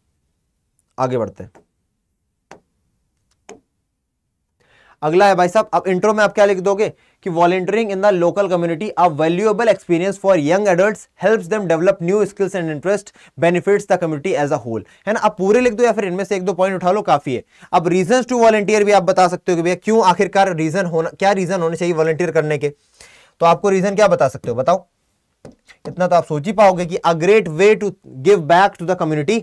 आगे बढ़ते हैं। अगला है भाई साहब, अब इंट्रो में आप क्या लिख दोगे कि volunteering in the local community a valuable experience for young adults, helps them develop new skills and interest, benefits the community as a whole, है ना। अब पूरे लिख दो या फिर इनमें से एक दो पॉइंट उठा लो, काफी है। अब रीजंस टू वॉलंटियर भी आप बता सकते हो कि भैया क्यों आखिरकार रीजन होना, क्या रीजन होने चाहिए वॉलंटियर करने के, तो आपको रीजन क्या बता सकते हो, बताओ। इतना तो आप सोच ही पाओगे कि a great way to give back to the community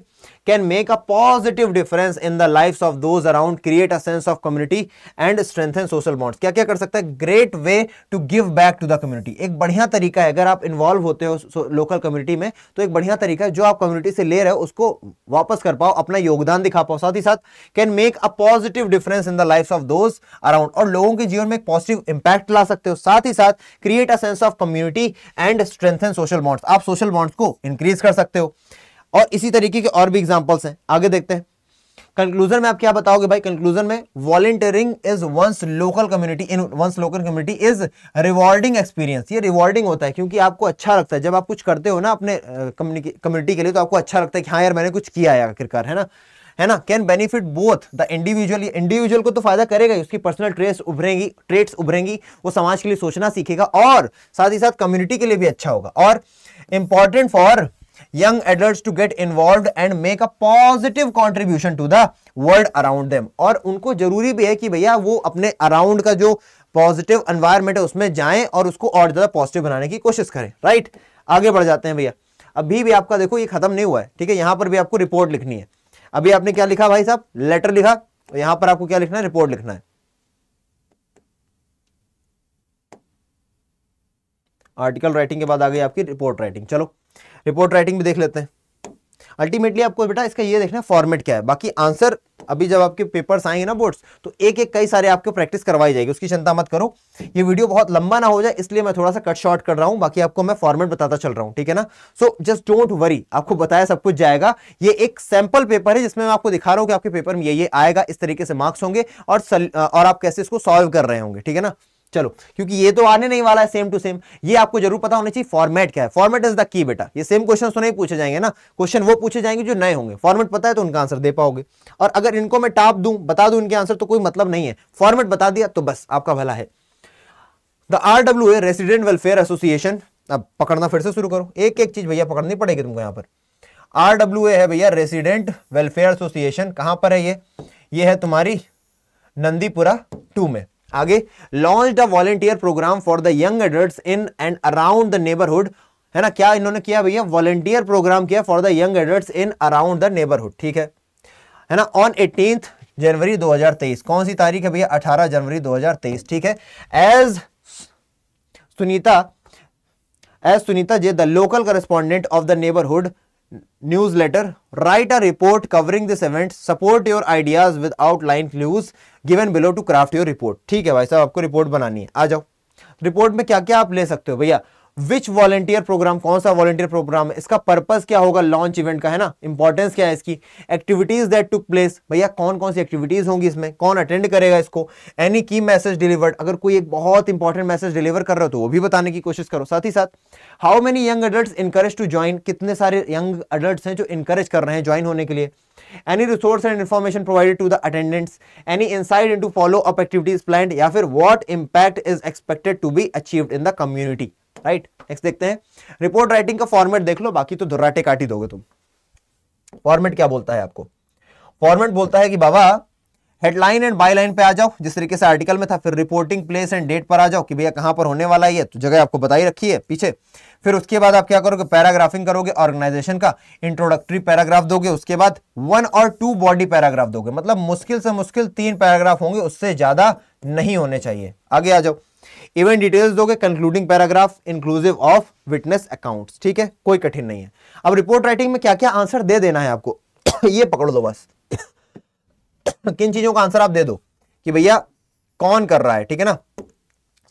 can make a positive difference in the lives of those around, create a sense of community and strengthen social bonds. क्या क्या कर सकता है, great way to give back to the community, एक बढ़िया तरीका है। अगर आप इन्वॉल्व होते हो लोकल कम्युनिटी में तो एक बढ़िया तरीका है, जो आप कम्युनिटी से ले रहे हो उसको वापस कर पाओ, अपना योगदान दिखा पाओ। साथ ही साथ can make a positive difference in the lives of those around, और लोगों के जीवन में एक पॉजिटिव इंपैक्ट ला सकते हो। साथ ही साथ create a sense of community and strengthen social bonds, आप सोशल बॉन्ड्स को इंक्रीज कर सकते हो। और इसी तरीके के और भी एग्जांपल्स हैं, आगे देखते हैं। कंक्लूजन में आप क्या बताओगे भाई, कंक्लूजन में volunteering is one's local community in one's local community is rewarding experience. ये रिवॉर्डिंग होता है क्योंकि आपको अच्छा लगता है जब आप कुछ करते हो ना अपने कम्युनिटी के लिए, तो आपको अच्छा लगता है कि हाँ यार मैंने कुछ किया है आखिरकार, है ना। Can benefit both the individual को तो फायदा करेगा ही, उसकी पर्सनल ट्रेट्स उभरेंगी, वो समाज के लिए सोचना सीखेगा, और साथ ही साथ कम्युनिटी के लिए भी अच्छा होगा। और important for young adults to get involved and make a positive contribution to the world around them, और उनको जरूरी भी है कि भैया वो अपने अराउंड का जो पॉजिटिव एनवायरनमेंट है उसमें जाएं और उसको और ज्यादा पॉजिटिव बनाने की कोशिश करें, राइट। आगे बढ़ जाते हैं भैया। अभी भी आपका देखो ये खत्म नहीं हुआ है, ठीक है, यहां पर भी आपको रिपोर्ट लिखनी है। अभी आपने क्या लिखा भाई साहब, लेटर लिखा, तो यहां पर आपको क्या लिखना है, रिपोर्ट लिखना है। आर्टिकल राइटिंग के बाद आ गई आपकी रिपोर्ट राइटिंग। चलो रिपोर्ट राइटिंग भी देख लेते हैं। अल्टीमेटली आपको बेटा इसका ये देखना है फॉर्मेट क्या है, बाकी आंसर अभी जब आपके पेपर्स आएंगे ना बोर्ड्स, तो एक एक कई सारे आपको प्रैक्टिस करवाई जाएगी, उसकी चिंता मत करो। ये वीडियो बहुत लंबा ना हो जाए इसलिए मैं थोड़ा सा कट शॉर्ट कर रहा हूं, बाकी आपको मैं फॉर्मेट बताता चल रहा हूं, ठीक है ना। सो जस्ट डोंट वरी, आपको बताया सब कुछ जाएगा। ये एक सैंपल पेपर है जिसमें मैं आपको दिखा रहा हूं कि आपके पेपर में ये आएगा, इस तरीके से मार्क्स होंगे और आप कैसे इसको सॉल्व कर रहे होंगे, ठीक है ना। चलो, क्योंकि ये तो आने नहीं वाला है सेम टू सेम, ये आपको जरूर पता होना चाहिए फॉर्मेट क्या है। फॉर्मेट इज द की बेटा, ये सेम क्वेश्चन तो नहीं पूछे जाएंगे ना, क्वेश्चन वो पूछे जाएंगे जो नए होंगे। फॉर्मेट पता है तो उनका आंसर दे पाओगे, और अगर इनको मैं टाप दूं, बता दूं इनके आंसर, तो कोई मतलब नहीं है। फॉर्मेट बता दिया तो बस आपका भला है। The RWA resident welfare association, अब पकड़ना फिर से शुरू करो, एक एक चीज भैया पकड़नी पड़ेगी तुमको। यहां पर RWA है भैया, रेसिडेंट वेलफेयर एसोसिएशन, कहां पर है ये है तुम्हारी नंदीपुरा 2 में। आगे, launched a volunteer program for the young adults in and around the neighbourhood, है ना। क्या इन्होंने किया भैया, वॉलंटियर प्रोग्राम किया for the young adults in around the neighbourhood, ठीक है ना। ऑन 18 जनवरी 2023, कौन सी तारीख है भैया, 18 जनवरी 2023, ठीक है। As Sunita J, the local correspondent of the neighbourhood newsletter, write a report covering this event, support your ideas with outline clues given below to craft your report। ठीक है भाई साहब, आपको रिपोर्ट बनानी है, आ जाओ। रिपोर्ट में क्या क्या आप ले सकते हो भैया, विच वॉलंटियर प्रोग्राम, कौन सा वॉलंटियर प्रोग्राम है, इसका पर्पस क्या होगा लॉन्च इवेंट का, है ना, इंपॉर्टेंस क्या है इसकी, एक्टिविटीज दैट टुक प्लेस, भैया कौन कौन सी एक्टिविटीज होंगी इसमें, कौन अटेंड करेगा इसको, एनी की मैसेज डिलीवर्ड, अगर कोई एक बहुत इंपॉर्टेंट मैसेज डिलीवर कर रहे हो तो वो भी बताने की कोशिश करो। साथ ही साथ how many young adults encourage to join, कितने सारे यंग अडल्ट्स हैं जो इनकरेज कर रहे हैं ज्वाइन होने के लिए, any resource and information provided to the attendants, any insight into follow up activities planned, या फिर what impact is expected to be achieved in the community, right? Next देखते हैं, रिपोर्ट राइटिंग का फॉर्मेट देख लो, बाकी तो दुर्राटे काट ही दोगे तुम। फॉर्मेट क्या बोलता है आपको, फॉर्मेट बोलता है कि बाबा हेडलाइन एंड बायलाइन पे आ जाओ, जिस तरीके से आर्टिकल में था, फिर रिपोर्टिंग प्लेस एंड डेट पर आ जाओ कि भैया कहां पर होने वाला है, तो जगह आपको बताई रखी है पीछे। फिर उसके बाद आप क्या करोगे, पैराग्राफिंग करोगे, ऑर्गेनाइजेशन का इंट्रोडक्टरी पैराग्राफ दोगे, उसके बाद 1 और 2 बॉडी पैराग्राफ दोगे, मतलब मुश्किल से मुश्किल 3 पैराग्राफ होंगे, उससे ज्यादा नहीं होने चाहिए। आगे आ जाओ, इवेंट डिटेल्स दोगे, concluding paragraph inclusive of witness accounts, ठीक है, कोई कठिन नहीं है। अब रिपोर्ट राइटिंग में क्या क्या आंसर दे देना है आपको ये पकड़ लो बस किन चीजों का आंसर आप दे दो कि भैया कौन कर रहा है, ठीक है ना,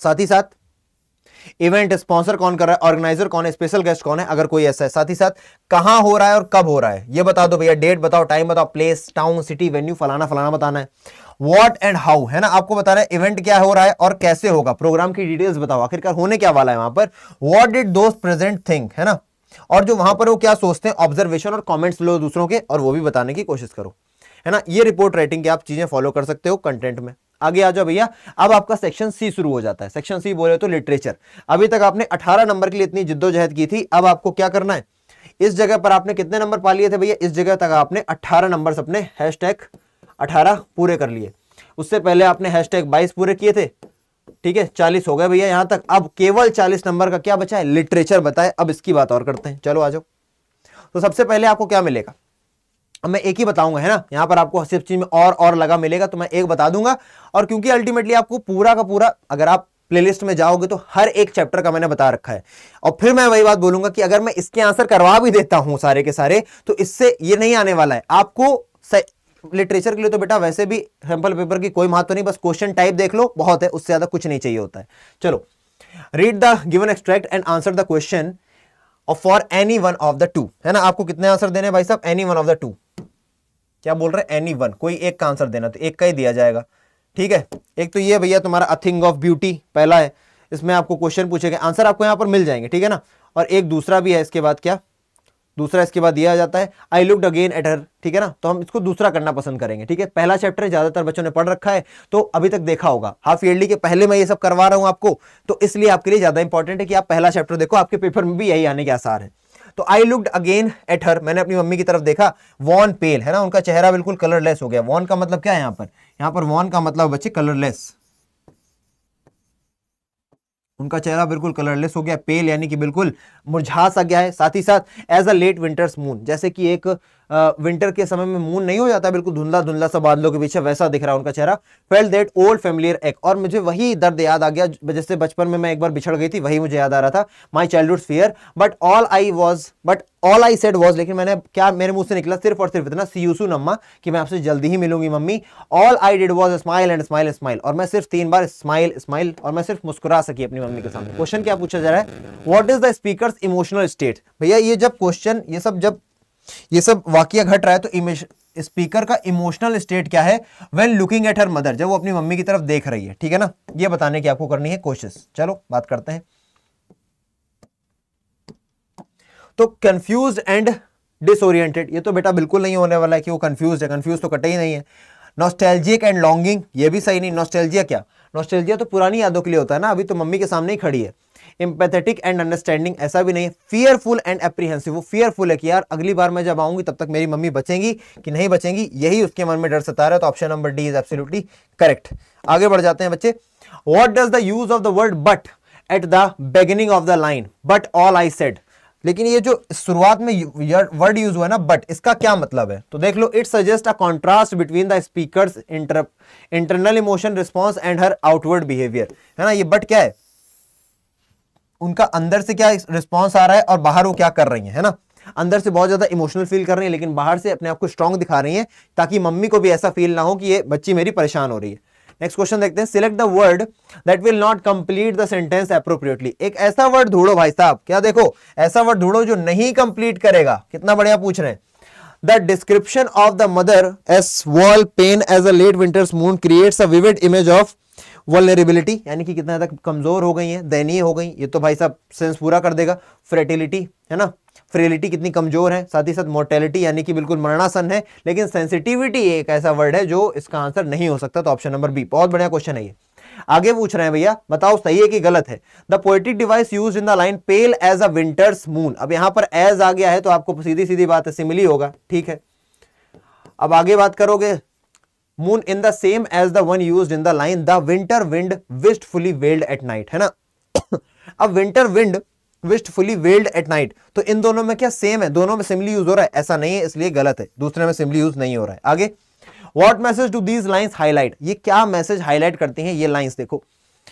साथ ही साथ इवेंट स्पॉन्सर कौन कर रहा है, ऑर्गेनाइजर कौन है, स्पेशल गेस्ट कौन है अगर कोई ऐसा है, साथ ही साथ कहां हो रहा है और कब हो रहा है ये बता दो भैया, डेट बताओ, टाइम बताओ, प्लेस, टाउन, सिटी, वेन्यू, फलाना फलाना बताना है, व्हाट एंड हाउ, है ना, आपको बताना है इवेंट क्या हो रहा है और कैसे होगा, प्रोग्राम की डिटेल्स बताओ, आखिरकार होने क्या वाला है वहां पर, व्हाट डिड दोस्त प्रेजेंट थिंक, है ना, और जो वहां पर वो क्या सोचते हैं, ऑब्जर्वेशन और कमेंट्स लो दूसरों के और वो भी बताने की कोशिश करो, है ना। ये रिपोर्ट राइटिंग की आप चीजें फॉलो कर सकते हो कंटेंट में। आगे आ जाओ भैया, अब आपका सेक्शन सी शुरू हो जाता है। सेक्शन सी बोले तो लिटरेचर। अभी तक आपने 18 नंबर के लिए इतनी जिद्दोजहद की थी, अब आपको क्या करना है, इस जगह पर आपने कितने नंबर पा लिए थे भैया, इस जगह तक आपने 18 नंबर अपने #18 पूरे कर लिए। उससे पहले आपने #22 पूरे किए थे, ठीक है, 40 हो गए भैया यहां तक। अब केवल 40 नंबर का क्या बचा है, लिटरेचर बताए। अब इसकी बात और करते हैं, चलो आ जाओ। तो सबसे पहले आपको क्या मिलेगा, अब मैं एक ही बताऊंगा, है ना, यहां पर आपको सिर्फ चीज में और लगा मिलेगा, तो मैं एक बता दूंगा। और क्योंकि अल्टीमेटली आपको पूरा का पूरा, अगर आप प्लेलिस्ट में जाओगे तो हर एक चैप्टर का मैंने बता रखा है। और फिर मैं वही बात बोलूंगा कि अगर मैं इसके आंसर करवा भी देता हूं सारे के सारे, तो इससे ये नहीं आने वाला है आपको। लिटरेचर के लिए तो बेटा वैसे भी सैंपल पेपर की कोई महत्व नहीं, बस क्वेश्चन टाइप देख लो, बहुत है, उससे ज्यादा कुछ नहीं चाहिए होता है। चलो, read the given extract and answer the question for any one of the 2, है ना। आपको कितने आंसर देने भाई साहब, एनी वन ऑफ द 2। क्या बोल रहे हैं, एनी वन, कोई एक का आंसर देना, तो एक का ही दिया जाएगा, ठीक है। एक तो ये भैया तुम्हारा अ थिंग ऑफ ब्यूटी पहला है, इसमें आपको क्वेश्चन पूछेगा, आंसर आपको यहां पर मिल जाएंगे, ठीक है ना। और एक दूसरा भी है, इसके बाद क्या, दूसरा इसके बाद दिया जाता है, I looked again at her, ठीक है ना। तो हम इसको दूसरा करना पसंद करेंगे, ठीक है। पहला चैप्टर ज्यादातर बच्चों ने पढ़ रखा है, तो अभी तक देखा होगा, हाफ ईयरली के पहले मैं ये सब करवा रहा हूं आपको, तो इसलिए आपके लिए ज्यादा इंपॉर्टेंट है कि आप पहला चैप्टर देखो, आपके पेपर में भी यही आने के आसार है। तो I looked again at her, मैंने अपनी मम्मी की तरफ देखा, वॉन पेल, है ना, उनका चेहरा बिल्कुल कलरलेस हो गया। वॉन का मतलब क्या है यहाँ पर वॉन का मतलब बच्चे कलरलेस, उनका चेहरा बिल्कुल कलरलेस हो गया। पेल यानी कि बिल्कुल मुरझा सा गया है। साथ ही साथ as a late winter's moon, जैसे कि एक विंटर के समय में मून नहीं हो जाता बिल्कुल धुंधला धुंधला सा बादलों के पीछे, वैसा दिख रहा है उनका चेहरा। फेल्ट दैट ओल्ड फैमिलियर एक, और मुझे वही दर्द याद आ गया जैसे बचपन में मैं एक बार बिछड़ गई थी, वही मुझे याद आ रहा था, my childhood fear. But all I said was, लेकिन मैंने क्या, मेरे मुंह से निकला सिर्फ और सिर्फ इतना, सी यू सून अम्मा, कि मैं आपसे जल्दी ही मिलूंगी mummy. All I did was smile and smile smile, और मैं सिर्फ 3 बार स्माइल स्माइल, और मैं सिर्फ मुस्कुरा सकी अपनी मम्मी के सामने। क्वेश्चन क्या पूछा जा रहा है, what is the speakers emotional state. भैया ये जब क्वेश्चन, ये सब वाकया घट रहा है, तो स्पीकर का इमोशनल स्टेट क्या है, when looking at her mother, जब वो अपनी मम्मी की तरफ देख रही है, ठीक है ना। ये बताने की आपको करनी है कोशिश। चलो बात करते हैं। तो कंफ्यूज्ड एंड डिसओरिएंटेड, ये तो बेटा बिल्कुल नहीं होने वाला है कि वो कंफ्यूज्ड है, कंफ्यूज तो कटे ही नहीं है। नॉस्टैल्जिक एंड लॉन्गिंग, ये भी सही नहीं। नॉस्टैल्जिया क्या, नॉस्टैल्जिया तो पुरानी यादों के लिए होता है ना, अभी तो मम्मी के सामने ही खड़ी है। एम्पैथेटिक एंड अंडरस्टैंडिंग, ऐसा भी नहीं है। फियरफुल एंड एप्रीहेंसिव, वो फियरफुल है कि यार अगली बार मैं जब आऊंगी तब तक मेरी मम्मी बचेंगी कि नहीं बचेंगी, यही उसके मन में डर सता रहा है। तो option number D is absolutely correct. आगे बढ़ जाते हैं बच्चे। What does the use of the word but at the beginning of the line, but all I said, लेकिन ये जो शुरुआत में वर्ड यूज हुआ है ना बट, इसका क्या मतलब है, तो देख लो। It suggest a contrast between the speaker's internal emotion response and her outward behaviour, है ना। ये बट क्या है, उनका अंदर से क्या रिस्पॉन्स आ रहा है और बाहर वो क्या कर रही है ना। अंदर से बहुत ज्यादा इमोशनल फील कर रही है, लेकिन बाहर से अपने आप को स्ट्रांग दिखा रही है, ताकि मम्मी को भी ऐसा फील ना हो कि ये बच्ची मेरी परेशान हो रही है। नेक्स्ट क्वेश्चन देखते हैं, select the word that will not complete the sentence appropriately. एक ऐसा वर्ड ढूंढो भाई साहब, क्या देखो, ऐसा वर्ड ढूंढो जो नहीं कंप्लीट करेगा। कितना बढ़िया पूछ रहे हैं। The description of the mother as wall pain as a late winter's moon creates a vivid image of vulnerability, यानी कि कितना तक कमजोर हो गई है, दयनीय हो गई, ये तो भाई साहब सेंस पूरा कर देगा। फ्रेटिलिटी है ना, फ्रेलिटी कितनी कमजोर है, साथ ही साथ मोर्टेलिटी यानी कि बिल्कुल मरणासन है। लेकिन सेंसिटिविटी एक ऐसा वर्ड है जो इसका आंसर नहीं हो सकता, तो ऑप्शन नंबर बी। बहुत बढ़िया क्वेश्चन है ये। आगे पूछ रहे हैं भैया, बताओ सही है कि गलत है। The poetic device used in the line pale as a winter's moon, अब यहां पर एज आ गया है तो आपको सीधी सीधी बात है सिमिली होगा, ठीक है। अब आगे बात करोगे, moon in the same as the one used in the line the winter wind wistfully wailed at night, है ना। अब winter wind wistfully wailed at night, तो इन दोनों में क्या सेम है, दोनों में सिमिली यूज हो रहा है, ऐसा नहीं है, इसलिए गलत है, दूसरे में सिमिली यूज नहीं हो रहा है। आगे, what message do these lines highlight, ये क्या मैसेज हाईलाइट करती हैं ये लाइन्स, देखो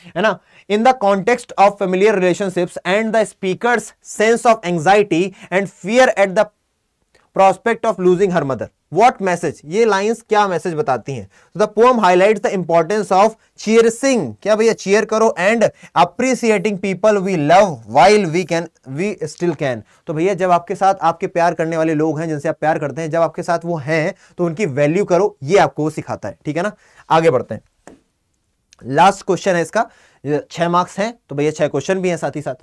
है ना। In the context of familiar relationships and the speaker's sense of anxiety and fear at the prospect of losing her mother, what message, ये लाइंस क्या मैसेज बताती हैं। The poem highlights the importance of cheering, क्या भैया चीयर करो, and appreciating people we love while we still can, तो भैया जब आपके साथ आपके प्यार करने वाले लोग हैं, जिनसे आप प्यार करते हैं, जब आपके साथ वो हैं तो उनकी वैल्यू करो, ये आपको सिखाता है, ठीक है ना। आगे बढ़ते हैं, लास्ट क्वेश्चन है इसका, 6 मार्क्स हैं, तो भैया 6 क्वेश्चन भी हैं साथ ही साथ।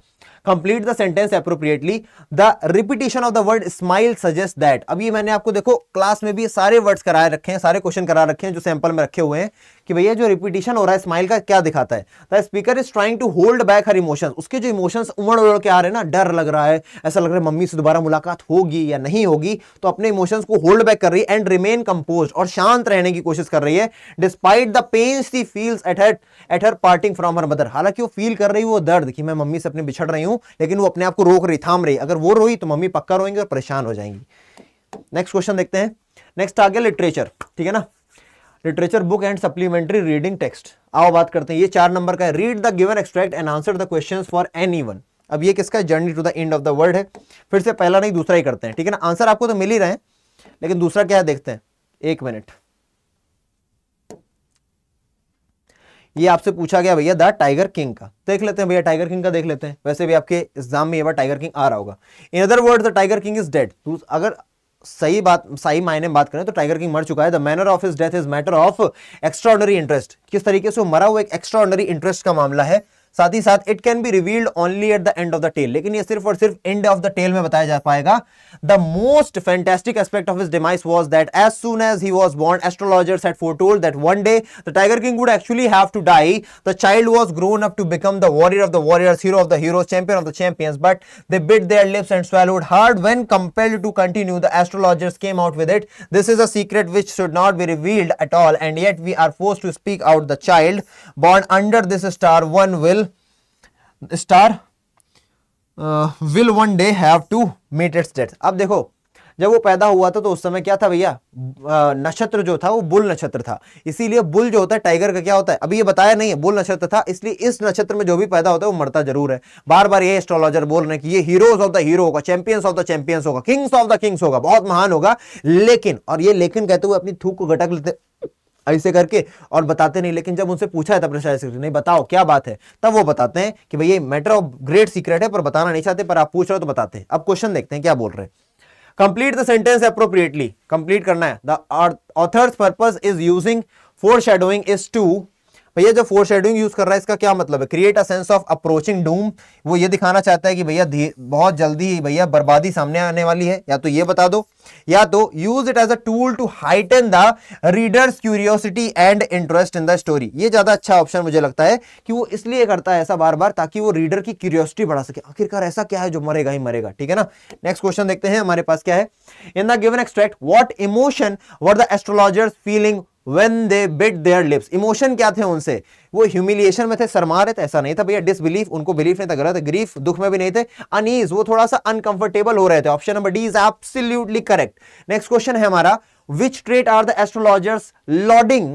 Complete the sentence appropriately, the repetition of the word smile suggest that. अब ये मैंने आपको देखो क्लास में भी सारे वर्ड्स कराए रखे हैं, सारे क्वेश्चन करा रखे हैं जो सैंपल में रखे हुए हैं, कि भैया जो रिपीटिशन हो रहा है स्माइल का क्या दिखाता है। The speaker is trying to hold back her emotions, उसके जो इमोशंस उमड़ उड़ के आ रहे हैं ना, डर लग रहा है, ऐसा लग रहा है मम्मी से दोबारा मुलाकात होगी या नहीं होगी, तो अपने इमोशंस को होल्ड बैक कर रही है एंड रिमेन कंपोज्ड, और शांत रहने की कोशिश कर रही है। Despite the pain she feels at her parting from her mother, हालांकि वो फील कर रही है वो दर्द कि मैं मम्मी से अपने बिछड़ रही हूं, लेकिन वो अपने आप को रोक रही, थाम रही। अगर वो रोई तो मम्मी पक्का रोएंगे और परेशान हो जाएंगी। नेक्स्ट क्वेश्चन देखते हैं। नेक्स्ट आ गया लिटरेचर, ठीक है ना, literature book and supplementary reading text. आओ बात करते हैं, ये 4 नंबर का है। Read the given extract and answer the questions for anyone. अब ये किसका, journey to the end of the world है। फिर से पहला नहीं दूसरा ही करते हैं, ठीक है ना। आंसर आपको तो मिल ही रहे हैं, लेकिन दूसरा क्या है देखते हैं। 1 मिनट, ये आपसे पूछा गया भैया द टाइगर किंग का, देख लेते हैं भैया, टाइगर किंग का देख लेते हैं। वैसे भी आपके एग्जाम में ये बार टाइगर किंग आ रहा होगा। In other words the tiger king is dead, अगर सही मायने में बात करें तो टाइगर किंग मर चुका है। The manner of his death is matter of extraordinary interest, किस तरीके से वो मरा वो एक एक्स्ट्राऑर्डिनरी इंटरेस्ट का मामला है। साथ ही साथ it can be revealed only at the end of the tale, लेकिन ये सिर्फ और सिर्फ एंड ऑफ द टेल में बताया जा पाएगा। The most fantastic aspect of his demise was that as soon as he was born astrologers had foretold that one day the tiger king would actually have to die. The child was grown up to become the warrior of the warriors, hero of the heroes, champion of the champions, but they bit their lips and swallowed hard when compelled to continue. The astrologers came out with it. This is a secret which should not be revealed at all, and yet we are forced to speak out. The child born under this star will one day have to meet its death. अब देखो, जब वो पैदा हुआ था तो उस समय क्या था भैया, नक्षत्र जो था वो बुल नक्षत्र था, इसीलिए बुल जो होता है टाइगर का क्या होता है, अभी ये बताया नहीं है, बुल नक्षत्र था, इसलिए इस नक्षत्र में जो भी पैदा होता है वो मरता जरूर है। बार बार ये एस्ट्रोलॉजर बोल रहे हैं कि ये हीरोज ऑफ द हीरो होगा, चैंपियंस ऑफ द चैंपियंस होगा, किंग्स ऑफ द किंग्स होगा, बहुत महान होगा, लेकिन, और ये लेकिन कहते हुए अपनी थूक को गटक लेते ऐसे करके और बताते नहीं। लेकिन जब उनसे पूछा है तब नहीं बताओ क्या बात है, तब वो बताते हैं कि भैया मैटर ऑफ ग्रेट सीक्रेट है, पर बताना नहीं चाहते, पर आप पूछ रहे हो तो बताते हैं। अब क्वेश्चन देखते हैं क्या बोल रहे हैं। Complete the sentence appropriately, complete करना है। The author's purpose is using foreshadowing is to, भैया जो फोरशैडोइंग यूज कर रहा है इसका क्या मतलब है, create a sense of approaching Doom, वो ये दिखाना चाहता है कि भैया बहुत जल्दी भैया बर्बादी सामने आने वाली है, या तो ये बता दो, या तो use it as a tool to heighten the reader's curiosity and interest in the story. ये ज्यादा अच्छा ऑप्शन मुझे लगता है कि वो इसलिए करता है ऐसा बार बार ताकि वो रीडर की क्यूरियोसिटी बढ़ा सके, आखिरकार ऐसा क्या है जो मरेगा ही मरेगा, ठीक है ना। नेक्स्ट क्वेश्चन देखते हैं हमारे पास क्या है। In the given extract what emotion were the astrologers feeling when they bit their lips, emotion क्या थे उनसे, वो ह्यूमिलिएशन में थे, शर्मा रहे थे, ऐसा नहीं था भैया। डिसबिलीफ, उनको बिलीफ नहीं था, गलत है। ग्रीफ, दुख में भी नहीं थे। अनईज, वो थोड़ा सा अनकंफर्टेबल हो रहे थे। Option number D is absolutely correct. Next question है हमारा, which trait are the astrologers lauding,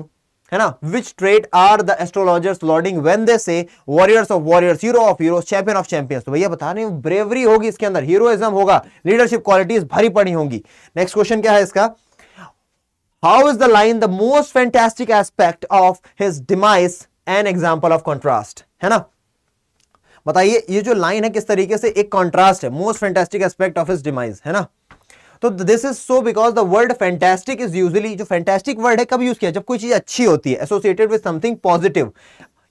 है ना, which trait are the astrologers lauding when they say warriors of warriors, hero of heroes, champion of champions. तो भैया बता रहे हैं ब्रेवरी होगी इसके अंदर, हीरोइज्म होगा, लीडरशिप क्वालिटीज भरी पड़ी होंगी। नेक्स्ट क्वेश्चन क्या है इसका, how is the line the most fantastic aspect of his demise an example of contrast, है ना। बताइए ये जो लाइन है किस तरीके से एक कॉन्ट्रास्ट है, most fantastic aspect of his demise, है ना। तो this is so because the word fantastic is usually, जो फैंटास्टिक वर्ड है कब यूज किया, जब कोई चीज अच्छी होती है, एसोसिएटेड विद समथिंग पॉजिटिव।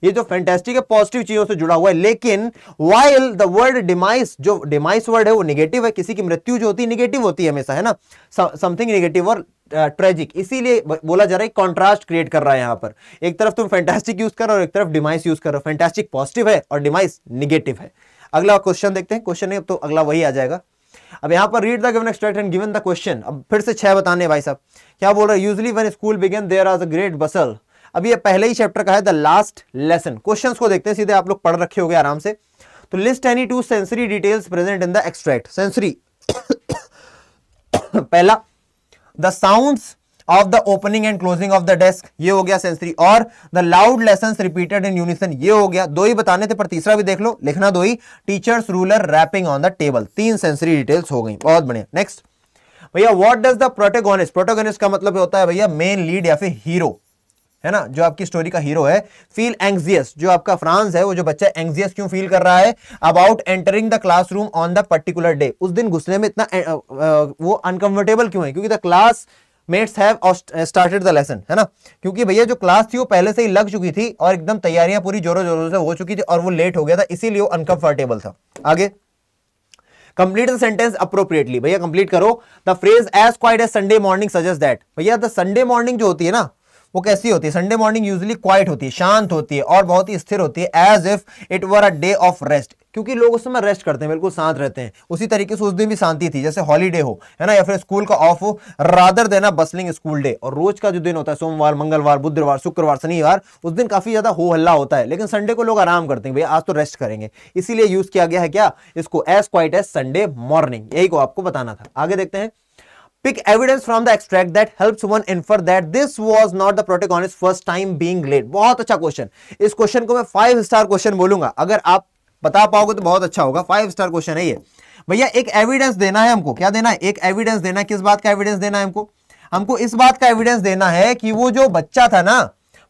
ये जो फैंटास्टिक है पॉजिटिव चीजों से जुड़ा हुआ है, लेकिन वाइल द वर्ड डिमाइस, जो डिमाइस वर्ड है वो नेगेटिव है, किसी की मृत्यु जो होती है नेगेटिव होती है हमेशा, है ना, समथिंग नेगेटिव और ट्रेजिक, इसीलिए बोला जा रहा है कॉन्ट्रास्ट क्रिएट कर रहा है यहां पर। एक तरफ तुम फैंटास्टिक यूज कर रहे हो और एक तरफ डिमाइस यूज कर रहे हो, फैंटास्टिक पॉजिटिव है और डिमाइस नेगेटिव है। अगला क्वेश्चन देखते हैं, क्वेश्चन है तो अगला वही आ जाएगा। अब यहां पर read the given extract and given the question. अब फिर से 6 बताने भाई साहब, क्या बोल रहे हैं, usually when school begin there was a great bustle. अब ये पहले ही चैप्टर का है, द लास्ट लेसन। क्वेश्चंस को देखते हैं, सीधे आप लोग पढ़ रखे होंगे आराम से। तो list any 2 sensory details present in the extract. Sensory पहला the sounds of the opening and closing of the desk, ये हो गया सेंसरी, और the loud lessons repeated in unison, ये हो गया। 2 ही बताने थे पर तीसरा भी देख लो, लिखना 2 ही। Teacher's ruler rapping on the table, 3 sensory details हो गई, बहुत बढ़िया। नेक्स्ट भैया, what does the protagonist, protagonist का मतलब होता है भैया मेन लीड या फिर हीरो, है ना, जो आपकी स्टोरी का हीरो है। फील एंग्जियस, जो आपका फ्रांस है, वो जो बच्चा एंग्जियस क्यों फील कर रहा है, about entering the classroom on the particular day, उस दिन घुसने में इतना वो अनकंफर्टेबल क्यों है, क्योंकि the classmates have started the lesson, है ना, क्योंकि भैया जो क्लास थी वो पहले से ही लग चुकी थी और एकदम तैयारियां पूरी जोरों जोरों से हो चुकी थी और वो लेट हो गया था, इसीलिए वो अनकंफर्टेबल था। आगे, कंप्लीट द सेंटेंस अप्रोप्रिएटली, भैया कंप्लीट करो। The phrase as quiet as Sunday morning suggest that, भैया द संडे मॉर्निंग जो होती है ना वो कैसी होती है, संडे मॉर्निंग यूजुअली क्वाइट होती है, शांत होती है और बहुत ही स्थिर होती है, as if it were a day of rest, क्योंकि लोग उस समय रेस्ट करते हैं, बिल्कुल शांत रहते हैं। उसी तरीके से उस दिन भी शांति थी, जैसे हॉलीडे हो, है ना, या फिर स्कूल का ऑफ हो, रादर देना बसलिंग स्कूल डे। और रोज का जो दिन होता है, सोमवार, मंगलवार, बुधवार, शुक्रवार, शनिवार, उस दिन काफी ज्यादा हो हल्ला होता है, लेकिन संडे को लोग आराम करते हैं, भैया आज तो रेस्ट करेंगे, इसीलिए यूज किया गया है क्या इसको, as quiet as Sunday morning, यही को आपको बताना था। आगे देखते हैं, pick evidence from the extract that helps one infer that this was not the protagonist's first time being late। बहुत अच्छा क्वेश्चन, इस क्वेश्चन को मैं 5 स्टार क्वेश्चन बोलूंगा, अगर आप बता पाओगे तो बहुत अच्छा होगा। 5 स्टार क्वेश्चन है ये भैया। एक एविडेंस देना है हमको, क्या देना है, एक एविडेंस देना है। किस बात का एविडेंस देना है हमको, हमको इस बात का एविडेंस देना है कि वो जो बच्चा था ना,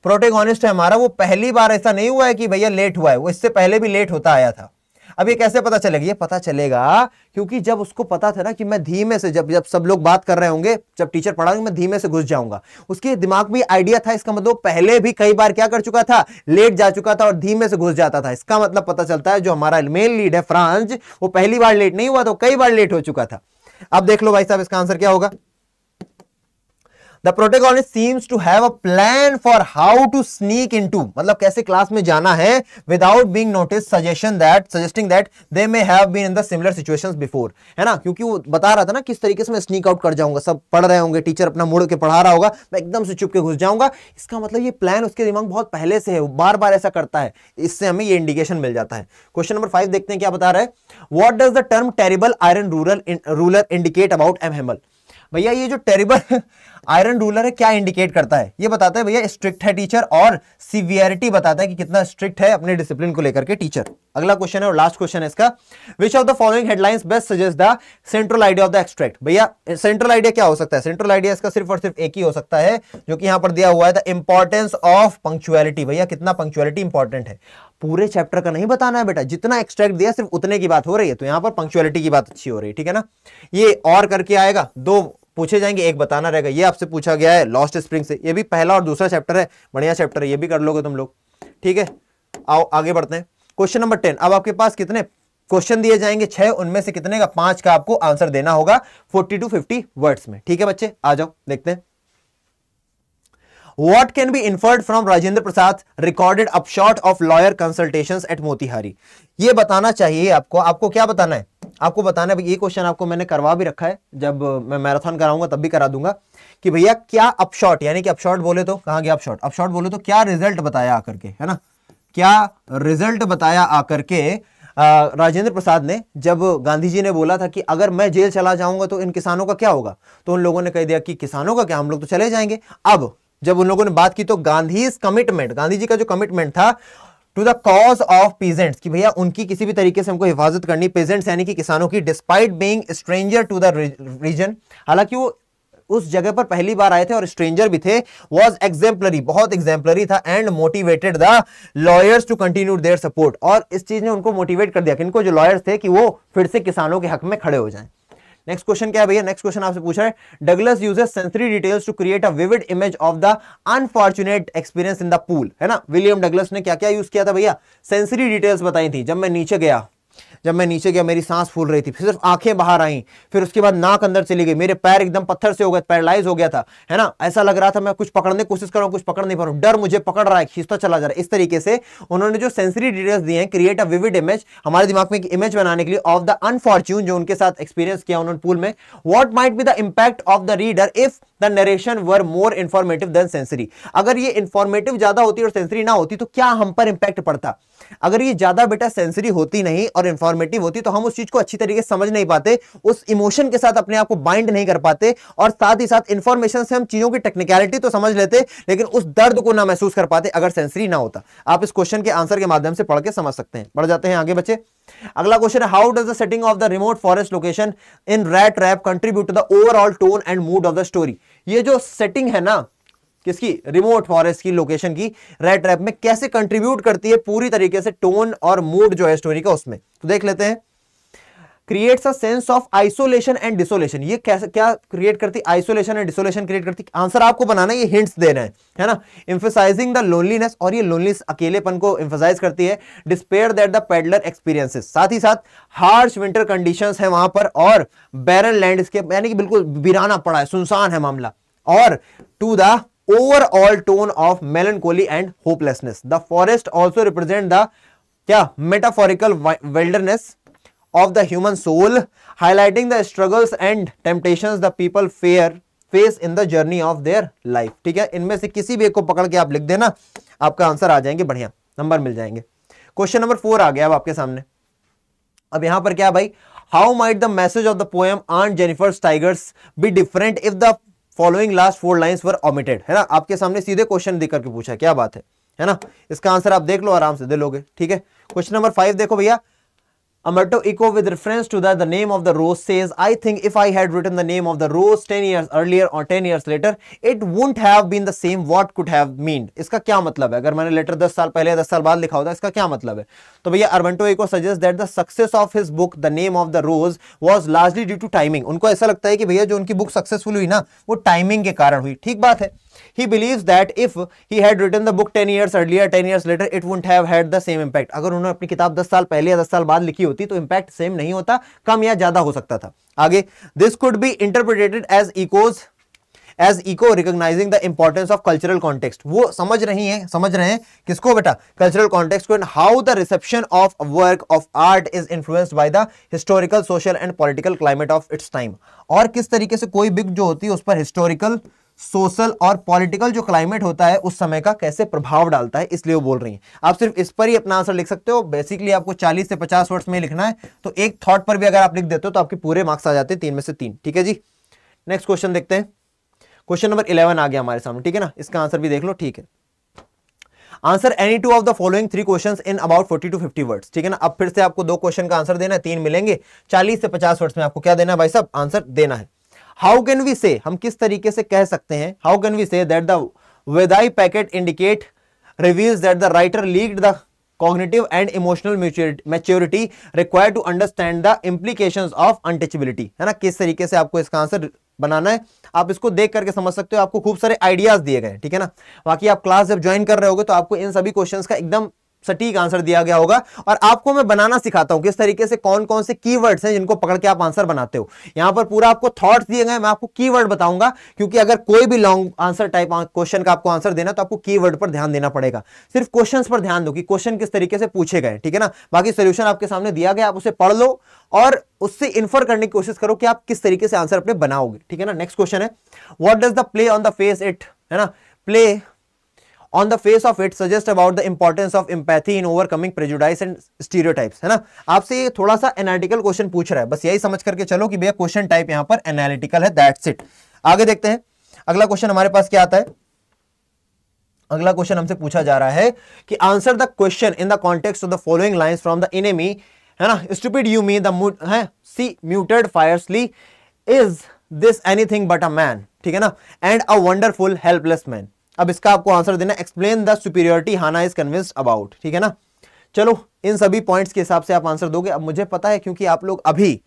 प्रोटेगोनिस्ट है हमारा, वो पहली बार ऐसा नहीं हुआ है कि भैया लेट हुआ है, वो इससे पहले भी लेट होता आया था। अब ये कैसे पता चलेगा, ये पता चलेगा क्योंकि जब उसको पता था ना कि मैं धीमे से, जब सब लोग बात कर रहे होंगे, जब टीचर पढ़ाएंगे, मैं धीमे से घुस जाऊंगा, उसके दिमाग में आइडिया था, इसका मतलब पहले भी कई बार क्या कर चुका था, लेट जा चुका था और धीमे से घुस जाता था। इसका मतलब पता चलता है जो हमारा मेन लीड है फ्रांस, वो पहली बार लेट नहीं हुआ, तो कई बार लेट हो चुका था। अब देख लो भाई साहब, इसका आंसर क्या होगा। The protagonist seems to have a plan for how to sneak into, मतलब कैसे क्लास में जाना है without being noticed, suggesting that they may have been in the similar situations before, है ना, क्योंकि वो बता रहा था ना किस तरीके से मैं स्नीक आउट कर जाऊंगा, सब पढ़ रहे होंगे, टीचर अपना मुड़ के पढ़ा रहा होगा, मैं एकदम से चुप के घुस जाऊंगा। इसका मतलब ये प्लान उसके दिमाग बहुत पहले से है, वो बार बार ऐसा करता है, इससे हमें ये इंडिकेशन मिल जाता है। क्वेश्चन नंबर 5 देखते हैं क्या बता रहा है। What does the term terrible iron ruler indicate about M Hamel. भैया ये जो टेरिबल आयरन रूलर है क्या इंडिकेट करता है, ये बताता है भैया स्ट्रिक्ट है टीचर, और सिवियरिटी बताता है कि कितना स्ट्रिक्ट है अपने डिसिप्लिन को लेकर के टीचर। अगला क्वेश्चन है और लास्ट क्वेश्चन है इसका, which of the following headlines best suggest the central idea of the extract. भैया सेंट्रल आइडिया क्या हो सकता है, सेंट्रल आइडिया इसका सिर्फ और सिर्फ एक ही हो सकता है जो कि यहां पर दिया हुआ है, द इंपॉर्टेंस ऑफ पंक्चुअलिटी। भैया कितना पंक्चुअलिटी इंपॉर्टेंट है, पूरे चैप्टर का नहीं बताना है बेटा, जितना एक्सट्रैक्ट दिया सिर्फ उतने की बात हो रही है, तो यहां पर पंक्चुअलिटी की बात अच्छी हो रही है, ठीक है ना। ये और करके आएगा, 2 पूछे जाएंगे, एक बताना रहेगा। ये आपसे पूछा गया है लॉस्ट स्प्रिंग से, ये भी पहला और दूसरा चैप्टर है, बढ़िया चैप्टर है, ये भी कर लोगे तुम लोग, ठीक है। आओ आगे बढ़ते हैं। Question number 10। अब आपके पास कितने क्वेश्चन दिए जाएंगे, 6, उनमें से कितने का 5 का आपको आंसर देना होगा 40 to 50 वर्ड्स में, ठीक है बच्चे। आ जाओ देखते हैं। What can be inferred from Rajendra Prasad recorded upshot of lawyer consultations at Motihari. ये बताना चाहिए आपको, आपको क्या बताना है, आपको बताना है, ये क्वेश्चन आपको मैंने करवा भी रखा है, जब मैं मैराथन कराऊंगा तब भी करा दूंगा, कि भैया क्या अपशॉट, यानी कि अपशॉट बोले तो कहां गया अपशॉट, अपशॉट बोले तो क्या रिजल्ट बताया आकर के, है ना, क्या रिजल्ट बताया आकर के राजेंद्र प्रसाद ने, जब गांधी जी ने बोला था कि अगर मैं जेल चला जाऊंगा तो इन किसानों का क्या होगा, तो उन लोगों ने कह दिया कि किसानों का क्या, हम लोग तो चले जाएंगे। अब जब उन लोगों ने बात की तो गांधी जी का जो कमिटमेंट था to the cause of peasants, कि भैया उनकी किसी भी तरीके से हमको हिफाजत करनी, पेजेंट्स यानी कि किसानों की, despite being stranger to the region, हालांकि वो उस जगह पर पहली बार आए थे और स्ट्रेंजर भी थे, वॉज एग्जेम्पलरी, बहुत एग्जेम्पलरी था, and motivated the lawyers to continue their support, और इस चीज ने उनको मोटिवेट कर दिया, किनको, जो लॉयर्स थे, कि वो फिर से किसानों के हक में खड़े हो जाएं। नेक्स्ट क्वेश्चन क्या है भैया? नेक्स्ट क्वेश्चन आपसे पूछा है, Douglas uses sensory details to create a vivid image of the unfortunate experience in the pool, है ना। विलियम डगलस ने क्या क्या यूज किया था भैया? सेंसरी डिटेल्स बताई थी। जब मैं नीचे गया मेरी सांस फूल रही थी, फिर सिर्फ आंखें बाहर आई, फिर उसके बाद नाक अंदर चली गई, मेरे पैर एकदम पत्थर से हो गए, पैरालाइज हो गया था, है ना। ऐसा लग रहा था मैं कुछ पकड़ने की कोशिश कर रहा हूं, कुछ पकड़ नहीं पा रहा हूं, डर मुझे पकड़ रहा है, खींचता चला जा रहा है। इस तरीके से उन्होंने जो सेंसरी डिटेल्स दिए हैं, क्रिएट अ विविड इमेज, हमारे दिमाग में एक इमेज बनाने के लिए, ऑफ द अनफॉर्च्यून, जो उनके साथ एक्सपीरियंस किया उन्होंने पूल में। What might be the impact of the reader if the narration were more informative than sensory. अगर ये इंफॉर्मेटिव ज्यादा होती और सेंसरी ना होती तो क्या हम पर इंपैक्ट पड़ता? अगर ये ज्यादा बेटा सेंसरी होती नहीं और इंफॉर्मेटिव होती तो हम उस चीज को अच्छी तरीके से समझ नहीं पाते, उस इमोशन के साथ अपने आप को बाइंड नहीं कर पाते, और साथ ही साथ इंफॉर्मेशन से हम चीजों की टेक्निकलिटी तो समझ लेते लेकिन उस दर्द को ना महसूस कर पाते अगर सेंसरी ना होता। आप इस क्वेश्चन के आंसर के माध्यम से पढ़ के समझ सकते हैं। बढ़ जाते हैं आगे बच्चे। अगला क्वेश्चन है, how does the setting of the remote forest location in rat trap contribute to the overall tone and mood of the story. ये जो सेटिंग है ना किसकी, रिमोट फॉरेस्ट की लोकेशन की, रैट ट्रैप में कैसे कंट्रीब्यूट करती है पूरी तरीके से टोन और मूड जो है स्टोरी का उसमें, तो देख लेते हैं। Creates a sense of isolation and desolation, ये कैसे क्या क्रिएट करती, आइसोलेशन एंड डिसोलेशन क्रिएट करती। आंसर आपको बनाना है, ये हिंट्स दे रहे हैं, है ना। एम्फसाइजिंग द लोनलीनेस, और ये लोनलीनेस अकेलेपन को एम्फसाइज करती है। Despair that the peddler experiences, साथ ही साथ हार्श विंटर कंडीशंस है वहां पर, और बैरन लैंडस्केप, यानी कि बिल्कुल वीराना पड़ा है, सुनसान है मामला। और to the overall tone of melancholy and hopelessness. The forest also represent the क्या metaphorical wilderness of the human soul, highlighting the struggles and temptations the people face in the journey of their life. ठीक है, इनमें से किसी भी एक को पकड़ के आप लिख देना, आपका आंसर आ जाएंगे, बढ़िया नंबर मिल जाएंगे। क्वेश्चन नंबर 4 आ गया अब आपके सामने। अब यहां पर क्या भाई, how might the message of the poem on Jennifer tigers be different if the following last 4 lines were omitted, है ना। आपके सामने सीधे क्वेश्चन देकर के पूछा, क्या बात है ना। इसका आंसर आप देख लो, आराम से दे लोगे, ठीक है। क्वेश्चन नंबर 5 देखो भैया, Umberto Eco with reference to the name of the rose says, I think if I had written the name of the rose 10 years earlier or 10 years later, it wouldn't have been the same. What could have meant? इसका क्या मतलब है? अगर मैंने लेटर 10 साल पहले 10 साल बाद लिखा होता, इसका क्या मतलब है? तो भैया Umberto Eco suggests that the success of his book, The Name of the Rose, was largely due to timing. उनको ऐसा लगता है कि भैया जो उनकी बुक सक्सेसफुल हुई ना, वो टाइमिंग के कारण हुई। ठीक बात है। He believes that if he had written the book 10 years earlier, 10 years later, it wouldn't have had the same impact. अगर उन्होंने अपनी किताब 10 साल पहले या 10 साल बाद लिखी होती तो इम्पैक्ट सेम नहीं होता, कम या ज्यादा हो सकता था। आगे, this could be interpreted as Eco recognizing the importance of cultural context. वो समझ रहे हैं किसको बेटा, cultural context को, and how the reception of a work of art is influenced by the historical, social and political climate of its time. और किस तरीके से कोई बुक जो होती है उस पर हिस्टोरिकल, सोशल और पॉलिटिकल जो क्लाइमेट होता है उस समय का कैसे प्रभाव डालता है, इसलिए वो बोल रही हैं। आप सिर्फ इस पर ही अपना आंसर लिख सकते हो। बेसिकली आपको 40 से 50 वर्ड्स में लिखना है, तो एक थॉट पर भी अगर आप लिख देते हो तो आपके पूरे मार्क्स आ जाते हैं 3 में से 3। ठीक है जी, नेक्स्ट क्वेश्चन देखते हैं। क्वेश्चन नंबर 11 आ गया हमारे सामने, ठीक है ना। इसका आंसर भी देख लो, ठीक है। Answer any 2 of the following 3 questions in about 40 to 50 words, ठीक है ना। अब फिर से आपको 2 क्वेश्चन का आंसर देना है, 3 मिलेंगे, 40 से 50 वर्ड्स में आपको क्या देना है भाई साहब, आंसर देना है। हाउ कैन वी से, हम किस तरीके से कह सकते हैं, how can we say that the वेदाई packet indicate reveals that the writer leaked the cognitive and emotional maturity required to understand the implications of untouchability, है ना। किस तरीके से आपको इसका आंसर बनाना है, आप इसको देख करके समझ सकते हो, आपको खूब सारे आइडियाज दिए गए, ठीक है ना। बाकी आप क्लास जब ज्वाइन कर रहे होगे तो आपको इन सभी क्वेश्चंस का एकदम सटीक आंसर दिया गया होगा, और आपको मैं बनाना सिखाता हूं किस तरीके से कौन कौन से कीवर्ड्स हैं जिनको पकड़ के आप आंसर बनाते हो। यहां पर पूरा आपको थॉट्स दिए गए, मैं आपको कीवर्ड बताऊंगा, क्योंकि अगर कोई भी लॉन्ग आंसर टाइप क्वेश्चन का आपको आंसर देना तो आपको कीवर्ड पर ध्यान देना पड़ेगा। सिर्फ क्वेश्चंस पर ध्यान दो कि क्वेश्चन किस तरीके से पूछे गए, ठीक है ना। बाकी सोल्यूशन आपके सामने दिया गया, आप उसे पढ़ लो और उससे इन्फर करने की कोशिश करो कि आप किस तरीके से आंसर अपने बनाओगे, ठीक है ना। नेक्स्ट क्वेश्चन है, what does the play on the face it, है ना, play on the face of it suggest about the importance of empathy in overcoming prejudice and stereotypes, है ना। आपसे ये थोड़ा सा एनालिटिकल क्वेश्चन पूछ रहा है, बस यही समझ करके चलो कि भैया क्वेश्चन टाइप यहां पर एनालिटिकल है, दैट्स इट। आगे देखते हैं अगला क्वेश्चन हमारे पास क्या आता है। अगला क्वेश्चन हमसे पूछा जा रहा है कि answer the question in the context of the following lines from the enemy, है ना। Stupid you me the sea muted fiercely is this anything but a man, ठीक है ना, and a wonderful helpless man. अब इसका आपको आंसर देना, explain the superiority Hana is convinced about, ठीक है ना। चलो इन सभी पॉइंट्स के हिसाब से आप आंसर दोगे। अब मुझे पता है क्योंकि आप लोग अभी,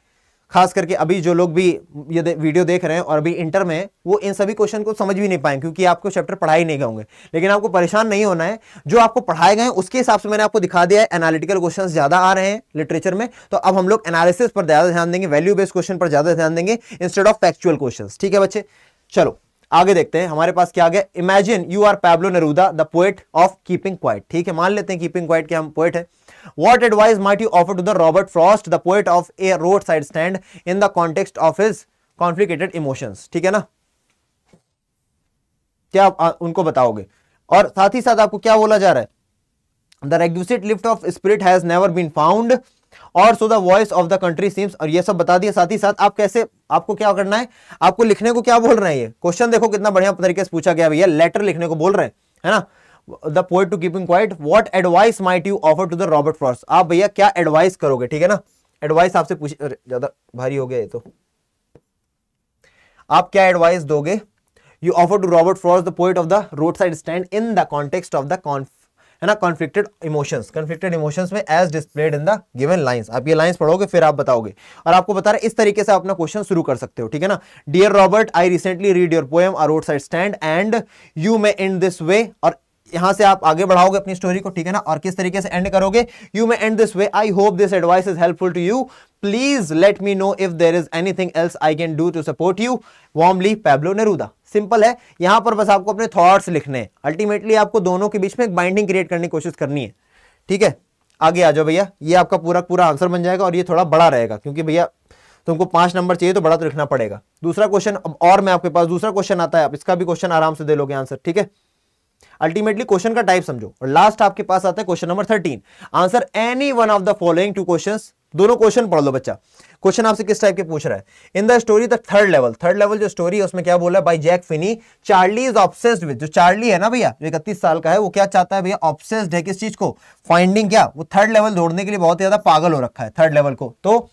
खास करके अभी जो लोग भी ये वीडियो देख रहे हैं और अभी इंटर में हैं, वो इन सभी क्वेश्चन को समझ भी नहीं पाएंगे क्योंकि आपको चैप्टर पढ़ाई नहीं गए होंगे। लेकिन आपको परेशान नहीं होना है, जो आपको पढ़ाए गए हैं उसके हिसाब से मैंने आपको दिखा दिया है। एनालिटिकल क्वेश्चंस ज्यादा आ रहे हैं लिटरेचर में, तो अब हम लोग एनालिसिस पर ज्यादा ध्यान देंगे, वैल्यू बेस्ड क्वेश्चन पर ज्यादा ध्यान देंगे इंस्टेड ऑफ फैक्चुअल क्वेश्चंस, ठीक है बच्चे। चलो आगे देखते हैं, हमारे पास क्या आ गया। Imagine you are Pablo Neruda the poet of keeping quiet, ठीक है, मान लेते हैं कीपिंग क्वाइट के हम पोएट है। What advice might you offer to the Robert Frost, the poet of a roadside stand, in the context of his conflicted emotions? ठीक है ना, क्या आप उनको बताओगे? और साथ ही साथ आपको क्या बोला जा रहा है, the requisite lift of spirit has never been found, और so the voice of the country seems, और ये सब बता दिया। साथ ही साथ आप कैसे, आपको क्या करना है, आपको लिखने को क्या बोल रहे हैं, ये क्वेश्चन देखो कितना बढ़िया तरीके से पूछा गया भैया, लेटर लिखने को बोल रहे हैं, है ना। The poet to keeping quiet, what advice might you offer to the Robert Frost, आप भैया क्या एडवाइस करोगे, ठीक है ना। एडवाइस आपसे पूछ, ज्यादा भारी हो गया ये तो, आप क्या एडवाइस दोगे। You offer to Robert Frost the poet of the roadside stand in the context of the है ना कॉन्फ्लिक्टेड इमोशंस में as displayed in the given lines. आप ये लाइंस पढ़ोगे फिर आप बताओगे, और आपको बता रहे इस तरीके से आप अपना क्वेश्चन शुरू कर सकते हो, ठीक है ना। Dear Robert, I recently read your poem a roadside stand and you may end this way, और यहां से आप आगे बढ़ाओगे अपनी स्टोरी को, ठीक है ना। और किस तरीके से एंड करोगे, you may end this way, I hope this advice is helpful to you, please let me know if there is anything else I can do to support you, warmly Pablo Neruda. Simple है, यहां पर बस आपको अपने थॉट्स लिखने हैं। अल्टीमेटली आपको दोनों के बीच में एक बाइंडिंग क्रिएट करने की कोशिश करनी है, ठीक है। आगे आ जाओ भैया, ये आपका पूरा पूरा आंसर बन जाएगा, और ये थोड़ा बड़ा रहेगा क्योंकि भैया तुमको 5 नंबर चाहिए तो बड़ा तो लिखना पड़ेगा। दूसरा क्वेश्चन, और मैं आपके पास दूसरा क्वेश्चन आता है, आप इसका भी क्वेश्चन आराम से दे लोगे आंसर, ठीक है। अल्टीमेटली क्वेश्चन का टाइप समझो, और लास्ट आपके पास आता है question number 13, answer any one of the following 2 questions. दोनों क्वेश्चन पढ़ लो बच्चा। क्वेश्चन आपसे किस टाइप के पूछ रहा है, in the story the third level जो स्टोरी है उसमें क्या बोला है, by Jack Finney, Charlie is obsessed with, जो चार्ली है ना भैया, जो 31 साल का है, वो क्या चाहता है भैया, ऑब्सेस्ड है किस चीज को, फाइंडिंग, क्या वो थर्ड लेवल ढूंढने के लिए बहुत ज्यादा पागल हो रखा है थर्ड लेवल को। तो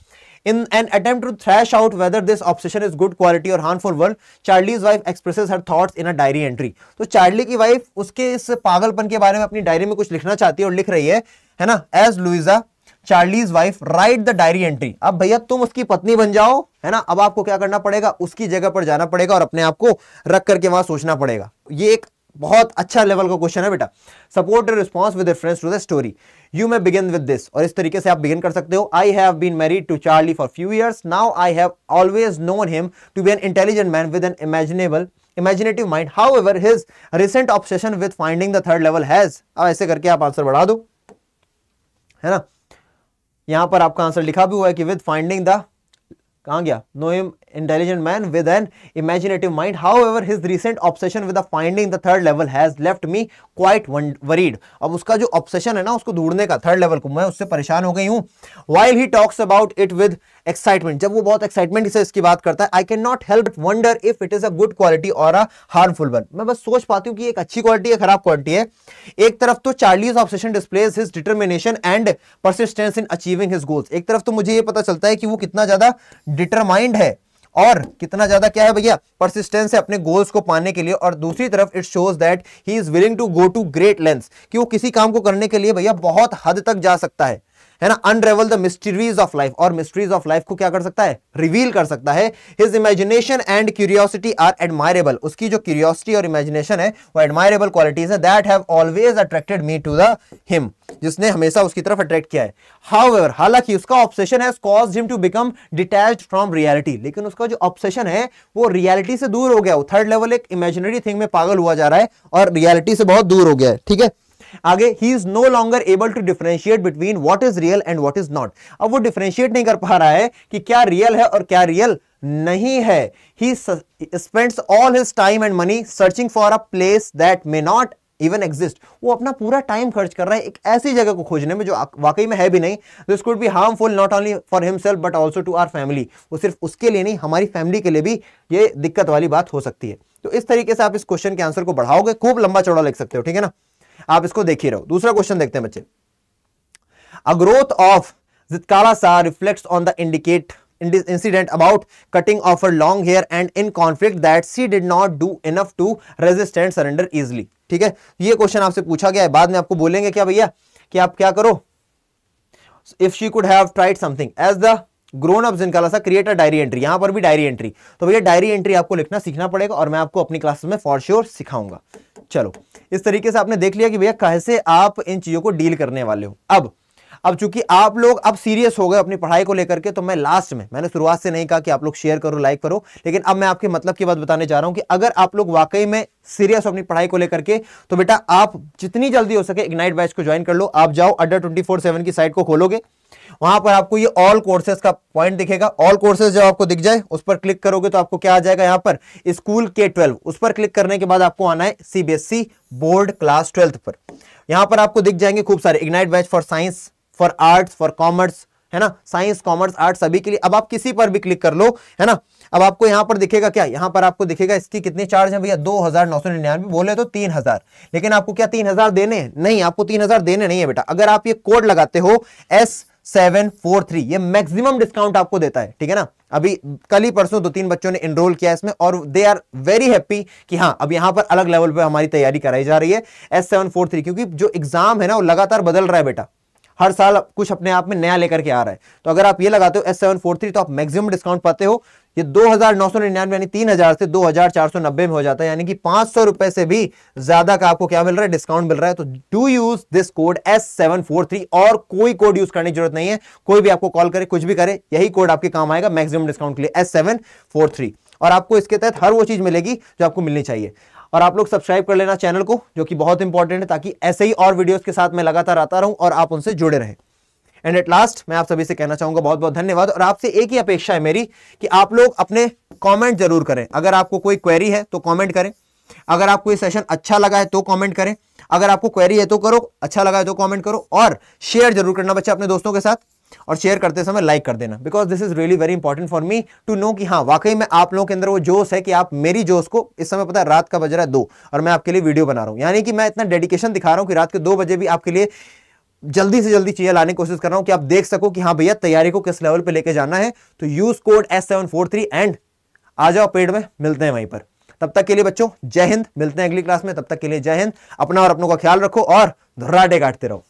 in an attempt to thrash out whether this obsession is good quality or harmful one, Charlie's wife expresses her thoughts in a diary entry। तो चार्ली की वाइफ उसके इस पागलपन के बारे में अपनी डायरी में कुछ लिखना चाहती है और लिख रही है ना। As Louisa Charlie's wife write the diary entry, अब भैया तुम उसकी पत्नी बन जाओ, है ना। अब आपको क्या करना पड़ेगा, उसकी जगह पर जाना पड़ेगा और अपने आप को रख करके वहां सोचना पड़ेगा। ये एक बहुत अच्छा लेवल का क्वेश्चन है बेटा। Support your response with reference to the story, you may begin with this, और इस तरीके से आप बिगिन कर सकते हो। I have been married to Charlie for few years now, I have always known him to be an intelligent man with an imaginative mind, however his recent obsession with finding the third level has, अब ऐसे करके आप आंसर बढ़ा दो, है ना। यहां पर आपका आंसर लिखा भी हुआ है कि विद फाइंडिंग द, कहां गया, know him intelligent man with an imaginative mind, however his recent obsession with finding the third level has left me quite worried. अब उसका जो ऑब्सेशन है ना उसको ढूंढने का थर्ड लेवल को, मैं उससे परेशान हो गई हूं। While he talks about it with excitement, जब वो बहुत एक्साइटमेंट से इसकी बात करता है, I can not help but wonder if it is a good quality और अ हार्मफुल वन, मैं बस सोच पाती हूँ कि एक अच्छी क्वालिटी है खराब क्वालिटी है। एक तरफ तो Charlie's obsession displays his determination and persistence in achieving his goals, एक तरफ तो मुझे ये पता चलता है कि वो कितना ज्यादा डिटरमाइंड है और कितना ज्यादा क्या है भैया, परसिस्टेंस है अपने गोल्स को पाने के लिए, और दूसरी तरफ it shows that he is willing to go to great lengths, कि वो किसी काम को करने के लिए भैया बहुत हद तक जा सकता है ना। Unravel the mysteries of life, और मिस्ट्रीज ऑफ लाइफ को क्या कर सकता है, रिवील कर सकता है। His imagination and curiosity are admirable, उसकी जो क्यूरियोसिटी और इमेजिनेशन है वो एडमायरेबल क्वालिटीज है। That have always attracted me to the him, जिसने हमेशा उसकी तरफ अट्रैक्ट किया है। हाउएवर, हालांकि उसका obsession has caused him to become detached from reality, लेकिन उसका जो ऑब्सेशन है वो रियलिटी से दूर हो गया। वो थर्ड लेवल एक इमेजिनरी थिंग में पागल हुआ जा रहा है और रियलिटी से बहुत दूर हो गया है, ठीक है। आगे, he is no longer able to differentiate between what is real and what is not, अब वो डिफरेंशिएट नहीं कर पा रहा है कि क्या रियल है और क्या रियल नहीं है। He spends all his time and money searching for a place that may not even exist, वो अपना पूरा टाइम खर्च कर रहा है एक ऐसी जगह को खोजने में जो वाकई में है भी नहीं। This could be harmful not only for himself but also to our family, वो सिर्फ उसके लिए नहीं हमारी फैमिली के लिए भी ये दिक्कत वाली बात हो सकती है। तो इस तरीके से आप इस क्वेश्चन के आंसर को बढ़ाओगे, खूब लंबा चौड़ा लिख सकते हो, ठीक है ना। आप इसको देख ही रहो। दूसरा क्वेश्चन देखते हैं बच्चे। अ ग्रोथ ऑफ जितकाला सा reflects on the incident about cutting off her long hair and in conflict that she did not do enough to resist and surrender easily. ठीक है, ये क्वेश्चन आपसे पूछा गया है, बाद में आपको बोलेंगे क्या भैया कि आप क्या करो, if she could have tried something as the grown up जिनका सा क्रिएट अ डायरी एंट्री, यहां पर भी डायरी एंट्री, तो भैया डायरी एंट्री आपको लिखना सीखना पड़ेगा और मैं आपको अपनी क्लासेस में फॉर श्योर सिखाऊंगा। चलो, इस तरीके से आपने देख लिया कि भैया कैसे आप इन चीजों को डील करने वाले हो। अब चूंकि आप लोग अब सीरियस हो गए अपनी पढ़ाई को लेकर के, तो मैं लास्ट में, मैंने शुरुआत से नहीं कहा कि आप लोग शेयर करो लाइक करो, लेकिन अब मैं आपके मतलब की बात बताने जा रहा हूं कि अगर आप लोग वाकई में सीरियस हो अपनी पढ़ाई को लेकर के, तो बेटा आप जितनी जल्दी हो सके इग्नाइट बैच को ज्वाइन कर लो। आप जाओ अड्डा 24/7 की साइट को खोलोगे, वहां पर आपको ये ऑल कोर्सेज का पॉइंट दिखेगा। ऑल कोर्सेज जब आपको दिख जाए उस पर क्लिक करोगे तो आपको क्या आ जाएगा, यहां पर स्कूल K-12, उस पर क्लिक करने के बाद आपको आना है CBSE बोर्ड क्लास 12th पर। यहां पर आपको दिख जाएंगे खूब सारे ignite batch for science, for arts, for commerce, है ना, साइंस कॉमर्स आर्ट्स सभी के लिए। अब आप किसी पर भी क्लिक कर लो, है ना, अब आपको यहां पर दिखेगा क्या, यहां पर आपको दिखेगा इसकी कितनी चार्ज है भैया, 2,999, बोले तो 3,000, लेकिन आपको क्या 3,000 देने हैं? नहीं, आपको 3,000 देने नहीं है बेटा। अगर आप ये कोड लगाते हो S743, ये मैक्सिमम डिस्काउंट आपको देता है, ठीक है ना। अभी कल ही परसों 2-3 बच्चों ने एनरोल किया इसमें और दे आर वेरी हैप्पी कि हाँ अब यहां पर अलग लेवल पे हमारी तैयारी कराई जा रही है S743, क्योंकि जो एग्जाम है ना वो लगातार बदल रहा है बेटा, हर साल कुछ अपने आप में नया लेकर के आ रहा है। तो अगर आप ये लगाते हो S743 तो आप मैक्सिमम डिस्काउंट पाते हो। ये 2,999 यानी 3,000 से 2,490 में हो जाता है, यानी कि 500 रुपए से भी ज्यादा का आपको क्या मिल रहा है, डिस्काउंट मिल रहा है। तो do use this code S743 और कोई कोड यूज करने की जरूरत नहीं है, कोई भी आपको कॉल करे कुछ भी करे, यही कोड आपके काम आएगा मैक्सिमम डिस्काउंट के लिए S743, और आपको इसके तहत हर वो चीज मिलेगी जो आपको मिलनी चाहिए। और आप लोग सब्सक्राइब कर लेना चैनल को, जो कि बहुत इंपॉर्टेंट है, ताकि ऐसे ही और वीडियोस के साथ मैं लगातार आता रहूं और आप उनसे जुड़े रहें। एंड एट लास्ट मैं आप सभी से कहना चाहूंगा बहुत बहुत धन्यवाद, और आपसे एक ही अपेक्षा है मेरी कि आप लोग अपने कमेंट जरूर करें। अगर आपको कोई क्वेरी है तो कमेंट करें, अगर आपको ये सेशन अच्छा लगा है तो कमेंट करें, अगर आपको क्वेरी है तो करो, अच्छा लगा है तो कमेंट करो, और शेयर जरूर करना बच्चा अपने दोस्तों के साथ, और शेयर करते समय लाइक कर देना, because this is really very important for me to know कि हाँ वाकई में आप लोगों के अंदर वो जोश है कि आप मेरी जोश को, इस समय पता है रात का बज रहा है 2 और मैं आपके लिए वीडियो बना रहा हूं, यानी कि मैं इतना डेडिकेशन दिखा रहा हूं कि रात के 2 बजे भी आपके लिए जल्दी से जल्दी चीजें लाने की कोशिश कर रहा हूं कि आप देख सको कि हाँ भैया तैयारी को किस लेवल पे लेके जाना है। तो यूज कोड S743 एंड आ जाओ पेड में, मिलते हैं वहीं पर। तब तक के लिए बच्चों जय हिंद, मिलते हैं अगली क्लास में, तब तक के लिए जय हिंद, अपना और अपनों का ख्याल रखो और धुर्राटे काटते रहो।